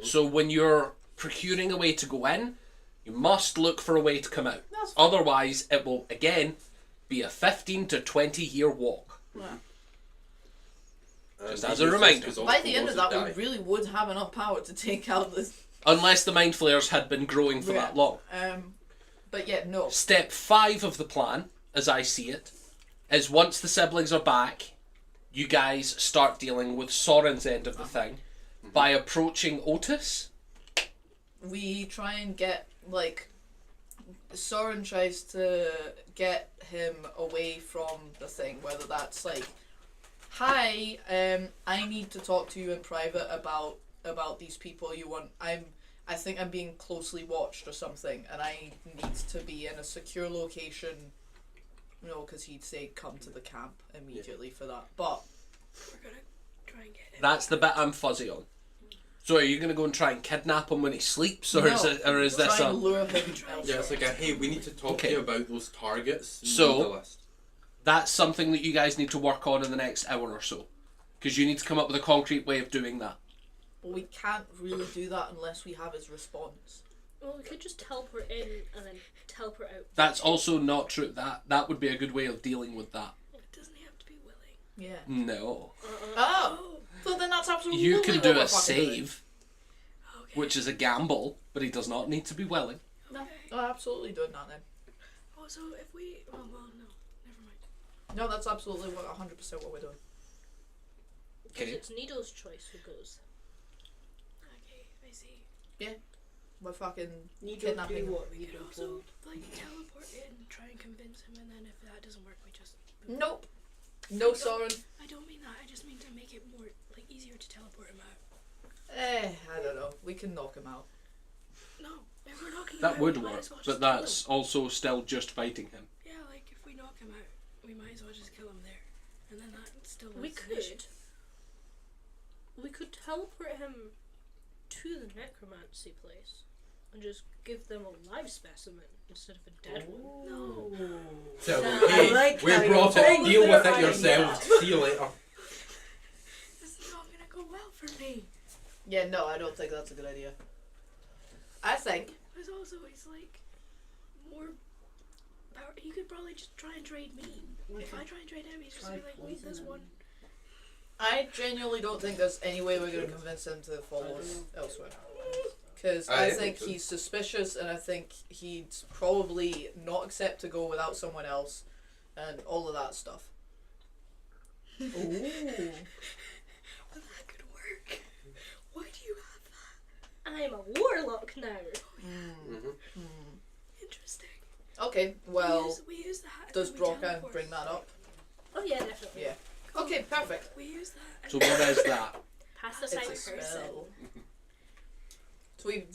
So when you're procuring a way to go in, you must look for a way to come out. That's Otherwise, it will, again, be a 15 to 20 year walk. Just as a reminder. By the end of that, we really would have enough power to take out this. Unless the mind flayers had been growing for that long. But yeah, no. Step 5 of the plan, as I see it, is once the siblings are back, you guys start dealing with Soren's end of the thing by approaching Otis. We try and get, like, Soren tries to get him away from the thing, whether that's like, hi, I need to talk to you in private about these people you want. I think I'm being closely watched or something, and I need to be in a secure location. No, because he'd say come to the camp immediately for that. But We're gonna try and get him. That's the bit I'm fuzzy on. So are you going to go and try and kidnap him when he sleeps, or is this try a... and lure him Yeah, elsewhere. it's like a hey, we need to talk Okay. to you about those targets. You So- need the list. That's something that you guys need to work on in the next hour or so. Because you need to come up with a concrete way of doing that. But we can't really do that unless we have his response. Well, we could just teleport in and then teleport out. That's also not true. That would be a good way of dealing with that. Doesn't he have to be willing? Yeah. No. Oh! That's absolutely You can what do we're a fucking doing. save, Okay. which is a gamble, but he does not need to be willing. No, absolutely doing that then. Oh, so if we. Oh, well, no. Never mind. No, that's absolutely 100% what we're doing. Because Okay. it's Nido's choice who goes. Okay, I see. We're fucking Need to kidnapping do him. what We we could do. also, like, teleport in, try and convince him, and then if that doesn't work, we just. Nope. No, Soren. I don't mean that. I just mean to make it more, like, easier to teleport him out. I don't know. We can knock him out. No, if we're knocking him That out, would we might work, as well but just kill that's him. also still just fighting him. Yeah, like, if we knock him out, we might as well just kill him there. And then that still We is an issue. could. We could teleport him to the necromancy place and just give them a live specimen instead of a dead one. No. So, No, hey, I like we how brought you're it. Deal with it thinking. yourselves. See you later. This is not gonna go well for me. Yeah, no, I don't think that's a good idea. I think Because also, he's like, more power. He could probably just try and trade me. If I try and trade him, he's just gonna be like, leave this one. I genuinely don't think there's any way we're going to convince him to follow us elsewhere. Because I I think think so. he's suspicious, and I think he'd probably not accept to go without someone else, and all of that stuff. Ooh. But that could work. Why do you have that? I'm a warlock now. Mm-hmm. Interesting. Okay, well, we use that. and does then we Brocken teleport. bring that up? Oh yeah, definitely. Yeah. Okay, perfect. We use that. and So what is that? Pacify It's a person. spell. So we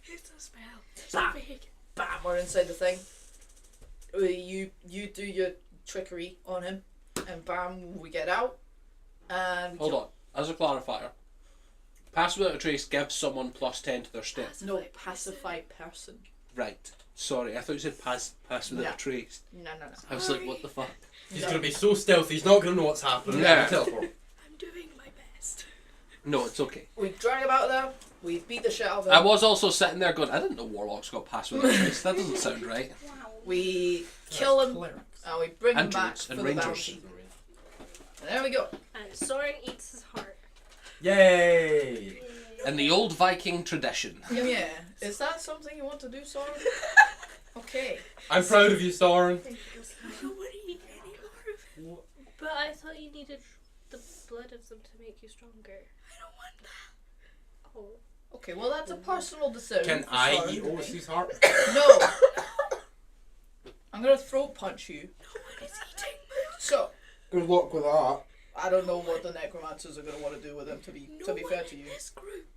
It's a spell. It's Bam. so big. bam, we're inside the thing. You do your trickery on him, and bam, we get out. And we Hold kill on. As a clarifier, pass without a trace gives someone +10 to their strength. No, pacify person. Right. Sorry, I thought you said pass without Yeah. a trace. No. I was like, what the fuck? He's No. gonna be so stealthy. He's not gonna know what's happening. Yeah. Teleport. I'm doing my best. No, it's okay. We drag him out of there. We beat the shit out of him. I was also sitting there going, I didn't know warlocks got pass without a trace. That doesn't sound right. We kill him, and we bring him And back druids for and the rangers. bounty. And there we go. And Soren eats his heart. Yay! In the old Viking tradition. Yeah. Is that something you want to do, Soren? Okay. I'm proud of you, Soren. I don't want to eat any more of it. But I thought you needed the blood of them to make you stronger. I don't want that. Oh. Okay, well that's a personal decision. Can for I Soren. eat Otis's heart? No. I'm gonna throat punch you. No one is eating. So, Good luck with that. I don't know what the necromancers are gonna want to do with him. To be fair to you, This group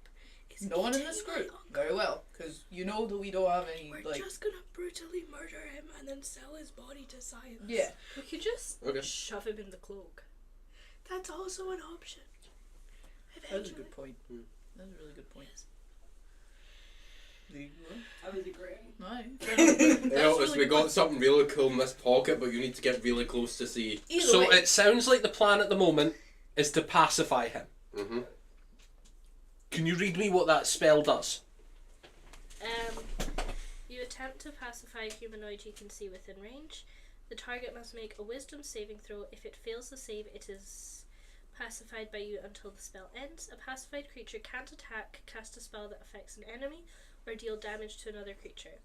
is no one in eating this my group. uncle. Very well, because you know that we don't have any We're like. just gonna brutally murder him and then sell his body to science. Yeah. We could just Okay. shove him in the cloak. That's also an option. That's a Eventually. good point. That's a really good point. There you go. I was agreeing. Right. Hey, Otis, we got something really cool in this pocket, but you need to get really close to see. Either So way, it sounds like the plan at the moment is to pacify him. Mm-hmm. Can you read me what that spell does? You attempt to pacify a humanoid you can see within range. The target must make a wisdom saving throw. If it fails the save, it is pacified by you until the spell ends. A pacified creature can't attack, cast a spell that affects an enemy, or deal damage to another creature.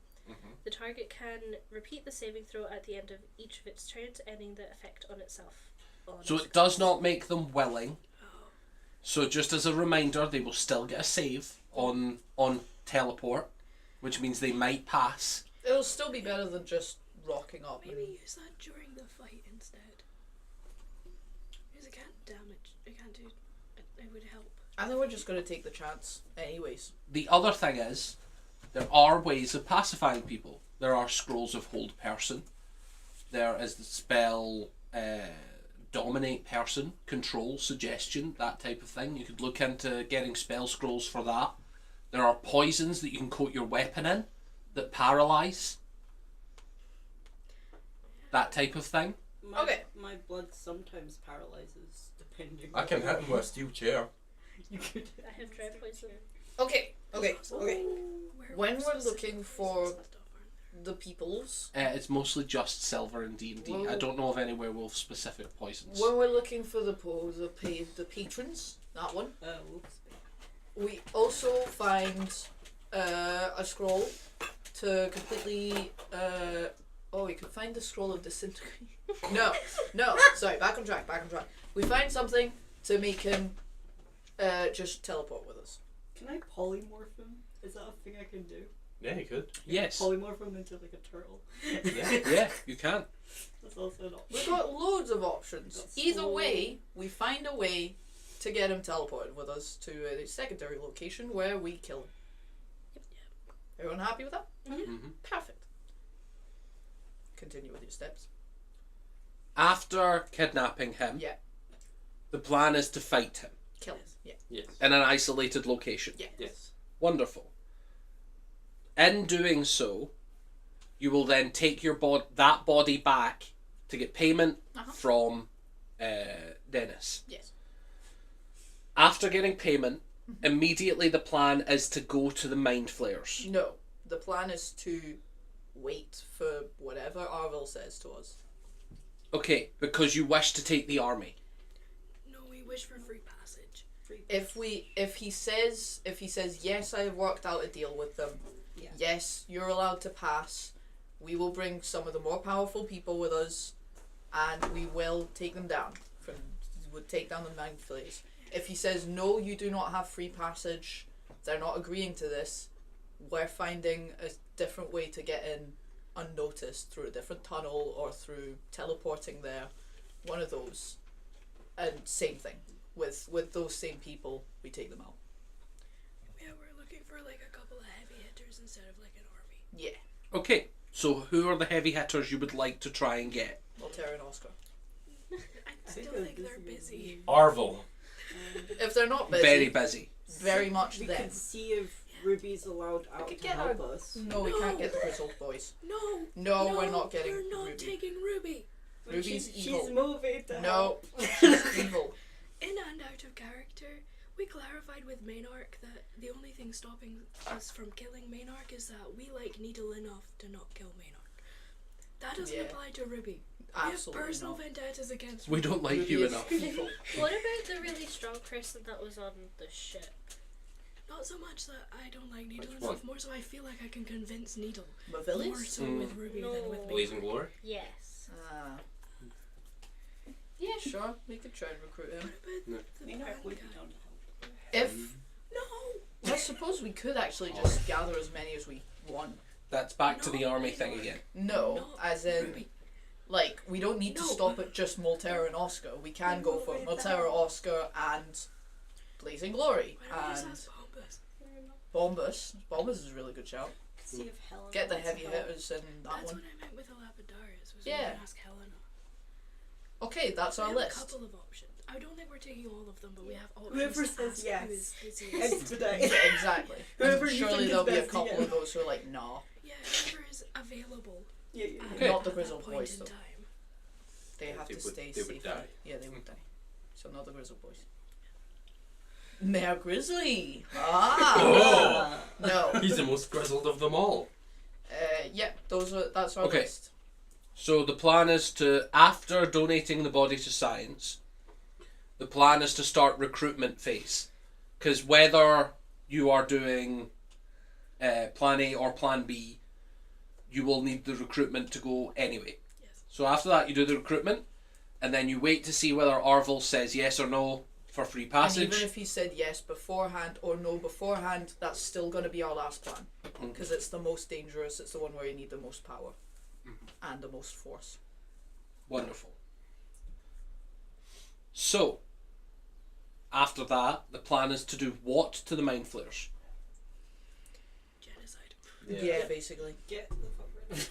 The target can repeat the saving throw at the end of each of its turns, ending the effect on itself. So it does not make them willing. So just as a reminder, they will still get a save on teleport, which means they might pass. it'll still be better than just rocking up. Maybe use that during the fight instead. Because it can't damage. It can't do. It would help. I think we're just gonna take the chance, anyways. The other thing is, there are ways of pacifying people. There are scrolls of hold person. There is the spell dominate person, control, suggestion, that type of thing. You could look into getting spell scrolls for that. There are poisons that you can coat your weapon in that paralyze. That type of thing. Okay. My blood sometimes paralyzes, depending. I can hit him with a steel chair. You could. I have tried poison. Okay. When Werewolves we're with looking silver for poisons and stuff, aren't the peoples, It's mostly just silver and D&D. I Well- don't know of any werewolf specific poisons. when we're looking for the patrons, That one. Whoops. We also find a scroll to completely. We could find the scroll of disintegration. No. Sorry, back on track. We find something to make him just teleport with us. Can I polymorph him? Is that a thing I can do? Yeah, you could. Yes. Polymorph him into like a turtle. Yeah, you can. That's also an option. We've got loads of options. That's Either so- way, we find a way to get him teleported with us to a secondary location where we kill him. Everyone happy with that? Mm-hmm. Perfect. Continue with your steps. After kidnapping him, Yeah. the plan is to fight him Kill him. Yeah. Yes. in an isolated location. Yeah. Yes. Wonderful. In doing so, you will then take that body back to get payment from Dennis. Yes. After getting payment, immediately the plan is to go to the mind flayers. No. The plan is to wait for whatever Arvil says to us. Okay, because you wish to take the army. No, we wish for free passage. If he says yes, I have worked out a deal with them. Yeah. Yes, you're allowed to pass. We will bring some of the more powerful people with us, and we will take them down. Would take down the mind flayers. If he says no, you do not have free passage, they're not agreeing to this. We're finding a different way to get in unnoticed through a different tunnel or through teleporting there. One of those. And same thing. With those same people, we take them out. Yeah, we're looking for like a couple of heavy hitters instead of like an army. Yeah. Okay, so who are the heavy hitters you would like to try and get? Voltaire and Oscar. I still think they're busy. Arvel. If they're not busy, Very busy. very much We them. could see if Ruby's allowed out could to get help our- us. No, we can't get the Grizzled Boys. No. No, we're not getting We're not Ruby. taking Ruby. But Ruby's she's evil. moving to No, help. she's evil. In and out of character, we clarified with Maynark that the only thing stopping us from killing Maynark is that we like Needle enough to not kill Maynark. That doesn't Yeah. apply to Ruby. Absolutely we have personal not. vendettas against We Ruby. don't like Ruby you is enough. evil. What about the really strong person that was on the ship? Not so much that I don't like Needle Which enough, one? more so I feel like I can convince Needle. More Mavillius? so with Ruby than with No. me. Blazing Glory. Yes. Yeah, sure. We could try and recruit him. What about the Maynard bad would be guy? down to help. If No! I suppose we could actually just gather as many as we want. That's back to the army thing again. No, No, as in, Ruby. like, we don't need to No. stop at just Molterra and Oscar. We can go for Molterra, Oscar, and Blazing Glory. Why don't we just And ask Bombus? Bombus. Bombus is a really good shout. See if Helen Get the wants to heavy help. hitters in that That's one. what I meant with the Lapidaris, was Yeah. we can ask Helena. Okay, that's We our have a list. couple of options. I don't think we're taking all of them, but we have options. Whoever to says ask yes. who is busiest. Expedite. Yeah, exactly. Whoever And you surely think is there'll be a best to couple get. of those who are like, nah. Yeah, whoever is available. Yeah, yeah. at- Okay. Not the at Grizzled that point Boys, in though. time. They have They to would- stay they would safe. die. Yeah, they would die. So not the Grizzled Boys. Mayor Grizzly. Ah. No. He's the most grizzled of them all. Yeah, that's our Okay. list. So the plan is to, after donating the body to science, the plan is to start recruitment phase. Because whether you are doing plan A or plan B, you will need the recruitment to go anyway. Yes. So after that you do the recruitment, and then you wait to see whether Arvel says yes or no for free And passage. even if he said yes beforehand or no beforehand, that's still going to be our last plan. Because it's the most dangerous, it's the one where you need the most power. And the most force. Wonderful. So, after that, the plan is to do what to the mind flayers? Genocide. Yeah, basically. Get the fuck rid of it.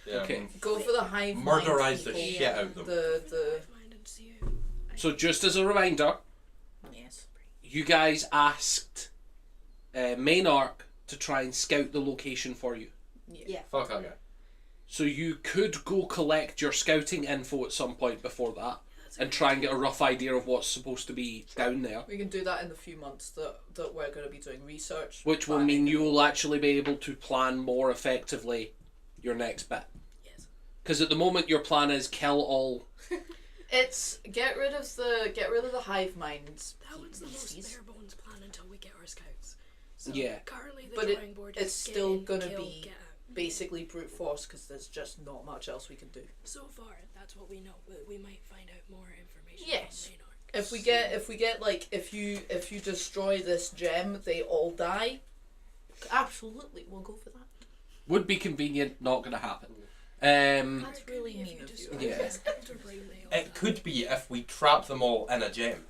Yeah, Okay. Go for the hive mind Murderize the people. shit out of them. The Hive mind and see who. So just as a reminder, yes. you guys asked Maynark to try and scout the location for you. Yeah. Fuck that guy. So you could go collect your scouting info at some point before that That's and try and get a rough idea of what's supposed to be down there. We can do that in the few months that we're going to be doing research. Which will mean you will actually be able to plan more effectively your next bit. Yes. Because at the moment your plan is kill all It's get rid of the hive minds. That one's the most PCs. bare bones plan until we get our scouts. So Yeah. currently the But drawing board is it's get still in, gonna kill, be get out. basically brute force because there's just not much else we can do. So far, that's what we know, but we might find out more information. Yes. From Maynard. If we get like if you destroy this gem, they all die. Absolutely, we'll go for that. Would be convenient, not going to happen. That's really If mean you of just you. Yeah. this elder brain, they all It could be if we trap them all in a gem.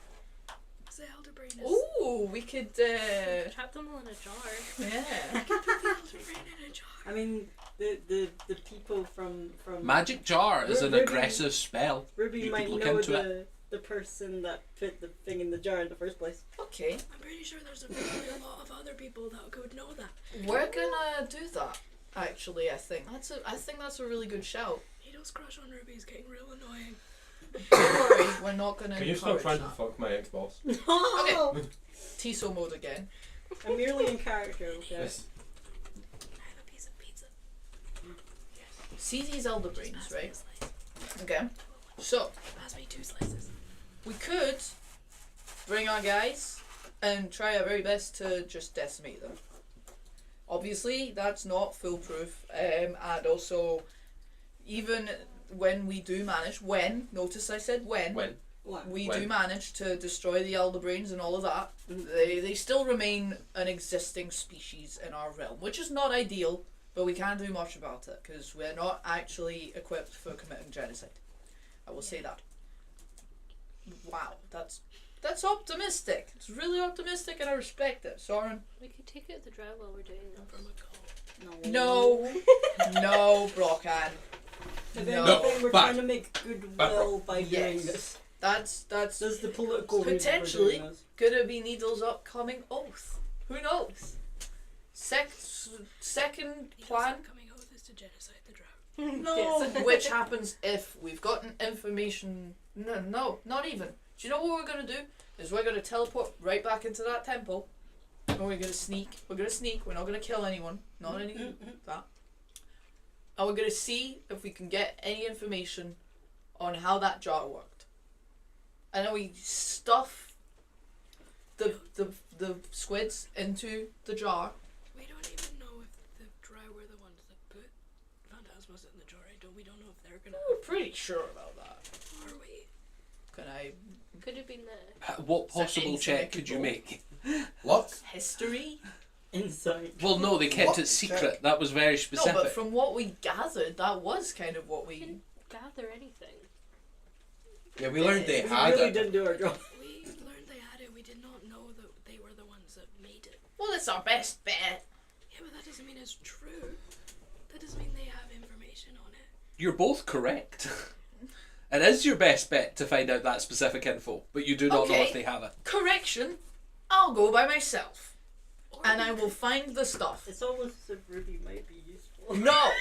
The elder brain is. Ooh, we could. Trap them all in a jar. Yeah. The elder brain in a jar. I mean, the people from Magic jar is an Ruby- aggressive spell. Ruby You might could look know into the person that put the thing in the jar in the first place. Okay, I'm pretty sure there's probably a lot of other people that could know that. we're gonna do that. Actually, I think that's a really good shout. Needle's crush on Ruby is getting real annoying. Don't worry, we're not gonna. Can you stop encourage trying to that. fuck my ex-boss? No! Tiso mode again. I'm merely in character, okay? Yes. I have a piece of pizza. See these elder brains, Pass me right? a slice. Okay. So Pass me 2 slices. we could bring our guys and try our very best to just decimate them. Obviously, that's not foolproof, and also, even when we do manage, notice I said when, What? we When? do manage to destroy the elder brains and all of that, they still remain an existing species in our realm, which is not ideal, but we can't do much about it because we're not actually equipped for committing genocide. I will say that. Wow, that's optimistic. It's really optimistic, and I respect it. Soren. We could take out the drow while we're doing I'm that. from a call. No, Brockan. If No. anything, we're But- trying to make goodwill by doing Yes. this. That's That's the political reason Potentially. we're doing this. gonna be Needle's upcoming oath. Who knows? Second Needle's plan, upcoming oath is to genocide the drow. No! which happens if we've gotten information. No, not even. Do you know what we're gonna do? Is we're gonna teleport right back into that temple, and we're gonna sneak. We're not gonna kill anyone. Not any that. And we're gonna see if we can get any information on how that jar worked. And then we stuff the squids into the jar. We don't even know if the drow were the ones that put phantasmas in the jar. We don't know if they're gonna. We're pretty sure about that. Are we? Can I Could have been the. What possible anything I check could could you roll? make? What? history? Inside. Well, no, they kept What it secret. check? That was very No, specific. but from what we gathered, that was kind of what We we. can gather anything. Yeah, we learned they We had really it. didn't do our job. We learned they had it. We did not know that they were the ones that made it. Well, it's our best bet. Yeah, but that doesn't mean it's true. That doesn't mean they have information on it. You're both correct. It is your best bet to find out that specific info, but you do not know Okay. if they have it. Correction. I'll go by myself, Or and we I will find the stuff. It's almost as if Ruby might be useful. No.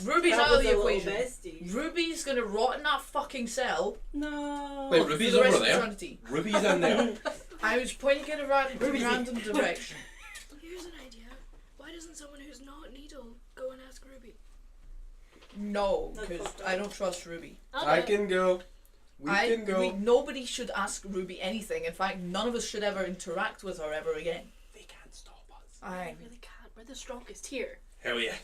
Ruby's That out of was the a little equation. bestie. Ruby's gonna rot in that fucking cell No. Wait, for Ruby's the rest over of there. eternity. Ruby's in there. I was pointing in a Ruby's- random direction. Here's an idea. Why doesn't someone who's not Needle go and ask Ruby? No, That's because fucked up. I don't trust Ruby. I can go. We can go. Nobody should ask Ruby anything. In fact, none of us should ever interact with her ever again. They can't stop us. I really can't. We're the strongest here. Hell yeah.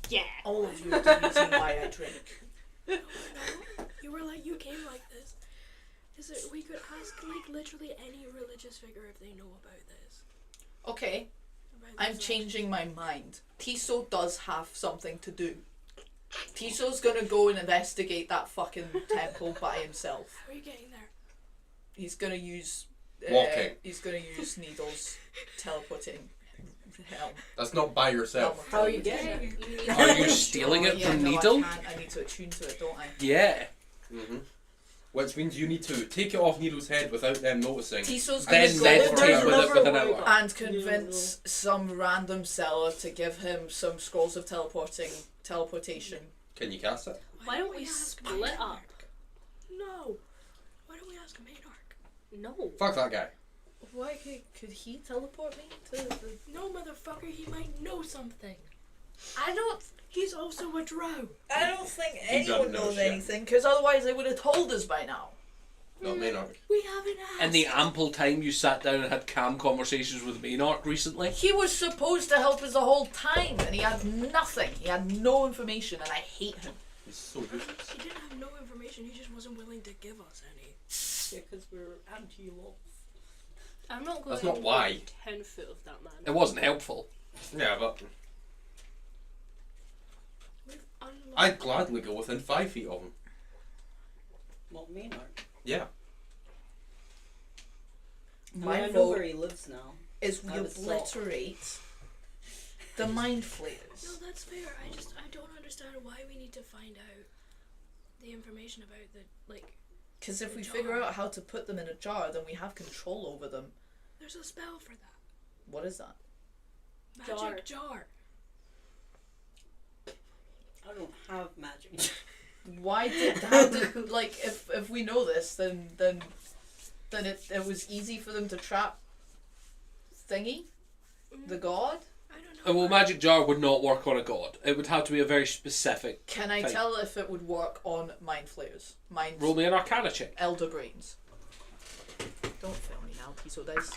Yeah. All of you are the reason why I drink. No, you were like, you came like this. Is it? We could ask like literally any religious figure if they know about this. Okay, About I'm this changing my mind. Tiso does have something to do. Tiso's gonna go and investigate that fucking temple by himself. How are you getting there? He's gonna use. Walking. He's gonna use Needle's teleporting helm. That's not by yourself. How are you getting it? You need Are you stealing it Yeah, from no, Needle? I can't. I need to attune to it, don't I? Yeah. Mm-hmm. Which means you need to take it off Needle's head without them noticing. Tiso's gonna Then go meditate with it within an Never hour. and convince some random seller to give him some scrolls of teleportation. Can you cast it? Why don't we ask split Maynard? up? No. Why don't we ask Maynard? No. Fuck that guy. Why could he teleport me to the... No, motherfucker. He might know something. I don't. He's also a drow. I don't think He doesn't anyone know knows shit. anything, because otherwise they would have told us by now. Not Maynard. We haven't asked. In the ample time you sat down and had calm conversations with Maynard recently. He was supposed to help us the whole time, and he had nothing. He had no information, and I hate him. He's so good. He didn't have no information. He just wasn't willing to give us any. Yeah, because we're anti-law. I'm not going That's not why. 10 foot of that man. It wasn't helpful. Yeah, but We've unlocked. I'd gladly go within 5 feet of him. What, Maynard? Yeah. I My know vote where he lives now. is we I was obliterate the mind flayers. No, that's fair. I don't understand why we need to find out the information about the, like, Because if we Jar. figure out how to put them in a jar, then we have control over them. there's a spell for that. What is that? Magic jar. I don't have magic. Why did how did like if we know this, then it was easy for them to trap Thingy, the god. I don't know. Well, magic jar would not work on a god. It would have to be a very specific. Can I Fine. tell if it would work on mind flayers? Mind Roll me an Arcana check. elder brains. Don't fail me now, piece of dice.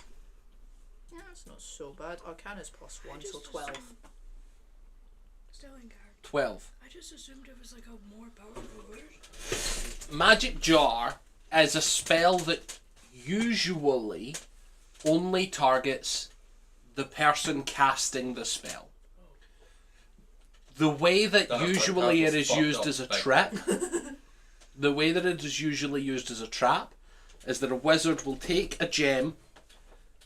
Yeah, it's not so bad. Arcana's plus I 1, just so 12. assumed- Stelling card. 12. I just assumed it was like a more powerful version. Magic jar is a spell that usually only targets the person casting the spell. The way that That usually was it is fucked used up, as a like- trap, the way that it is usually used as a trap is that a wizard will take a gem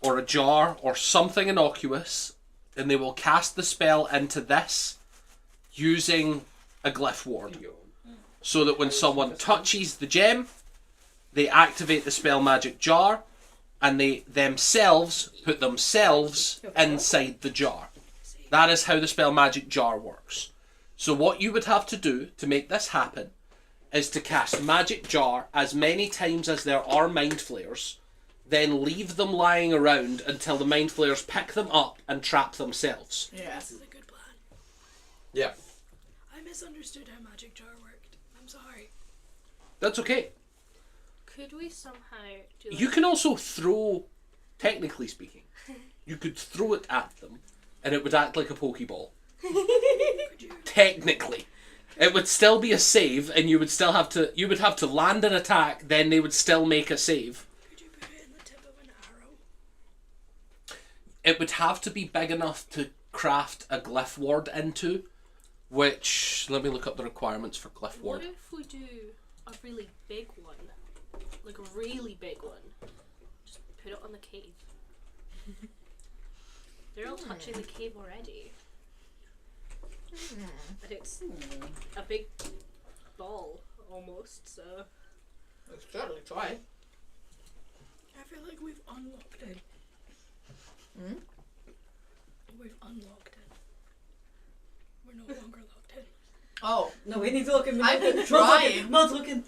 or a jar or something innocuous and they will cast the spell into this using a glyph ward. So that when someone touches the gem, they activate the spell magic jar and they themselves put themselves inside the jar. That is how the spell magic jar works. So what you would have to do to make this happen is to cast magic jar as many times as there are mind flayers, then leave them lying around until the mind flayers pick them up and trap themselves. Yeah. This is a good plan. Yeah. I misunderstood how magic jar worked. I'm sorry. That's okay. Could we somehow do You can also throw, technically speaking, you could throw it at them and it would act like a Pokeball. Could you? Technically. It would still be a save and you would have to land an attack, then they would still make a save. Could you put it in the tip of an arrow? It would have to be big enough to craft a glyph ward into, which, let me look up the requirements for glyph What ward. if we do a really big one? Like a really big one. Just put it on the cave. They're all touching the cave already. And it's a big ball almost, so Let's certainly try. I feel like we've unlocked it. Hmm? We've unlocked it. We're no longer locked in. Oh, No, we need to look at I've been Not trying. looking, not looking.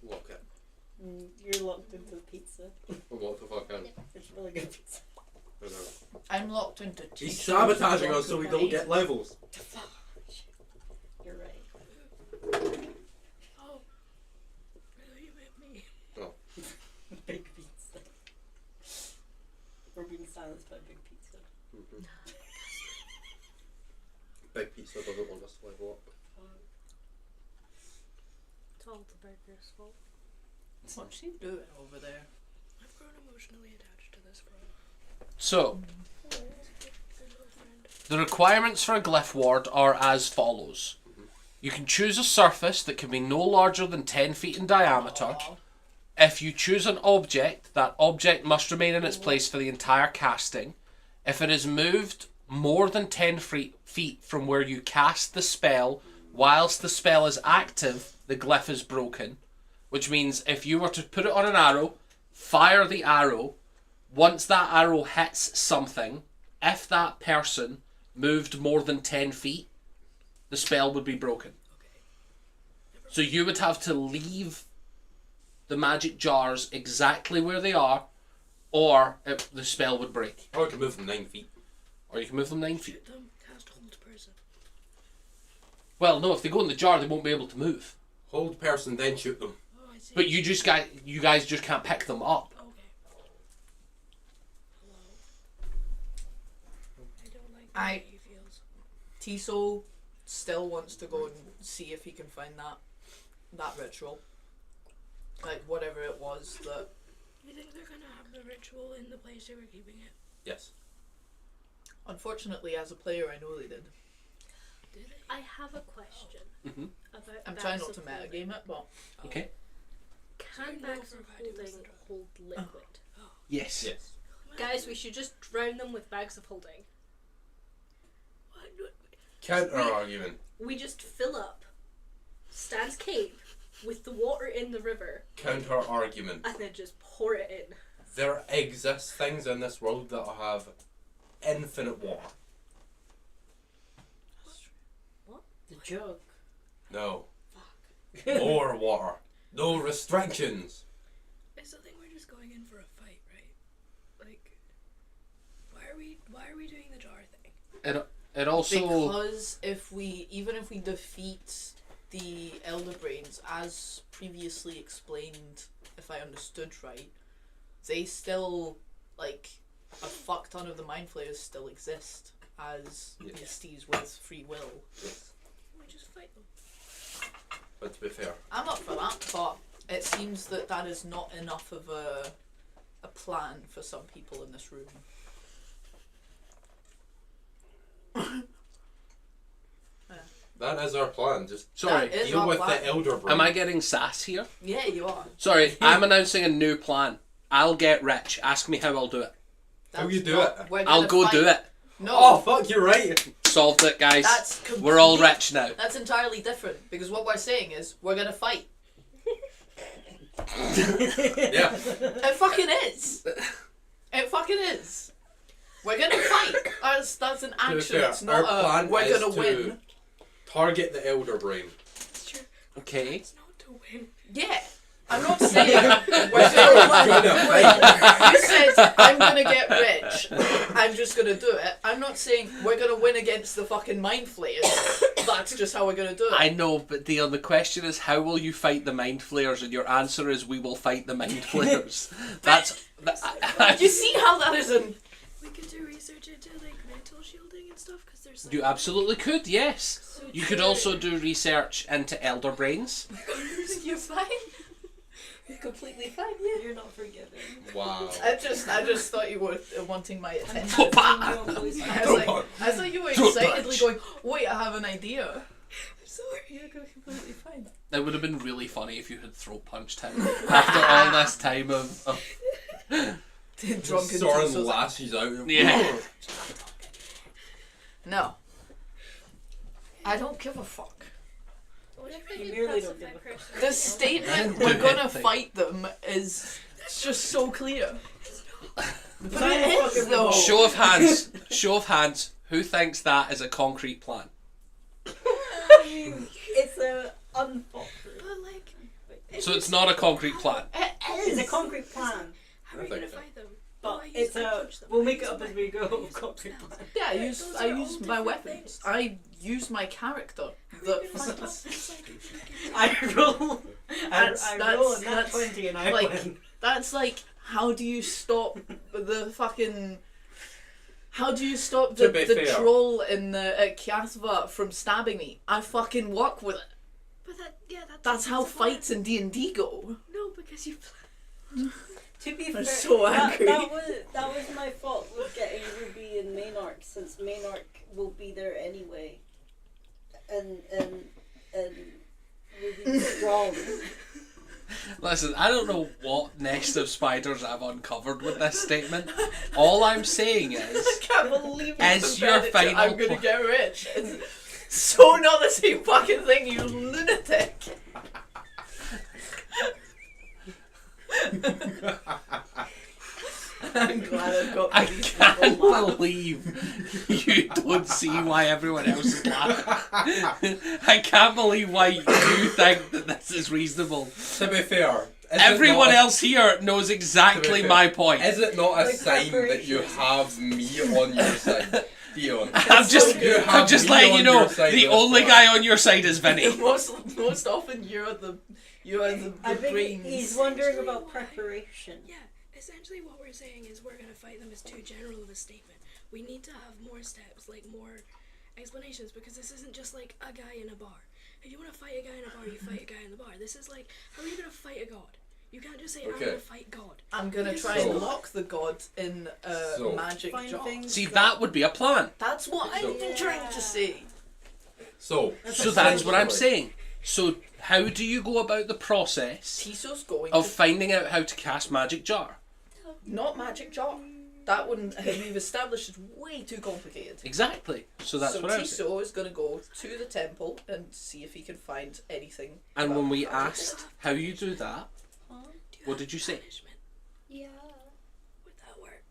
Lock it. You're locked into the pizza. What the fuck? It's really good pizza. I'm locked into two. He's sabotaging us so we don't get levels. You're right. Oh. Really, you meant me. Big pizza. We're being silenced by big pizza. Big pizza doesn't want us to level up. it's all the burger's fault. What's she doing over there? I've grown emotionally attached to this girl. So, Good little friend. the requirements for a glyph ward are as follows. You can choose a surface that can be no larger than 10 feet in diameter. Aw. If you choose an object, that object must remain in its place for the entire casting. If it is moved more than 10 feet from where you cast the spell, whilst the spell is active, the glyph is broken. Which means if you were to put it on an arrow, fire the arrow, once that arrow hits something, if that person moved more than 10 feet, the spell would be broken. So you would have to leave the magic jars exactly where they are, or the spell would break. I would move them 9 feet. Or you can move them 9 feet. Shoot them, cast hold person. Well, no, if they go in the jar, they won't be able to move. Hold person, then shoot them. Oh, I see. But you guys just can't pick them up. Okay. Hello. I don't like the I- way he feels. Tiso still wants to go and see if he can find that ritual. Like whatever it was that. You think they're gonna have the ritual in the place they were keeping it? Yes. Unfortunately, as a player, I know they did. Did they? I have a question Mhm. about. I'm bags trying not of to holding. metagame it, but Okay. Can So bags no of provided holding wasn't hold liquid? Yes. Yes. Guys, we should just drown them with bags of holding. What? Counter argument. We just fill up Stan's cave with the water in the river Counter argument. and then just pour it in. There exist things in this world that have infinite water. The jug. No. Fuck. More water. No restrictions. It's the thing we're just going in for a fight, right? Like, why are we doing the jar thing? It also. because if we defeat the Elder Brains, as previously explained, if I understood right, they still, like, a fuck ton of the Mind Flayers still exist as Yeah. beasties with free will. We just fight them. But to be fair, I'm up for that, but it seems that is not enough of a plan for some people in this room. that is our plan. Just Sorry, That is deal our with plan. the elder brain. am I getting sass here? Yeah, you are. Sorry, I'm announcing a new plan. I'll get rich. Ask me how I'll do it. How That's you do not- it? we're I'll gonna go fight- do it. No, Oh fuck! You're right. Solved it, guys. that's We're all complete- rich now. That's entirely different because what we're saying is we're gonna fight. Yeah. It fucking is. It fucking is. We're gonna fight. That's an be action. fair, It's not our plan we're is gonna to- win. Target the elder brain. It's true. Okay. It's not to win. Yeah. I'm not saying we're gonna Gonna win. You said I'm gonna get rich. I'm just gonna do it. I'm not saying we're gonna win against the fucking Mind Flayers. That's just how we're gonna do it. I know, but Dion, the question is how will you fight the Mind Flayers? And your answer is we will fight the Mind Flayers. That's. You see how that isn't. We could do research into like mental shielding and stuff because there's. You absolutely could, yes. You could also do research into elder brains. You're fine. You're completely fine. Yeah. You're not forgiven. Wow. I just thought you were wanting my attention. Papa. I thought you were excitedly going, wait, I have an idea. I'm sorry, you're completely fine. It would have been really funny if you had throat punched him after all this time of Drunken Soren Tisos. lashes out. Yeah. No. I don't give a fuck. What if You I merely do don't give a pacify person? The statement Do we're gonna anything. fight them is just so clear. But Sign the it is fucking though. revolt. Show of hands. Show of hands. Who thinks that is a concrete plan? I mean, it's a unthought through. But like, So it's not a concrete plan. It It's is. a concrete plan, how are I you gonna think so. fight them? but I use it's my a. punch them. We'll I make it use up my- as we go. I use Concrete spells. plan. Yeah, I Those use are all my different weapons. things. I use my character. How are you The gonna fight us? It's like freaking- I roll. I That's- roll a nat that's 20 and I like- win. That's like, how do you stop the fucking... How do you stop To the be fair. troll in the Kiasva from stabbing me? I fucking work with it. But That's how a plan. fights in D&D go. No, because you. To be I'm fair, so angry. That was my fault with getting Ruby and Maynark, since Maynark will be there anyway, and Ruby's strong. Listen, I don't know what nest of spiders I've uncovered with this statement. All I'm saying is, I can't believe you As compared your it to final I'm gonna point. get rich. It's so not the same fucking thing, you lunatic. I'm glad I've got I these can't people laugh. believe you don't see why everyone else is laughing. I can't believe why you think that this is reasonable. To be fair, Everyone else here knows To exactly be fair, my point. Is it not a Like sign that you preparation. have me on your side? Theon. I'm just me letting you on know your side the of this only plan. guy on your side is Vinny. Most often you're the I think brains. he's wondering about preparation. Yeah, essentially what we're saying is we're gonna fight them as too general of a statement. We need to have more steps, like more explanations, because this isn't just like a guy in a bar. If you want to fight a guy in a bar, you fight a guy in the bar. This is like, how are you gonna fight a god? You can't just say, I'm Okay. gonna fight God. I'm gonna try So- and lock the god in a So- magic Find jar. things See, that would be a plan. That's what So- I've been trying to say. So So that's what I'm saying. So how do you go about the process Tiso's going of to finding out how to cast magic jar? not magic jar. That one we've established is way too complicated. Exactly. So that's what I'm saying. Tiso is gonna go to the temple and see if he can find anything. And about when we magic. asked how you do that, Do you what have did you say? punishment? Yeah. Would that work?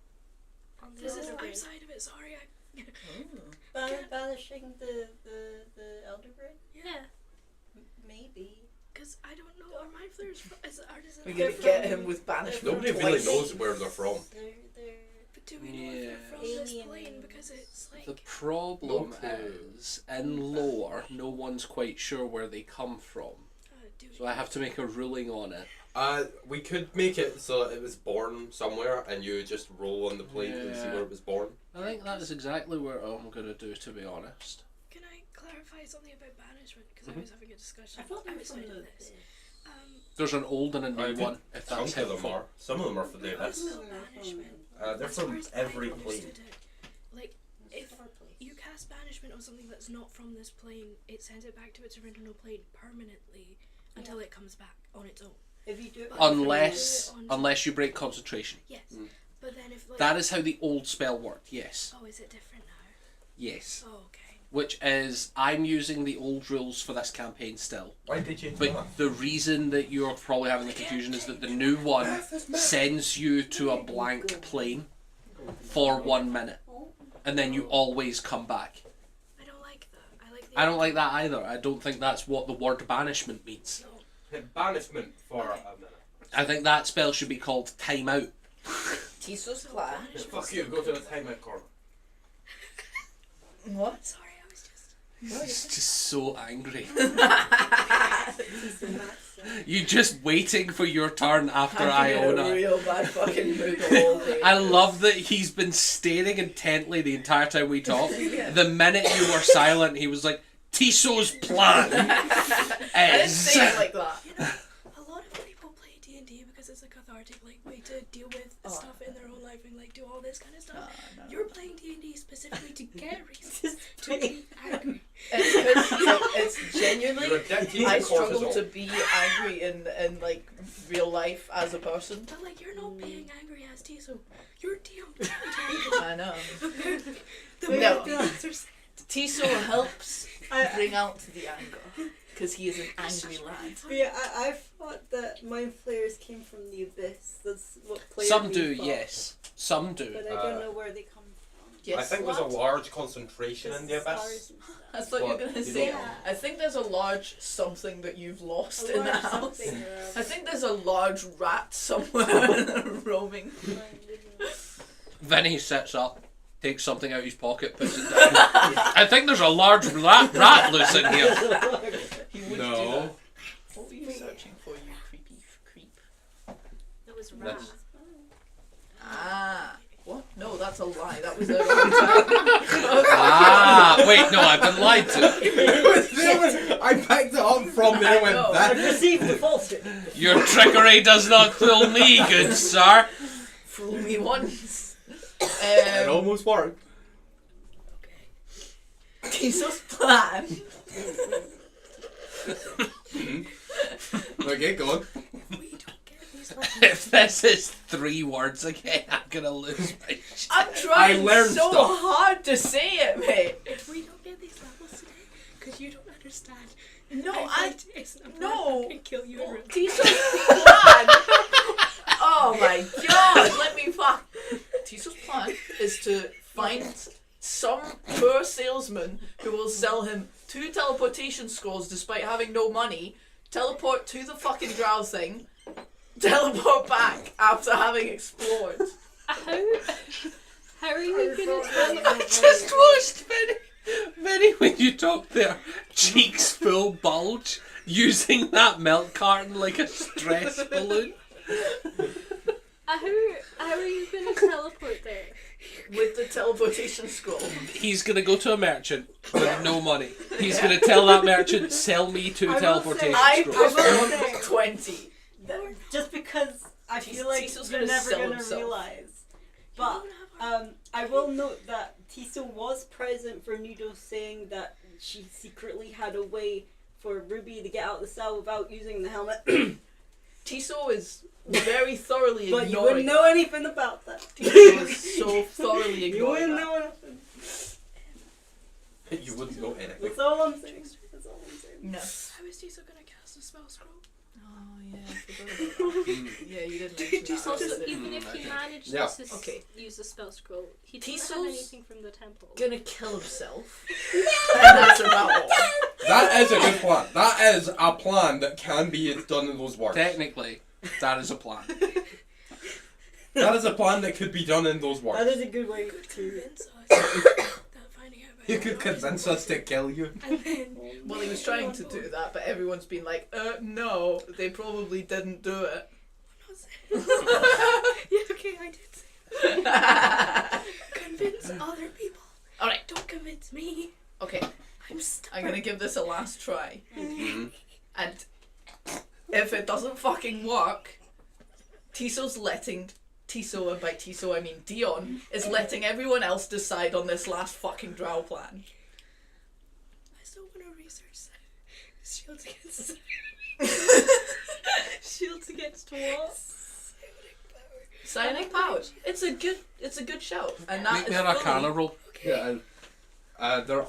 On the This is other I'm brain. side of it. Sorry, Banishing the elder brain? Yeah. Maybe. because I don't know. Are mind flayers is artisan? We're gonna get him with banishment. nobody really twice. knows where they're from. They're But do we know if they're from this Alien. plane? Because it's like the problem Okay. is in lore, no one's quite sure where they come from. do So I have to make a ruling on it. We could make it so that it was born somewhere, and you just roll on the plate and see Yeah. where it was born. I think that is exactly what I'm gonna do, to be honest. Can I clarify something about banishment? Because I was having a discussion I thought they were outside from of the. this. There's an old and a new I think one, if that's Chunk of them helpful. are. Some of them are for the abyss. Spell banishment. They're As far from as I every understood plane. it, like if you cast banishment on something that's not from this plane, it sends it back to its original plane permanently until it comes back on its own. If you do it Unless you break concentration. Yes, but then if like That is how the old spell worked, yes. oh, is it different now? Yes. Oh, okay. Which is, I'm using the old rules for this campaign still. Why did they change But that? the reason that you're probably having the confusion is that the new one sends you to a blank plane for 1 minute. And then you always come back. I don't like that. I like the I don't like that either. I don't think that's what the word banishment means. Banishment for a minute. I think that spell should be called time out. Tiso's plan. Fuck you, go to the timeout corner. What? Sorry, I was just. He's just so angry. You're just waiting for your turn after I'm in a Iona. real bad fucking mood all day. I love that he's been staring intently the entire time we talked. The minute you were silent, he was like, Tiso's plan I didn't is... say it like that. A lot of people play D&D because it's a cathartic like way to deal with stuff in their own life and like do all this kind of stuff. You're playing D&D specifically to get reasons to be angry. It's You're genuinely. addicted to I struggle cortisol. to be angry in like real life as a person. But like you're not being angry as Tiso. You're DM. I know. The way No. things are said. Tiso helps bring out the anger because he is an angry lad. Yeah, I thought that mind flayers came from the abyss. That's what players Some do, thought. yes. Some do. But I don't know where they come from. Yes, I think there's a lad? large concentration in the Stars abyss. and stuff. I thought you were What? gonna You say. don't know. I think there's a large something that you've lost A in the large house. something, I think there's a large rat somewhere roaming. Then he sits up, takes something out of his pocket, puts it down. I think there's a large rat loose in here. He would do No. that. What were you searching for, you creepy creep? It was rat. That's- Ah. What? No, that's a lie. That was there all the time. Ah, wait, no, I've been lied to. I picked it up from there and went, know. I that. received the falsehood. Your trickery does not fool me, good sir. Fool me once. It almost worked. Tiso's plan. Okay, go on. We don't get these If this is 3 words again, I'm gonna lose my shit. I'm trying learned so stuff. hard to say it, mate. If we don't get these levels today, because you don't understand. No, fight isn't a plan. no. I can kill you in real life. Tiso's plan. Oh my god, let me fuck. Tiso's plan is to find some poor salesman who will sell him 2 teleportation scrolls despite having no money, teleport to the fucking drow thing, teleport back after having explored. How? How are you gonna I just watched Vinny when you talked there, cheeks full bulge, using that milk carton like a stress balloon. How are you gonna teleport there? With the teleportation scroll. He's gonna go to a merchant with no money. He's gonna tell that merchant, sell me 2 I will teleportation say- I scrolls. prefer 20. Just because I feel like Tiso's you're gonna never sell gonna himself. realize. But I will note that Tiso was present for Nido saying that she secretly had a way for Ruby to get out of the cell without using the helmet. Tiso is very thoroughly But you ignoring wouldn't know that. anything about that. Tiso is so thoroughly You ignoring wouldn't that. know anything. You wouldn't know anything. That's all I'm saying. That's all I'm saying. No. How is Tiso gonna cast a spell scroll? Oh yeah, I forgot about that. Yeah, you didn't mention that. Also, earlier. even if he managed Yeah. to Okay. use the spell scroll, he doesn't Tiso's have anything from the temple. Gonna kill himself. And that's about all. That is a good plan. That is a plan that can be done in those words. Technically, that is a plan. That is a plan that could be done in those That words. is a good way to. Convince us that finding out about You could convince us to kill you. and then Well, he was trying to do that, but everyone's been like, no, they probably didn't do it. yeah, okay, I did say that. Convince other people. Alright, Don't convince me. okay, I'm stuck. I'm gonna give this a last try. Mhm. And if it doesn't fucking work, Tiso's letting Tiso, and by Tiso I mean Dion, is letting everyone else decide on this last fucking drow plan. I still want to research shields against Shields against what? Psionic power. It's a good shout. And that Make me is an Arcana fully- roll. Yeah, they're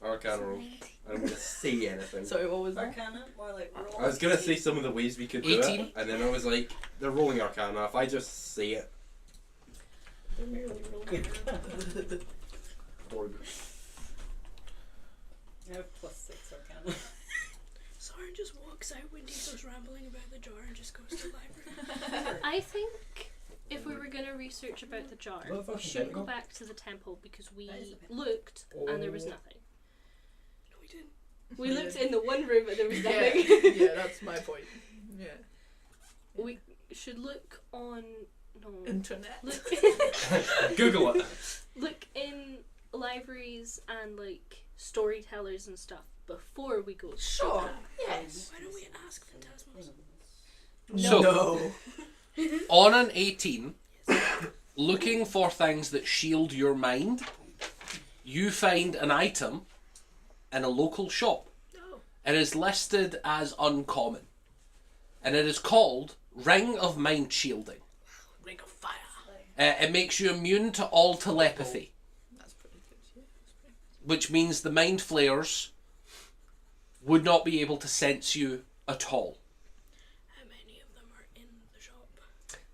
Arcana roll. I don't want to say anything. Sorry, what was that? Arcana? More like roll. I was gonna say some of the ways we could do 18. it, and then I was like, they're rolling Arcana. If I just say it, They're merely rolling. I have +6 Arcana. Soren just walks out when Tiso's rambling about the jar and just goes to the library. I think if we were going to research about the jar, we Motherfucking shouldn't go tentacle. back to the temple because we That is a bit- looked and there was Oh. nothing. No, we didn't. We looked in the one room and there was Yeah, nothing. yeah, that's my point. Yeah. We should look on. No. Internet. Look, Google it. look in libraries and like storytellers and stuff before we go. to Sure. that. Yes. Why don't we ask Phantasmos? So, No. on an 18, looking for things that shield your mind, you find an item in a local shop. No. It is listed as uncommon. And it is called Ring of Mind Shielding. Ring of fire. It makes you immune to all telepathy, That's pretty good. Yeah, that's pretty which means the mind flayers would not be able to sense you at all. How many of them are in the shop?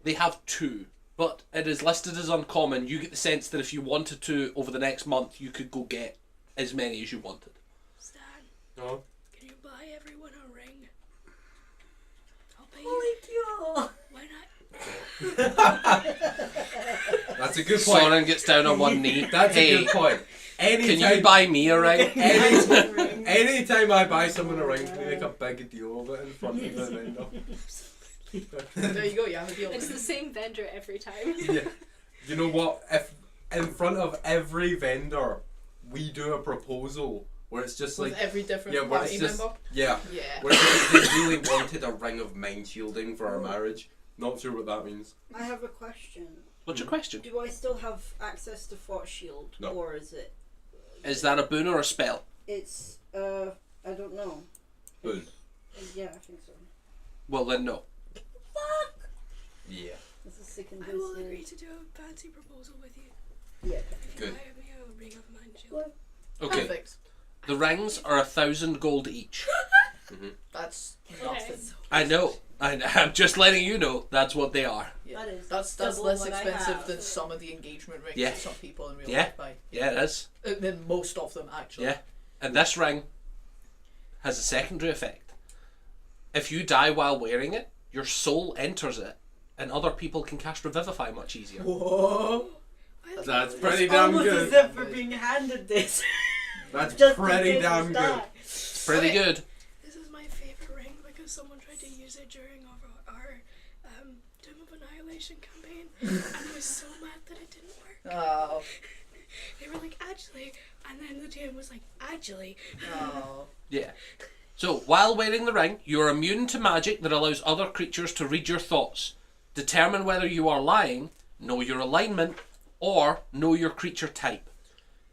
They have 2, but it is listed as uncommon. You get the sense that if you wanted to, over the next month, you could go get as many as you wanted. Stan, No. can you buy everyone a ring? I'll pay you. Holy cow! Why not? That's a good point. Soren gets down on one knee. That's Hey, a good point. can Anytime, you buy me a ring? anytime I buy someone a ring, we make a big deal of it in front of the vendor. good. There you go, you have a deal. It's the same vendor every time. Yeah. You know what? If in front of every vendor, we do a proposal where it's just With like, every different yeah, where party it's just, member. yeah, Yeah. where it's like they really wanted a ring of mind shielding for our marriage. Not sure what that means. I have a question. What's your question? Do I still have access to Fort Shield? No. Or is it... Is that a boon or a spell? It's, I don't know. Boon. Yeah, I think so. Well then no. Fuck! Yeah. This is sick and I will twisted. agree to do a fancy proposal with you. Yeah. If you Good. buy me a ring of mind shield. Okay. Perfect. The rings are 1,000 gold each. That's Okay. nothing. I know. I'm just letting you know that's what they are. Yeah. That is That's double less what I expensive have. than some of the engagement rings Yeah. that some people in real Yeah. life buy. Yeah, it is. Than most of them actually. Yeah. And this ring has a secondary effect. If you die while wearing it, your soul enters it, and other people can cast Revivify much easier. Whoa. That's pretty It's damn almost good. as if we're being handed this. That's Just in pretty case damn we good. die. Pretty Okay. good. This is my favorite ring because someone tried to use it during our Doom of Annihilation campaign, and I was so mad that it didn't work. Oh. They were like, actually, and then the DM was like, actually. Oh. Yeah. So, while wearing the ring, you are immune to magic that allows other creatures to read your thoughts, determine whether you are lying, know your alignment, or know your creature type.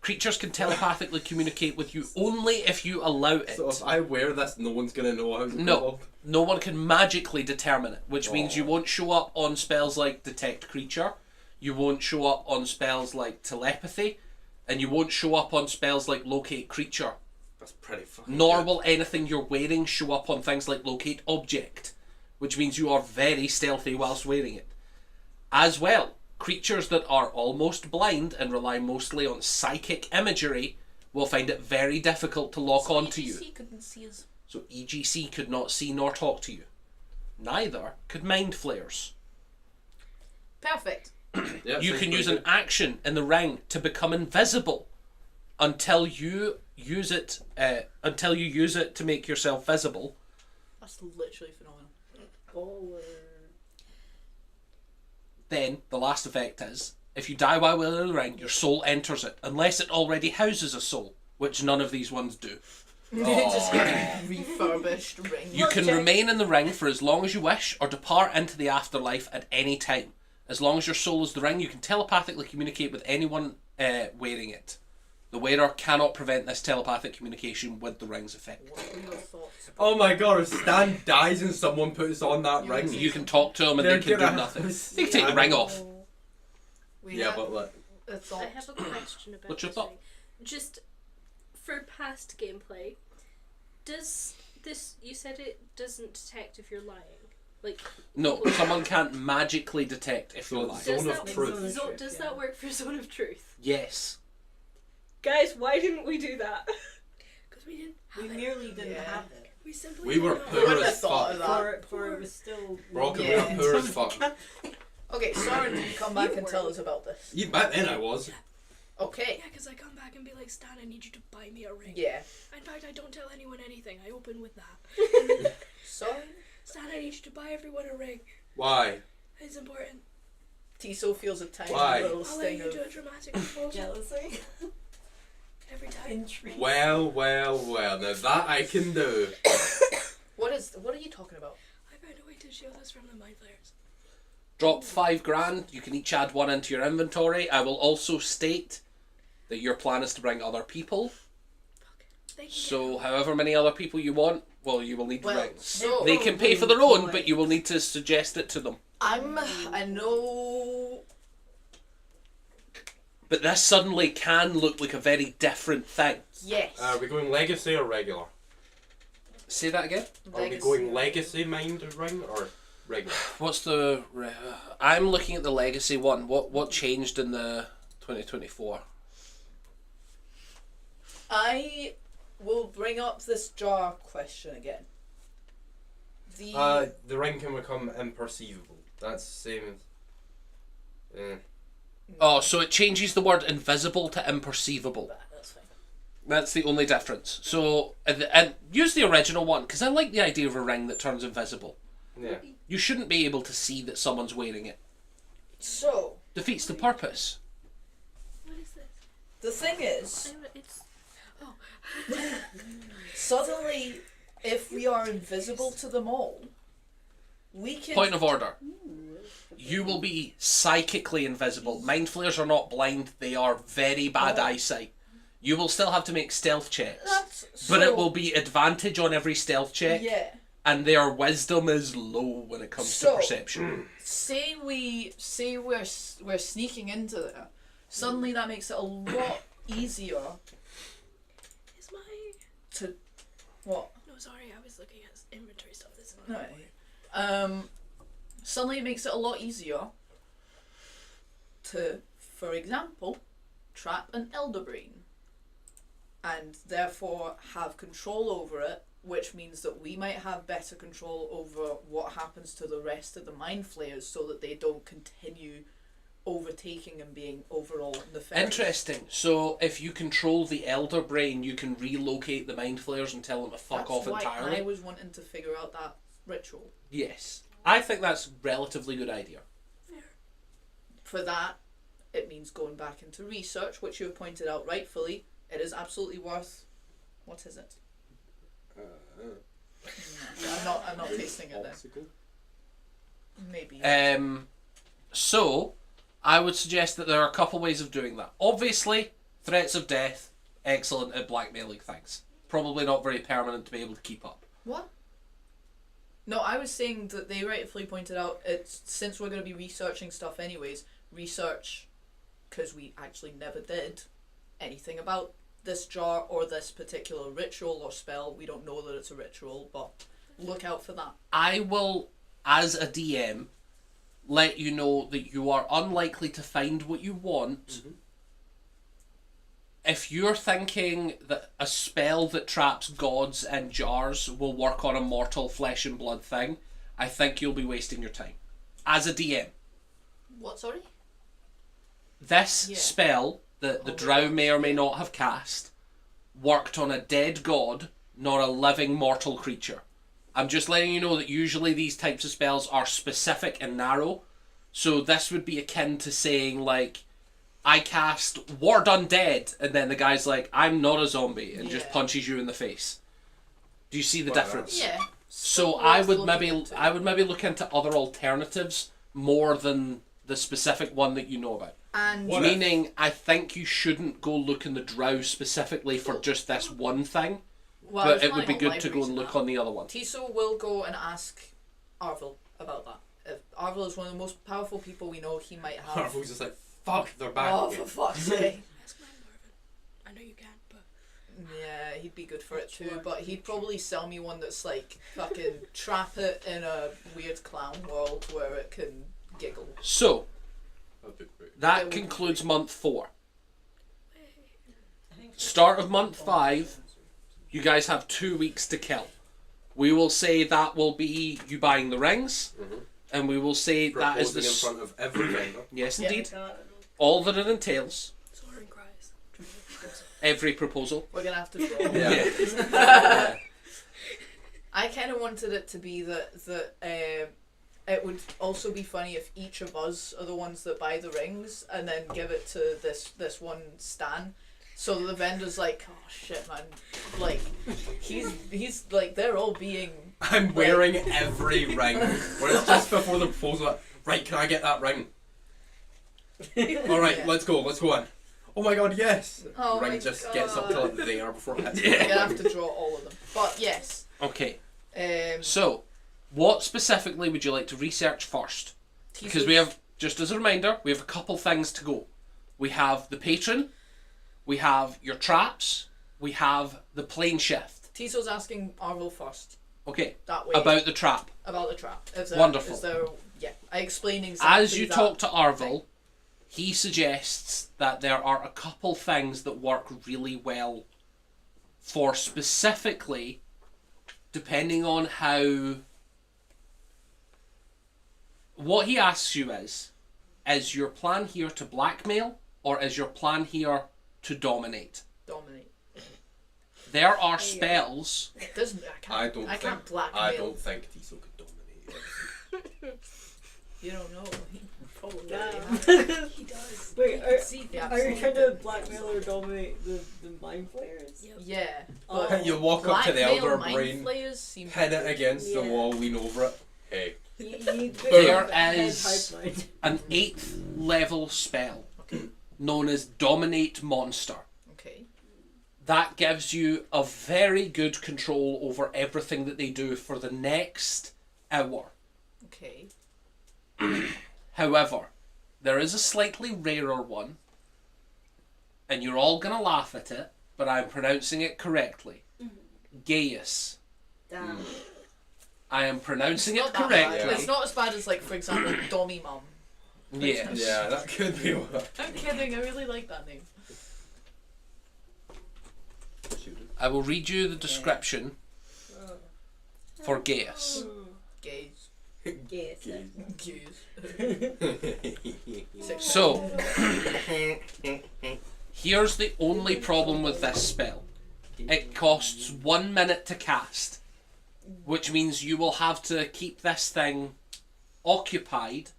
Creatures can telepathically communicate with you only if you allow it. So if I wear this, no one's gonna know how to No, no one can magically determine it, which means you Oh. won't show up on spells like Detect Creature, you won't show up on spells like Telepathy, and you won't show up on spells like Locate Creature. That's pretty fucking Nor good. will anything you're wearing show up on things like Locate Object, which means you are very stealthy whilst wearing it. As well, creatures that are almost blind and rely mostly on psychic imagery will find it very difficult to lock onto you. EGC couldn't see us. So EGC could not see nor talk to you. Neither could Mind Flayers. Perfect. Yeah, You sounds can pretty use an good. action in the ring to become invisible until you use it. Until you use it to make yourself visible. That's literally phenomenal. Baller. Then the last effect is, if you die while wearing the ring, your soul enters it, unless it already houses a soul, which none of these ones do. Just refurbished ring. You can remain in the ring for as long as you wish, or depart into the afterlife at any time. As long as your soul is the ring, you can telepathically communicate with anyone wearing it. The wearer cannot prevent this telepathic communication with the ring's effect. What were your thoughts? Oh my god, if Stan dies and someone puts on that You ring, can You can talk to them and they can do nothing. They can take the ring off. We Yeah, have but look. a thought. I have a question about What's your this thought? ring. Just for past gameplay, does this, you said it doesn't detect if you're lying. Like, No, someone can't magically detect if you're So lying. Zone does of that, truth. so does that work for Zone of Truth? Yes. Guys, why didn't we do that? Because we didn't We have it. nearly didn't Yeah. have it. We simply We were did not. poor Wouldn't have as thought fuck. of that. For it was still. We're all coming Yeah. up poor as fuck. Okay, Soren, come back You and tell were. us about this. Yeah, back then I was. Okay. Yeah, because I come back and be like, Stan, I need you to buy me a ring. Yeah. In fact, I don't tell anyone anything. I open with that. Soren, Stan, I need you to buy everyone a ring. Why? It's important. Tiso feels a tiny Why? little I'll let sting you of. do a dramatic proposal Jealousy. every time. Intrigue. Well. Now that I can do. What are you talking about? I found a way to shield us from the mind flayers. Drop $5,000. You can each add one into your inventory. I will also state that your plan is to bring other people. They can So, however many other people you want, well, you will need Well, rings. so They can pay for their own, but you will need to suggest it to them. I know. But this suddenly can look like a very different thing. Yes. Are we going legacy or regular? Say that again. Are we going legacy mind ring or regular? What's the? I'm looking at the legacy one. What changed in the 2024? I will bring up this jar question again. The ring can become imperceivable. That's the same as. Oh, so it changes the word invisible to imperceivable. That's fine. That's the only difference. So, and use the original one, because I like the idea of a ring that turns invisible. Yeah. You shouldn't be able to see that someone's wearing it. So Defeats the purpose. What is this? the thing is, It's. suddenly, if we are invisible to them all, we can. Point of order. You will be psychically invisible. Mind flayers are not blind, they are very bad eyesight. You will still have to make stealth checks. But it will be advantage on every stealth check, Yeah. and their wisdom is low when it comes to So- perception. Say we're sneaking into there. Suddenly that makes it a lot easier Is my. to what? No, sorry, I was looking at inventory stuff. This is No. not. Suddenly it makes it a lot easier to, for example, trap an elder brain and therefore have control over it, which means that we might have better control over what happens to the rest of the mind flayers so that they don't continue overtaking and being overall nefarious. Interesting. So if you control the elder brain, you can relocate the mind flayers and tell them to fuck off That's entirely. why I was wanting to figure out that ritual. Yes. I think that's a relatively good idea. For that, it means going back into research, which you have pointed out rightfully. It is absolutely worth. What is it? No, I'm not tasting it then. Maybe. So, I would suggest that there are a couple ways of doing that. Obviously, threats of death, excellent at blackmailing things. Probably not very permanent to be able to keep up. What? No, I was saying that they rightfully pointed out, it's since we're going to be researching stuff anyways, research, because we actually never did anything about this jar or this particular ritual or spell. We don't know that it's a ritual, but look out for that. I will, as a DM, let you know that you are unlikely to find what you want. If you're thinking that a spell that traps gods and jars will work on a mortal flesh and blood thing, I think you'll be wasting your time. As a DM. What, sorry? This spell that the drow may or may not have cast worked on a dead god, not a living mortal creature. I'm just letting you know that usually these types of spells are specific and narrow. So this would be akin to saying, like, I cast Ward Undead, and then the guy's like, I'm not a zombie, and just punches you in the face. Do you see the difference? Yeah. So I would maybe look into other alternatives more than the specific one that you know about. And Meaning, I think you shouldn't go look in the drow specifically for just this one thing, but it would be good to go and look on the other one. Tiso will go and ask Arvel about that. If Arvel is one of the most powerful people we know, he might have... Arvel's just like, fuck, they're back. Oh, again. for fuck's sake. Ask my Marvin. I know you can't, but Yeah, he'd be good for it too, but he'd probably sell me one that's like, fucking trap it in a weird clown world where it can giggle. So, That'd be great. that concludes month 4. Start of month 5, you guys have 2 weeks to kill. We will say that will be you buying the rings, and we will say that is the... Proposing in front of every vendor. Yes, Yeah. indeed. All that it entails, soaring cries. every proposal. We're gonna have to draw. Yeah. I kind of wanted it to be that it would also be funny if each of us are the ones that buy the rings and then give it to this one Stan. So the vendor's like, oh shit, man, like he's like, they're all being. I'm wearing every ring. Where it's just before the proposal, like, right, can I get that ring? Alright, Yeah. let's go in. Oh my god, yes! Oh Ring my just gets up to God. like there before it hits. We're gonna have to draw all of them. But yes. Okay, Um, so, what specifically would you like to research first? Because we have, just as a reminder, we have a couple things to go. We have the patron, we have your traps, we have the plane shift. Tiso's asking Arvel first. Okay, That way. about the trap. About the trap. Wonderful. I explain exactly As you that talk to Arvel, thing. he suggests that there are a couple things that work really well for specifically, depending on how... What he asks you is your plan here to blackmail, or is your plan here to dominate? Dominate. There are spells... It doesn't. I can't blackmail. I don't think Tiso could dominate it. You don't know. He probably. Damn. He does. Wait, Yeah, are you trying to blackmail or dominate the mind flayers? Yep. Yeah. Oh. But You walk up to the blackmail elder mind brain, flayers seem pin it against the Yeah. wall, lean over it. Hey. There is an 8th level spell known as Dominate Monster. Okay. That gives you a very good control over everything that they do for the next hour. Okay. However, there is a slightly rarer one, and you're all going to laugh at it, but I'm pronouncing it correctly. Gaius. Damn. I am pronouncing It's it not that bad. correctly. It's not as bad as, like, for example, Dommy Mum. Yes. Yeah, that could be what. I'm kidding. I really like that name. I will read you the description for Gaius. Gays. Yes. So, here's the only problem with this spell. It costs 1 minute to cast, which means you will have to keep this thing occupied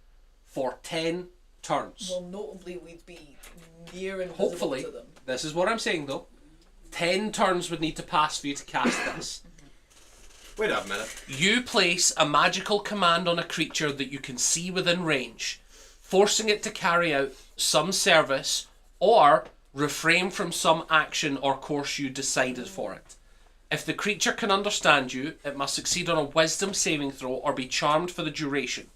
for 10 turns. Well, notably, we'd be near invisible Hopefully, to them. this is what I'm saying though. 10 turns would need to pass for you to cast this. Wait a minute. You place a magical command on a creature that you can see within range, forcing it to carry out some service or refrain from some action or course you decided for it. If the creature can understand you, it must succeed on a wisdom saving throw or be charmed for the duration.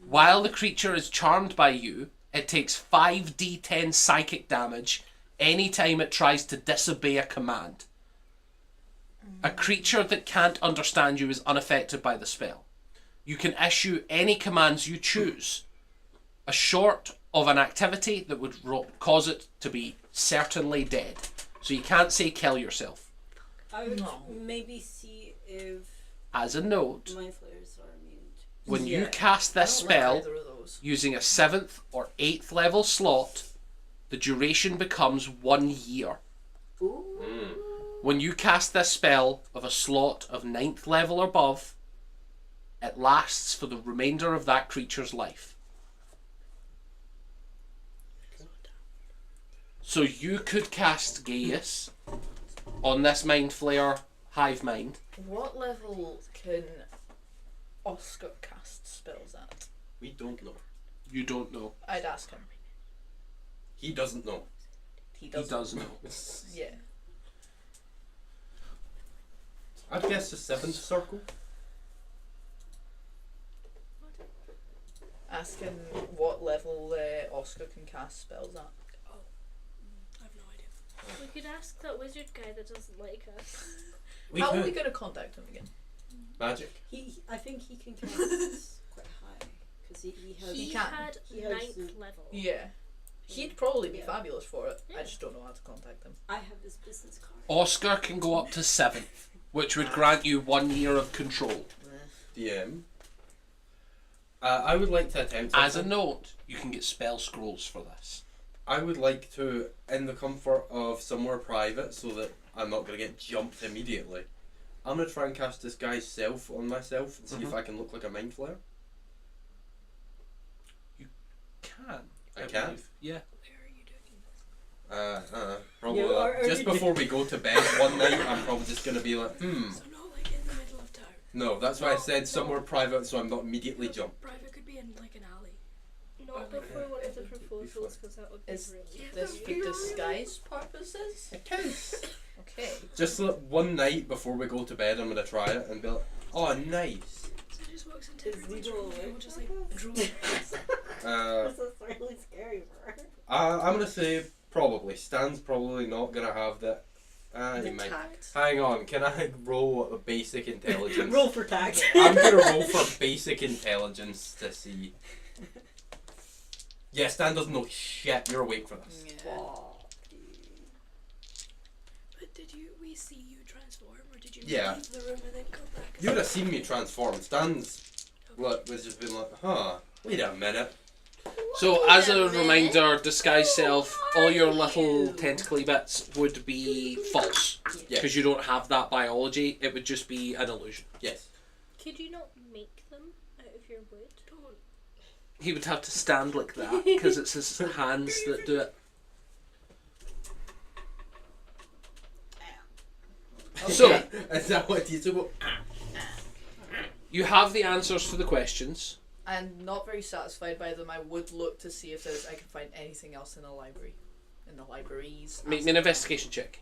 While the creature is charmed by you, it takes 5d10 psychic damage anytime it tries to disobey a command. A creature that can't understand you is unaffected by the spell. You can issue any commands you choose, short of an activity that would cause it to be certainly dead. So you can't say kill yourself. I would maybe see if As a note, mind flayers are immune. when you Yeah. cast this I don't like spell either of those. using a 7th or 8th level slot, the duration becomes 1 year. Ooh. When you cast this spell of a slot of 9th level or above, it lasts for the remainder of that creature's life. So you could cast Gaius on this Mind Flayer Hive Mind. What level can Oscar cast spells at? We don't know. You don't know. I'd ask him. He doesn't know. He He does. does know. Yeah. I'd guess the 7th circle. Ask him what level Oscar can cast spells at. I have no idea. We could ask that wizard guy that doesn't like us. How are we going to contact him again? Magic. I think he can cast quite high because he has. He can. had He has 9th the- level. Yeah. He'd probably be Yeah. fabulous for it. Yeah. I just don't know how to contact him. I have his business card. Oscar can go up to 7th, which would grant you 1 year of control. DM. I would like to attempt As a something. note, you can get spell scrolls for this. I would like to, in the comfort of somewhere private, so that I'm not going to get jumped immediately. I'm going to try and cast this guy's self on myself and see if I can look like a mind flayer. Can. I can? believe. Yeah. Where are you doing this? Probably Yeah, are just you before we go to bed one night, I'm probably just going to be like, So not like in the middle of town. No, that's why I said somewhere private, so I'm not immediately jumped. Private could be in like an alley. Not before one of the proposals, because that would be Is really this for disguise purposes? It is. Okay. Just like one night before we go to bed, I'm going to try it and be like, oh, nice. So he just walks into Is everyone's legal room and will just like draw. Uh, This is really scary for her. I'm going to say probably. Stan's probably not going to have that. The He might. tact. Hang on, can I roll a basic intelligence? Roll for tax. I'm gonna roll for basic intelligence to see. Yeah, Stan doesn't know shit. You're awake for this. Yeah. But did we see you transform, or did you Yeah. leave the room and then come back? You would have seen me transform. Stan's was just been like, huh? Wait a minute. So, as a reminder, disguise self, all your little tentacly bits would be false. Yeah. Because you don't have that biology, it would just be an illusion. Yes. Could you not make them out of your wood? Don't. He would have to stand like that, because it's his hands that do it. So, Is that what you do? you have the answers to the questions. I'm not very satisfied by them. I would look to see if I can find anything else in the library. In the libraries. Make me an investigation check.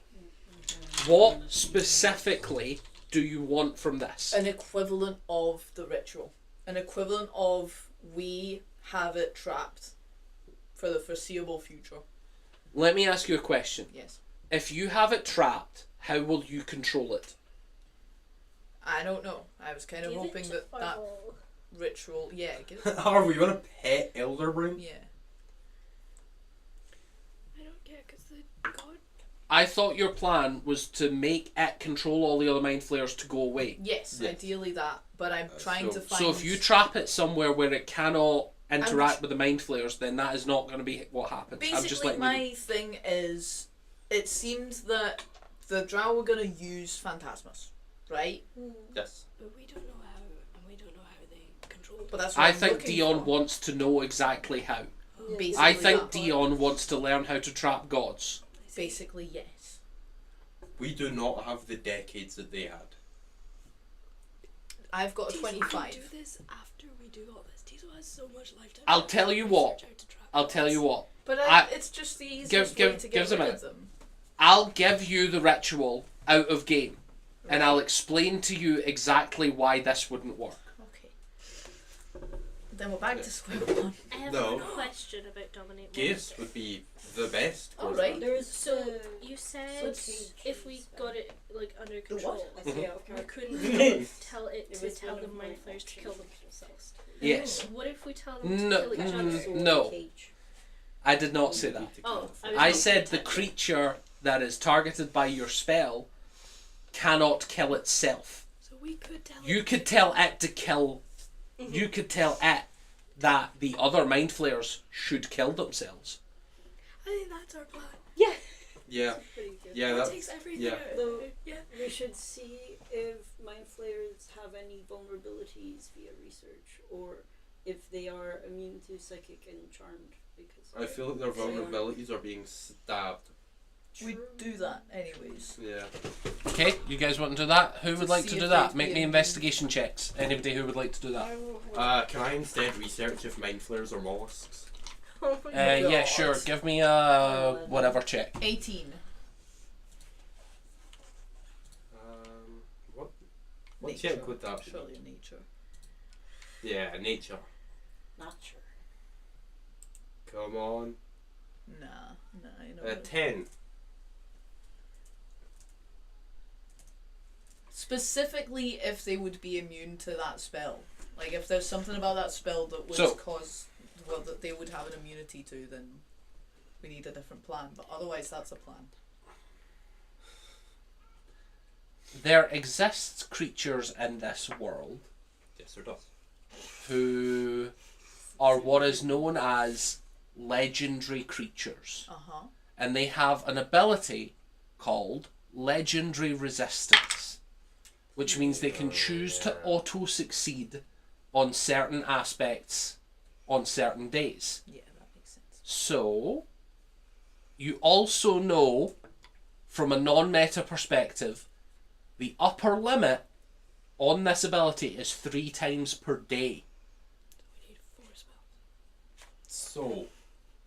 What specifically do you want from this? An equivalent of the ritual. An equivalent of we have it trapped for the foreseeable future. Let me ask you a question. Yes. If you have it trapped, how will you control it? I don't know. I was kind of Give it hoping to that Fireball. ritual. Yeah. Give it, Are we gonna pet Elder Brain? yeah. I don't get because the god. I thought your plan was to make it control all the other mind flayers to go away. Yes, Yes. ideally that. But I'm trying to find. So if you trap it somewhere where it cannot interact with the mind flayers, then that is not going to be what happens. I'm just basically, letting my thing is, it seems that the Drow were gonna use Phantasmus, right? Yes. But we don't know how, and we don't know how they control it. But that's what I I'm think looking Dion for. wants to know exactly how. Basically, I think that. Dion wants to learn how to trap gods. Basically, yes. We do not have the decades that they had. I've got a Tiso can 25. do this after we do all this. Tiso has so much lifetime. I'll tell you what. Research how to trap I'll tell you gods. what. But I- it's just the easiest give- way give- to give get us a rid minute. of them. I'll give you the ritual out of game, and I'll explain to you exactly why this wouldn't work. Okay. Then we're back to square one. I have No. a question about dominate Gaze monsters. would be the best. All right. There is So you said Cage if we got it like under control, I say out of we character. couldn't tell it It to was tell one the of mind my flayers to kill themselves. Yes. What if we tell them to No, kill each other? no. Cage. I did not say that. Oh, I said the creature that is targeted by your spell cannot kill itself. So we could tell. You could tell it to kill. You could tell it that the other mind flayers should kill themselves. I think that's our plan. Yeah. Pretty good. Yeah. That That's. takes everything yeah. out. Though- Yeah. We should see if mind flayers have any vulnerabilities via research, or if they are immune to psychic and charmed. Because I feel like their vulnerabilities are being stabbed. We do that anyways. Yeah. Okay, you guys want to do that? Who would To like see to if do that? they've Make me been- investigation checks. Anybody who would like to do that? Can I instead research if mind flayers are mollusks? Oh my Yeah, God. sure. Give me a whatever check. 18. What Nature. check would that be? Surely nature. Yeah, nature. not sure. Come on. Nah, you know. 10. Specifically, if they would be immune to that spell. Like, if there's something about that spell that would So- cause, well, that they would have an immunity to, then we need a different plan. But otherwise, that's a plan. There exists creatures in this world Yes, there does. who are what is known as legendary creatures. Uh-huh. And they have an ability called legendary resistance, which means they can choose to auto-succeed on certain aspects on certain days. Yeah, that makes sense. So, you also know, from a non-meta perspective, the upper limit on this ability is 3 times per day. We need 4 spells. So,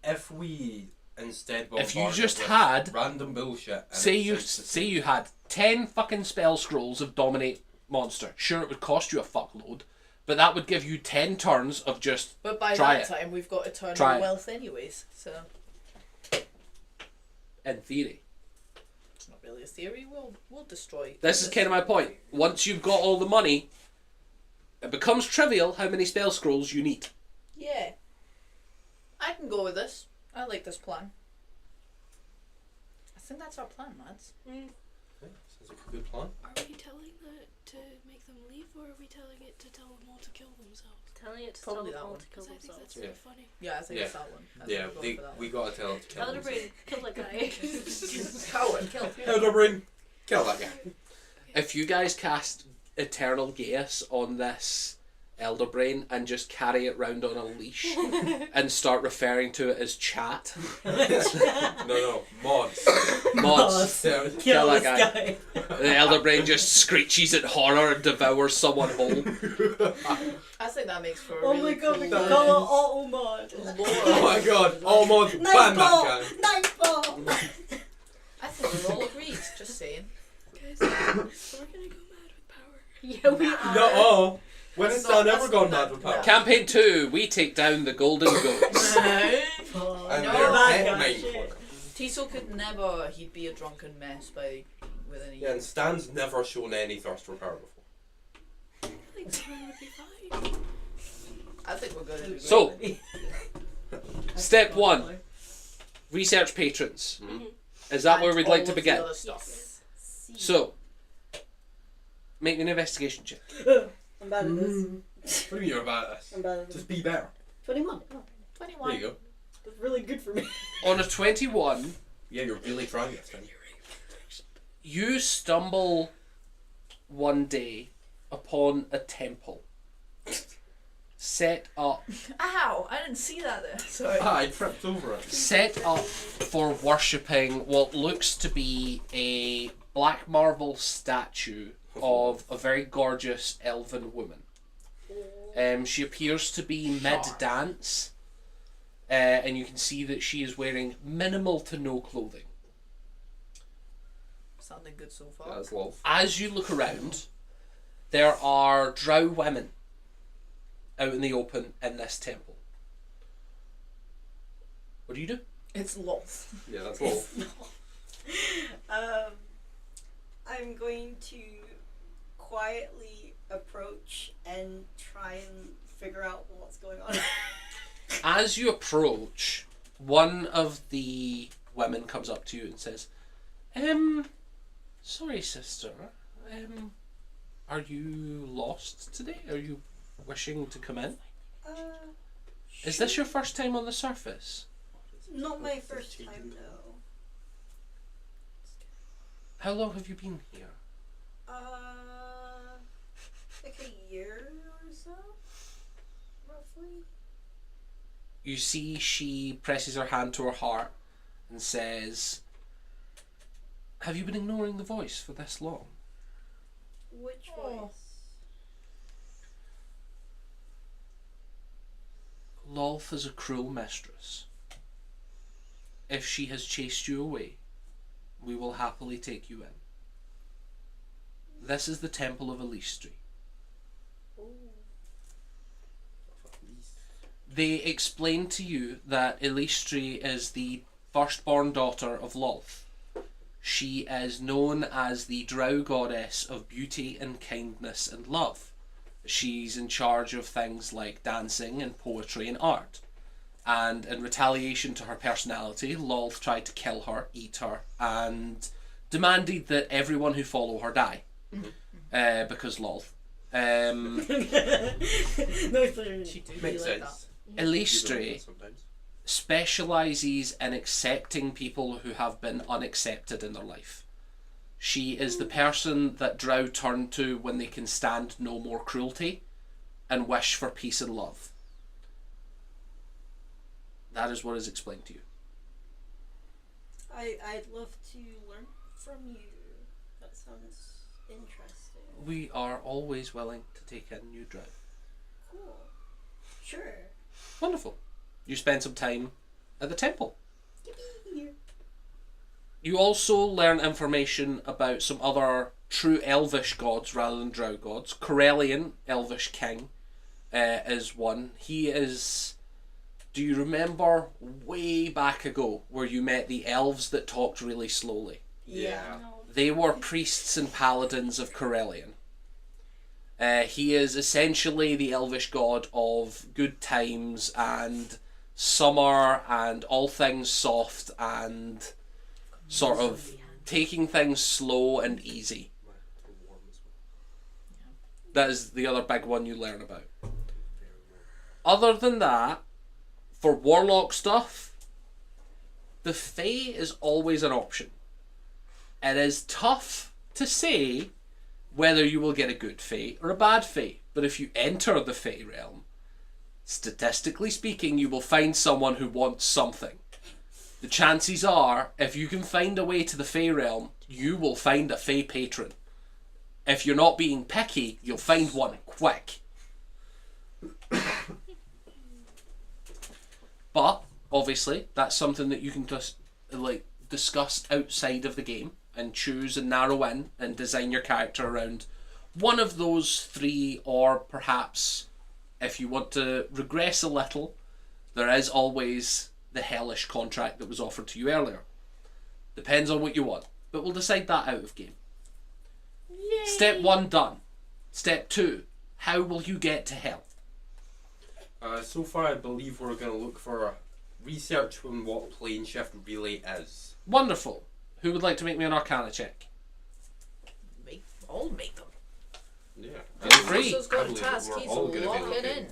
if we instead If you bombard just it with had- random bullshit, and Say it you says to say you had 10 fucking spell scrolls of dominate monster. Sure, it would cost you a fuckload, but that would give you 10 turns of just But by Try that it. time, we've got eternal Try it. wealth anyways. So, in theory. it's not really a theory. We'll destroy. This is kind of my point. Once you've got all the money, it becomes trivial how many spell scrolls you need. Yeah. I can go with this. I like this plan. I think that's our plan, lads. Okay, sounds like a good plan. Are we telling that to make them leave, or are we telling it to tell them all to kill themselves? Telling it to Probably tell that them all one. to kill Because I think themselves. that's really funny. Yeah, I think Yeah. it's that one. I think Yeah, we're going for that we one. gotta tell it to kill Elder themselves. Brain, kill that guy. Coward, kill. Elderbrain, kill that guy. If you guys cast Eternal Gaius on this Elder Brain and just carry it round on a leash and start referring to it as chat, No, mods. mods, kill that this guy. The Elder Brain just screeches at horror and devours someone whole. I think that makes for a Oh really my god, we cool can call it auto mod. Oh my god, all mods, ban Nightfall! that guy. Nightfall! I think we're all agreed, just saying. Guys, so we're gonna go mad with power. Yeah, we are. No, oh. When has That's not- Dan ever that's gone not- mad with power? no. Campaign 2, we take down the Golden Goats. And No, their that pet guy mind shit. flayer. Tiso could never, he'd be a drunken mess within a Yeah, year. and Stan's never shown any thirst for power before. I think someone would be fine. I think we're going to do So, Step 1. Research patrons. Is that And where we'd all like to of the begin? other stuff. Yes. See. So, make me an investigation check. I'm bad at this. What do you mean you're about this? I'm bad at this. Just be better. 21. Oh, 21. There you go. that's really good for me. On a 21, Yeah, you're really trying this time. you stumble one day upon a temple set up Ow! I didn't see that there. Sorry. I tripped over it. set up for worshipping what looks to be a black marble statue of a very gorgeous elven woman. She appears to be mid-dance, and you can see that she is wearing minimal to no clothing. Sounding good so far. That's love. As you look around, there are drow women out in the open in this temple. What do you do? It's love. Yeah, that's love. I'm going to quietly approach and try and figure out what's going on. As you approach, one of the women comes up to you and says, sorry sister, are you lost today? Are you wishing to come in? Is this your first time on the surface? Not my first time, no. How long have you been here? Like a year or so, roughly. You see she presses her hand to her heart and says, have you been ignoring the voice for this long? Which Oh. voice? Lolth is a cruel mistress. If she has chased you away, we will happily take you in. This is the Temple of Elistri. They explain to you that Elistri is the firstborn daughter of Lolth. She is known as the drow goddess of beauty and kindness and love. She's in charge of things like dancing and poetry and art. And in retaliation to her personality, Lolth tried to kill her, eat her, and demanded that everyone who follow her die. Because Lolth. No, She do be Makes like sense. Elistri Sometimes. specialises in accepting people who have been unaccepted in their life. She is the person that drow turn to when they can stand no more cruelty and wish for peace and love. That is what is explained to you. I'd love to learn from you. That sounds interesting. We are always willing to take in new drow. Cool. Sure. Wonderful. You spend some time at the temple. Yippee. You also learn information about some other true elvish gods rather than drow gods. Corellian, elvish king, is one. He is... Do you remember way back ago where you met the elves that talked really slowly? Yeah. No. They were priests and paladins of Corellian. He is essentially the elvish god of good times and summer and all things soft and sort of taking things slow and easy. That is the other big one you learn about. Other than that, for warlock stuff, the Fae is always an option. It is tough to say whether you will get a good Fae or a bad Fae, but if you enter the Fae realm, statistically speaking, you will find someone who wants something. The chances are, if you can find a way to the Fae realm, you will find a Fae patron. If you're not being picky, you'll find one quick. But obviously, that's something that you can just discuss outside of the game and choose and narrow in and design your character around one of those three, or perhaps if you want to regress a little, there is always the hellish contract that was offered to you earlier. Depends on what you want, but we'll decide that out of game. Yay. Step 1 done. Step 2, how will you get to hell? So far, I believe we're going to look for research on what plane shift really is. Wonderful. Who would like to make me an Arcana check? I'll make them. Yeah. Feel free. Tiso's I got a believe task. we're He's all gonna be locking okay. in.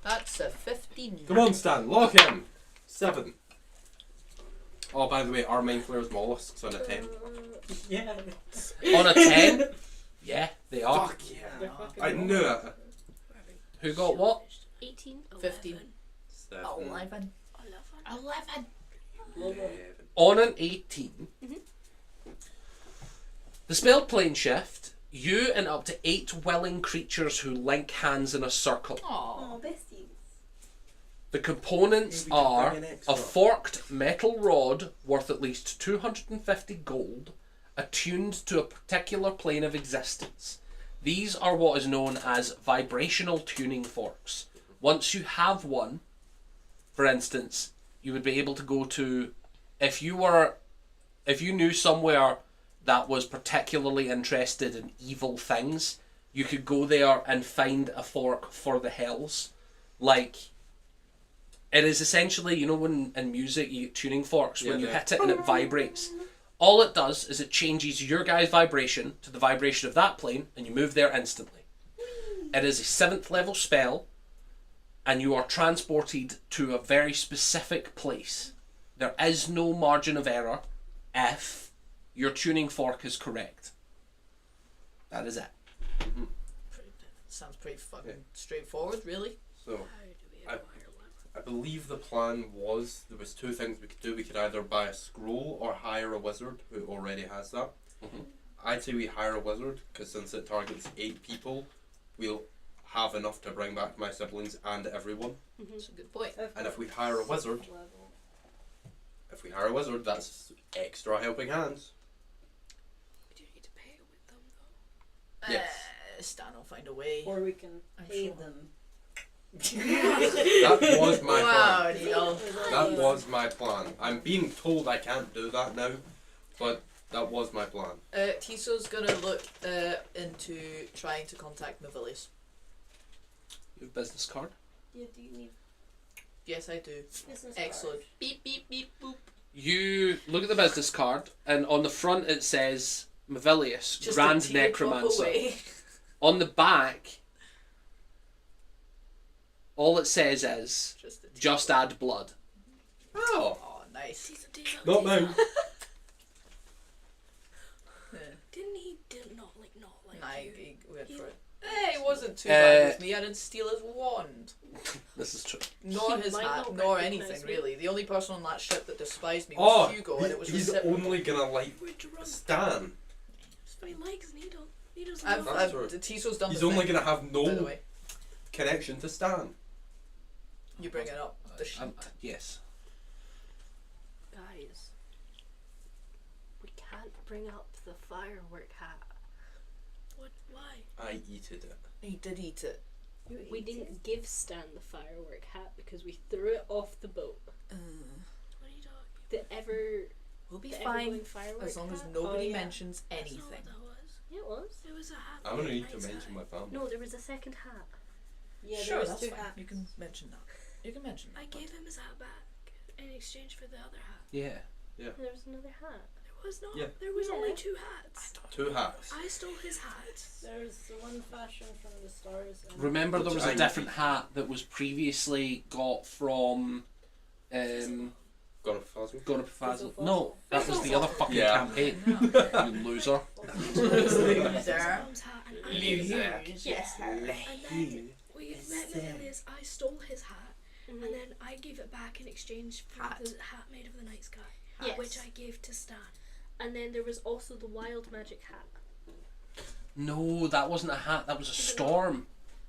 That's a 15. Come on, Stan, lock in. 7. Oh, by the way, are Mind Flayers mollusks on a 10? Yeah. On a 10? Yeah, they are. Fuck yeah. They're fucking I knew it. Who got what? 18. 15. 7. 11. 11. 11. On an 18, Mhm. the spell plane shift, you and up to 8 willing creatures who link hands in a circle. Aww. Oh, besties. The components Maybe we could are bring an extra. a forked metal rod worth at least 250 gold, attuned to a particular plane of existence. These are what is known as vibrational tuning forks. Once you have one, for instance, you would be able to go to, if you knew somewhere that was particularly interested in evil things, you could go there and find a fork for the hells. Like, it is essentially, you know when in music you get tuning forks, when you Yeah. hit it and it vibrates. All it does is it changes your guy's vibration to the vibration of that plane and you move there instantly. It is a 7th level spell and you are transported to a very specific place. There is no margin of error if your tuning fork is correct. That is it. Sounds pretty fucking straightforward, really. So, How do we I- acquire one? I believe the plan was there was 2 things we could do. We could either buy a scroll or hire a wizard who already has that. Mhm. I'd say we hire a wizard because since it targets 8 people, we'll have enough to bring back my siblings and everyone. That's a good point. And if we hire a wizard, Level. that's extra helping hands. We do need to pay with them though. Yes. Stan will find a way. Or we can I'm pay sure. them. That was my Wow, plan. Neil. That was my plan. I'm being told I can't do that now, but that was my plan. Tiso's gonna look into trying to contact Mavilius. You have a business card? Yeah, do you need Yes, I do. business Excellent. card? Beep, beep, beep, boop. You look at the business card and on the front it says Mavilius, Just Grand a teardrop Necromancer. away. On the back, all it says is Just a teardrop. just add blood. Oh, Oh, nice. Teaser. not now. Didn't he not like Nah, you? he went He- for it. It wasn't too bad with me. I didn't steal his wand. This is true. Nor He his might hat, not nor recognise anything me. really. The only person on that ship that despised me Oh, was Hugo, and it was he's reciprocal. only gonna like We're drunk. Stan. But he likes Needle. Needle's I've, love. That's I've, true. Tiso's done He's the only thing, gonna have by the no way. connection to Stan. You bring it up. The sheet. Yes. Guys, we can't bring up the firework hat. What? Why? I eated it. He did eat it. We didn't give Stan the firework hat because we threw it off the boat. What are you talking? The ever We'll be the fine ever-going firework as long as hat? nobody Oh, yeah. mentions That's not anything. what that was. Yeah, it was. It was a hat. I'm gonna with a need to nice mention hat. my family. No, there was a second hat. Yeah, Sure, there's that's 2 fine. hats. You can mention that. You can mention that. I gave him his hat back in exchange for the other hat. Yeah. There was another hat. There was not. Yeah. There was Yeah. only 2 hats. 2 hats. I stole his hat. There's the one fashioned from the stars. And Remember there was a Giant. different hat that was previously got from Gonna Fazil. Gonna Profazil. Fizzle No, that was the other fucking Yeah. campaign. No. You loser. His Loser. mom's hat, and I gave it back. Yes. And then we met Mavilius. I stole his hat, and then I gave it back in exchange for Hat. the hat made of the night sky, Yes. which I gave to Stan. And then there was also the wild magic hat. No, that wasn't a hat. That was a storm.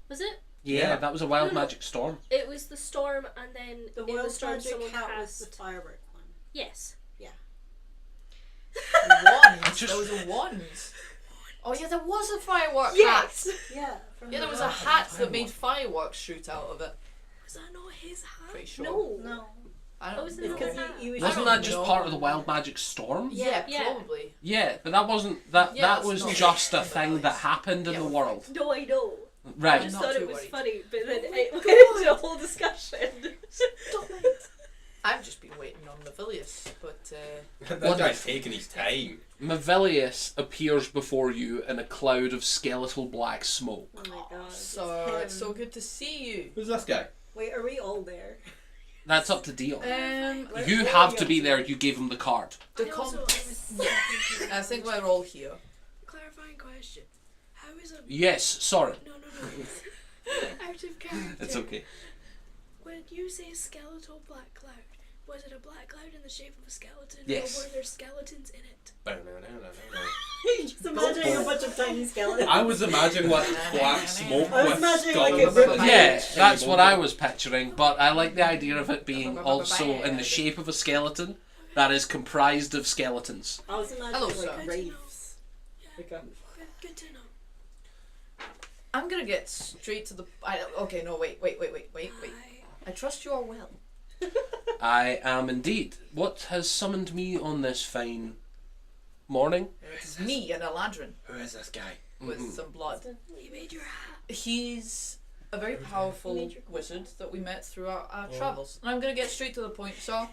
Was it? Yeah, Yeah. that was a wild No, no. magic storm. It was the storm, and then the in wild the storm magic someone hat was the cast. firework one. Yes. Wands. Just- There was a wand. Oh yeah, there was a firework Yes. hat. Yeah. From Yeah, the there was a wild hat magic that made fireworks shoot out of it. Was that not his hat? Pretty sure. No. No, I That don't was know. another because hat. he was. Wasn't don't that just know. part of the wild magic storm? Yeah, Yeah. probably. Yeah, but that wasn't that. Yeah, that that's was not just a really thing that happened in Yeah, the we're world. No, I know. I Right. just not thought too it was worried. funny, but then Oh my it went God. into a whole discussion. Stop it. I've just been waiting on Mavilius, but That guy's taking his time. Mavilius appears before you in a cloud of skeletal black smoke. Oh my god. so it's it's so him. good to see you. Who's this guy? Wait, are we all there? That's up to Dion. Where- You where have are to we be up there. You gave him the card. The I also, I think we're all here. clarifying question. How is a Yes, sorry. no out of character? It's okay. When you say skeletal black cloud, was it a black cloud in the shape of a skeleton, Yes. or were there skeletons in it? Just imagining a bunch of tiny skeletons. I was imagining what black smoke I was with imagining like a skulls vampire. and- Yeah, that's what I was picturing, but I like the idea of it being also in the shape of a skeleton that is comprised of skeletons. I was imagining Hello, like sir. wraiths. Like a Good to know. I'm gonna get straight to the. Okay, no, wait. I trust you are well. I am indeed. What has summoned me on this fine morning? It's me and Eladrin Who is this guy? with some blood. He made your hat. He's a very powerful wizard that we met through our travels. And I'm going to get straight to the point, so.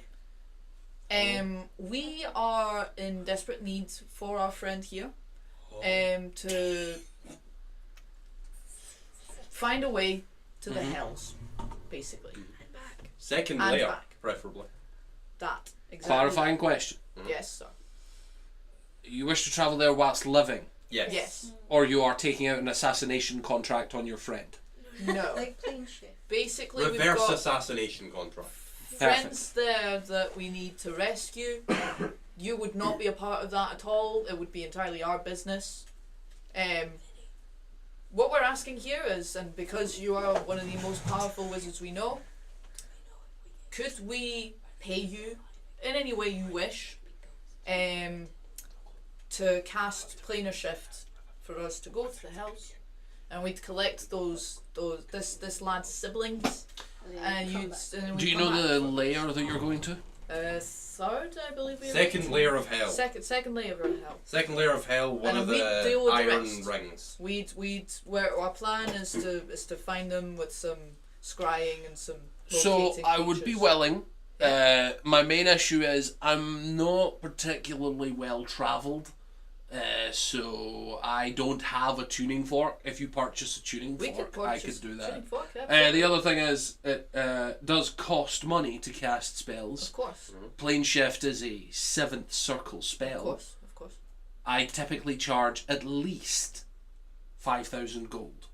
We are in desperate need for our friend here to find a way to the hells, basically. And back. Second And layer, back. preferably. That, exactly. Clarifying question. Yes, sir. You wish to travel there whilst living, Yes. Yes. or you are taking out an assassination contract on your friend? No. like plane shift. Basically, Reverse we've got assassination contract. friends there that we need to rescue. You would not be a part of that at all. It would be entirely our business. What we're asking here is, and because you are one of the most powerful wizards we know, could we pay you in any way you wish to cast planar shift for us to go to the hells, and we'd collect this lad's siblings, and you'd. And Do you know the layer that you're going to? Third, I believe we Second layer of hell. Second layer of hell. Second layer of hell, one And of we the deal with the iron rest. rings. Where our plan is to find them with some scrying and some. So locating I would be features. willing. My main issue is I'm not particularly well travelled, so I don't have a tuning fork. If you purchase a tuning We fork, could I purchase could do that. tuning fork, The absolutely. other thing is it does cost money to cast spells. Of course, Plane shift is a 7th circle spell. of course. I typically charge at least 5,000 gold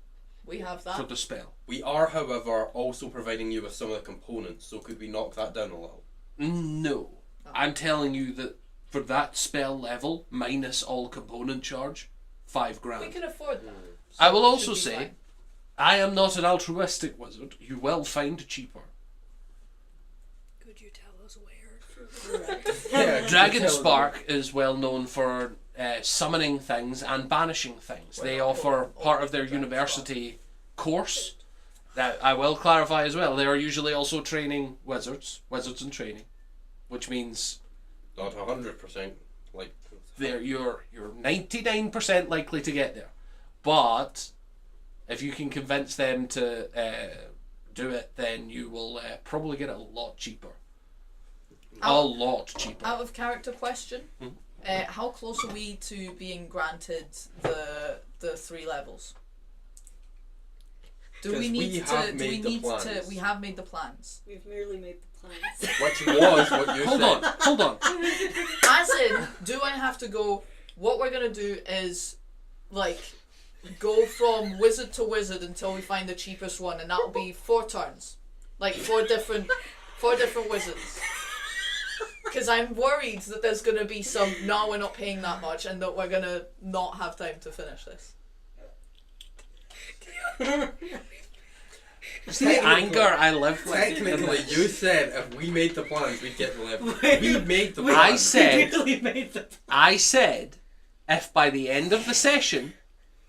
We have for that. the spell. We are, however, also providing you with some of the components, so could we knock that down a little? No. Oh. I'm telling you that for that spell level, minus all component charge, 5 grand. We can afford that. I will So it also should be say, fine. I am not an altruistic wizard. You will find cheaper. Could you tell us where? Yeah, Dragon Spark is well known for summoning things and banishing things. They offer part of their university course. That I will clarify as well. They are usually also training wizards in training, which means Not 100%. Like, you're 99% likely to get there. But if you can convince them to do it, then you will probably get it a lot cheaper. A lot cheaper. Out of character question, how close are we to being granted the 3 levels? Do we 'Cause need we to? have Do we made the need to? plans. We have made the plans. We've merely made the plans. which was what you Hold said. on, hold on. As in, do I have to go? What we're gonna do is, like, go from wizard to wizard until we find the cheapest one, and that'll be 4 turns, like 4 different wizards. Because I'm worried that there's gonna be some. No, we're not paying that much, and that we're gonna not have time to finish this. It's the anger I live with. Technically, you said if we made the plans, we'd get the level. We made the plans. I said, Really made the if by the end of the session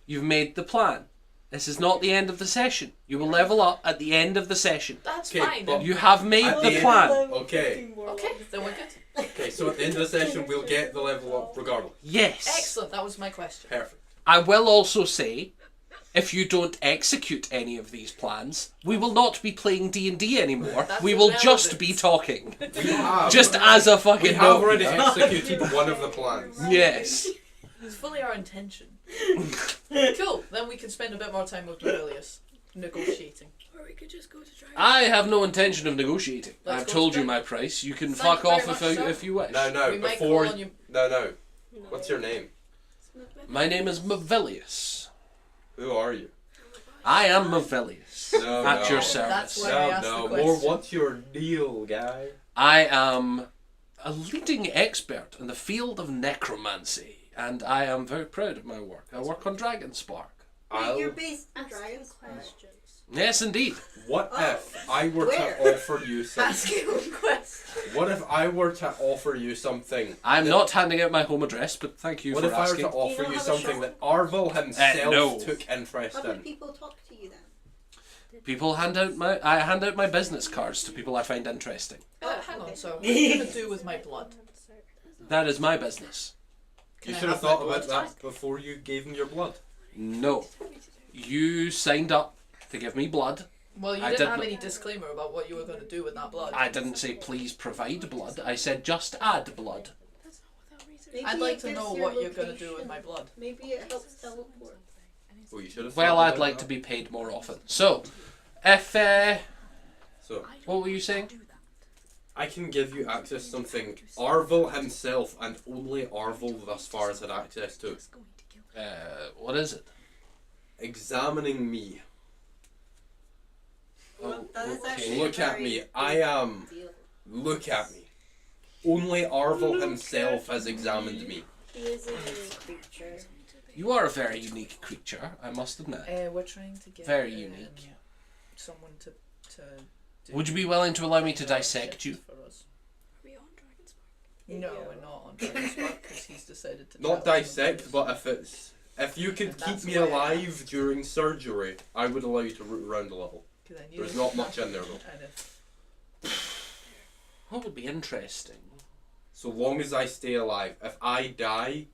you've made the plan. This is not the end of the session. You will level up at the end of the session. That's Okay, fine. but- Then. You have made At the the plan. Okay. Okay, then we're good. Okay, so at the end of the session, we'll get the level up regardless. Yes. Excellent. That was my question. Perfect. I will also say, if you don't execute any of these plans, we will not be playing D&D anymore. That's We will irrelevant. just be talking. We have. Just as a fucking we have note. already executed one of the plans. Yes. It's fully our intention. Cool. Then we can spend a bit more time with Aurelius negotiating. Or we could just go to Dragon. I have no intention of negotiating. Let's I've go told to you Dragon. my price. You can Thank fuck you off very much, sir. if you wish. No, We might before... call on you. No. What's your name? My name is Mavelius. Who are you? I am Mavelius. No, At no. your service. That's why I asked the More question. what's your deal, guy? I am a leading expert in the field of necromancy, and I am very proud of my work. I work on Dragonspark. I'll... You're based in Ask him Dragon's questions. Yes, indeed. What Oh. if I were Where? to offer you Ask something? him questions. What if I were to offer you something? I'm that- not handing out my home address, but thank you What for if I were asking. to offer Do you you have a something shop? that Arvel himself no. took interest How do in? people talk to you then? People I hand out my business cards to people I find interesting. Hang on, so what are you going to do with my blood? That is my business. Can You I should have my thought blood about back? that before you gave him your blood. No. You signed up to give me blood. Well, you I didn't have didn't- any disclaimer about what you were going to do with that blood. I didn't say please provide blood. I said just add blood. That's not without research. Maybe I'd like it to gives know your what you're going to do with location. my blood. Maybe it helps teleport. Oh, you should have. Well, thought I'd about like that. to be paid more often. So, if So what were you saying? I can give you access to something Arvel himself and only Arvel thus far has had access to. What is it? Examining me. Oh, That is okay. actually Look a at very me. big I am. deal. Look at me. Only Arvel himself has examined me. He is a unique creature. You are a very unique creature, I must admit. We're trying to get Very unique. someone to do Would you be willing to allow me to dissect you? for us. Are we on Dragon's Park? No, Yeah. we're not on Dragon's because he's decided to. Not travel dissect, with us. but if you could And keep that's me why I alive during surgery, I would allow you to root around a little. 'Cause I knew There's it. not much in there though. And if What would be interesting? So long as I stay alive. If I die,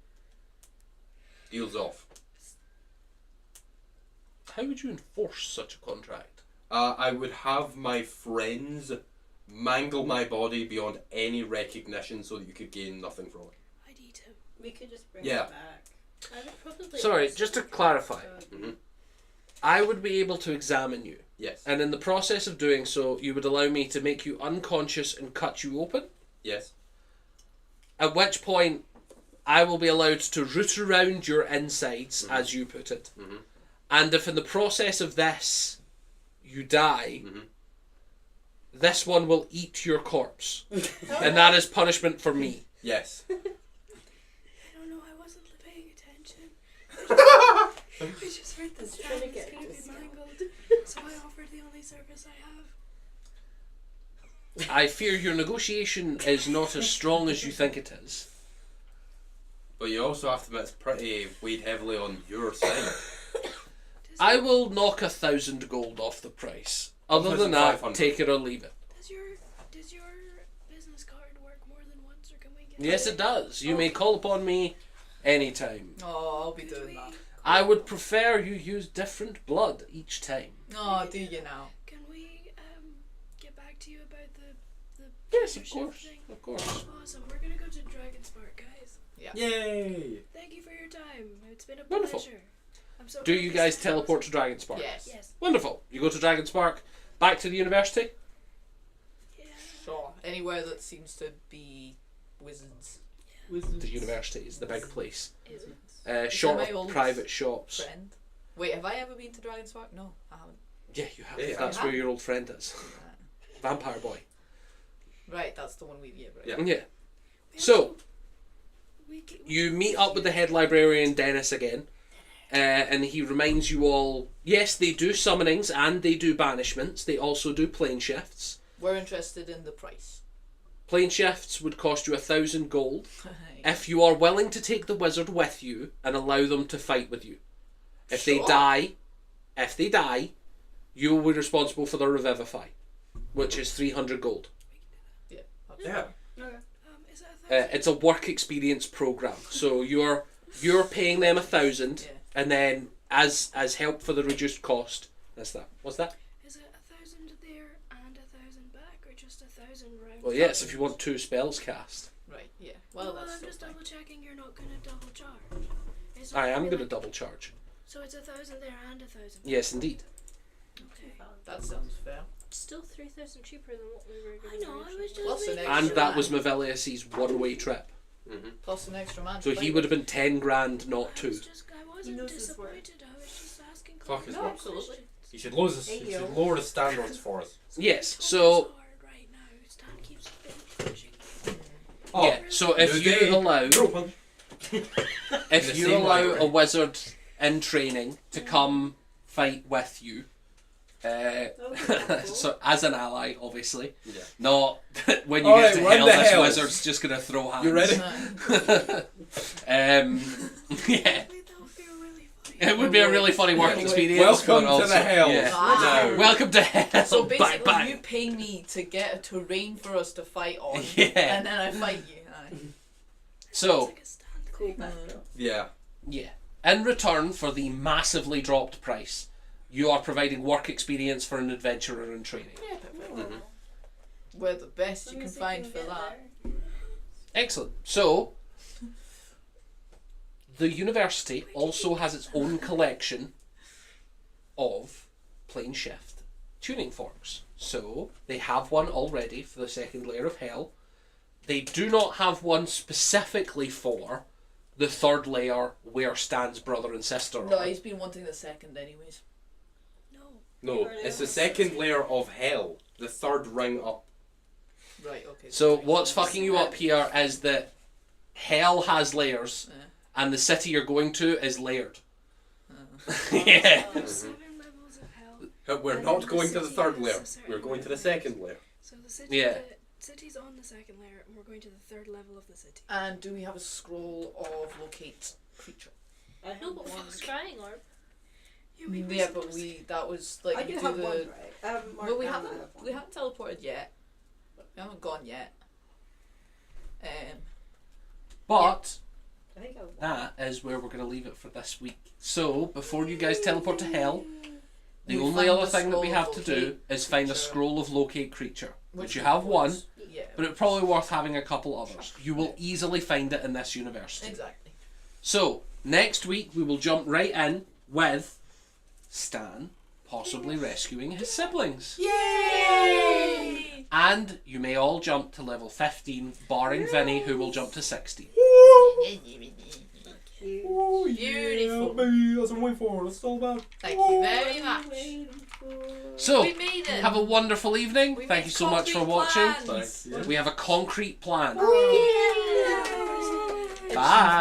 deal's off. How would you enforce such a contract? I would have my friends mangle my body beyond any recognition so that you could gain nothing from it. ID too. We could just bring Yeah. it back. I would probably. Sorry, also just to prefer clarify. Mhm. I would be able to examine you, Yes. and in the process of doing so, you would allow me to make you unconscious and cut you open. Yes. At which point, I will be allowed to root around your insides, Mhm. as you put it. Mhm. And if in the process of this, you die, Mhm. this one will eat your corpse. And that is punishment for me. Yes. I don't know, I wasn't paying attention. I just heard this Trying to is get gonna be discount. mangled, so I offered the only service I have. I fear your negotiation is not as strong as you think it is. But you also have to admit it's pretty weighed heavily on your side. I will knock 1,000 gold off the price. Other than that, 1,500. take it or leave it. Does your business card work more than once, or can we get Yes, it does. You may call upon me anytime. oh, I'll be doing that. I would prefer you use different blood each time. Oh, do you now? Can we get back to you about the Yes, of membership course. thing? Of course. Awesome. We're gonna go to Dragon's Park, guys. Yay! Thank you for your time. It's been a Wonderful. pleasure. I'm so Do glad you this guys is teleport to awesome. Dragonspark? Yes. Yes. Wonderful. You go to Dragonspark, back to the university. Yeah. Sure. Anywhere that seems to be wizards. The university is the big place. Is Short my of old private shops. friend. Wait, have I ever been to Dragonspark? No, I haven't. Yeah, you have. Yeah, you That's have. where your old friend is. Vampire boy. Right, that's the one we get right. Yeah. Yeah. We So, also- we you meet up with the head librarian Dennis again, and he reminds you all, yes, they do summonings and they do banishments. They also do plane shifts. We're interested in the price. Plane shifts would cost you 1,000 gold if you are willing to take the wizard with you and allow them to fight with you. If they Sure. die, you will be responsible for the revivify, which is 300 gold. Yeah. that's Yeah. fine. Okay. is it 1,000? It's a work experience program, so you're paying them 1,000, Yeah. and then as help for the reduced cost. That's that. What's that? Is it 1,000 there and 1,000 back, or just 1,000 round? Well, yes, if you want 2 spells cast. Right, yeah. Well, no, that's I'm still just fine. double checking you're not going to double charge. It's I not am be going to like- double charge. So it's 1,000 there and 1,000. Yes, indeed. Okay. That sounds fair. Still 3,000 cheaper than what we were I going know. I to was just. Plus an making extra And sure. that was Mavelius's one-way trip. Mm-hmm. Plus an extra man. So to he fight would have with. been 10 grand, not I 2. wasn't knows his worth. disappointed. I was just asking. Fuck his No, worth. absolutely. You should lower the standards for us. Yes, so... Right now, Stan keeps finishing. Oh, Yeah, so if you allow... If you allow a wizard in training to come fight with you, so as an ally, obviously, Yeah. not when you Alright, get to run hell, the this hell. wizard's just gonna throw hands. You ready? Yeah, That would be really funny. it would be a really funny work Yeah, experience. welcome but to also, the hell. Yeah. Wow. Welcome to hell. So basically, bang, bang. you pay me to get a terrain for us to fight on, Yeah. and then I fight you. Aye. So, Like a Stan Cool thing. backdrop. Yeah. yeah. In return for the massively dropped price, you are providing work experience for an adventurer in training. Yeah, perfect. Mhm. We're the best you can find for that. Excellent. So, the university also has its own collection of plane shift tuning forks. So, they have one already for the second layer of hell. They do not have one specifically for the third layer where Stan's brother and sister No, are. he's been wanting the second anyways. No. No, it's the second layer of hell. The third ring up. Right, okay. So, that what's makes fucking sense. you up here is that hell has layers, Yeah. and the city you're going to is layered. Uh, Yeah. There's 7 levels of hell. We're And not then going the to the city third has layer. a certain We're going to the amount of second layer. So the city, Yeah. the city's on the second layer, and we're going to the third level of the city. And do we have a scroll of locate creature? I have No, but one. fuck scrying orb. Yeah, but that was like I you do do have the. one, right? I haven't marked Well, we down haven't that I have one. we haven't teleported yet. We haven't gone yet. But I think I have one. that is where we're going to leave it for this week. So, before you guys teleport to hell, the We only find other the thing that we scroll have of to do locate is find a creature. scroll of locate creature, which you we have one, was- Yeah. but it's probably worth having a couple others. You will easily find it in this university. Exactly. So, next week we will jump right in with Stan possibly rescuing his siblings. Yay! And you may all jump to level 15, barring Vinny, who will jump to 16. Beautiful. baby, that's what I'm waiting for. That's all about. Thank you very much. So, We made it. have a wonderful evening. We Thank made you so much for concrete watching. plans. We have a concrete plan. Oh, yeah. Bye.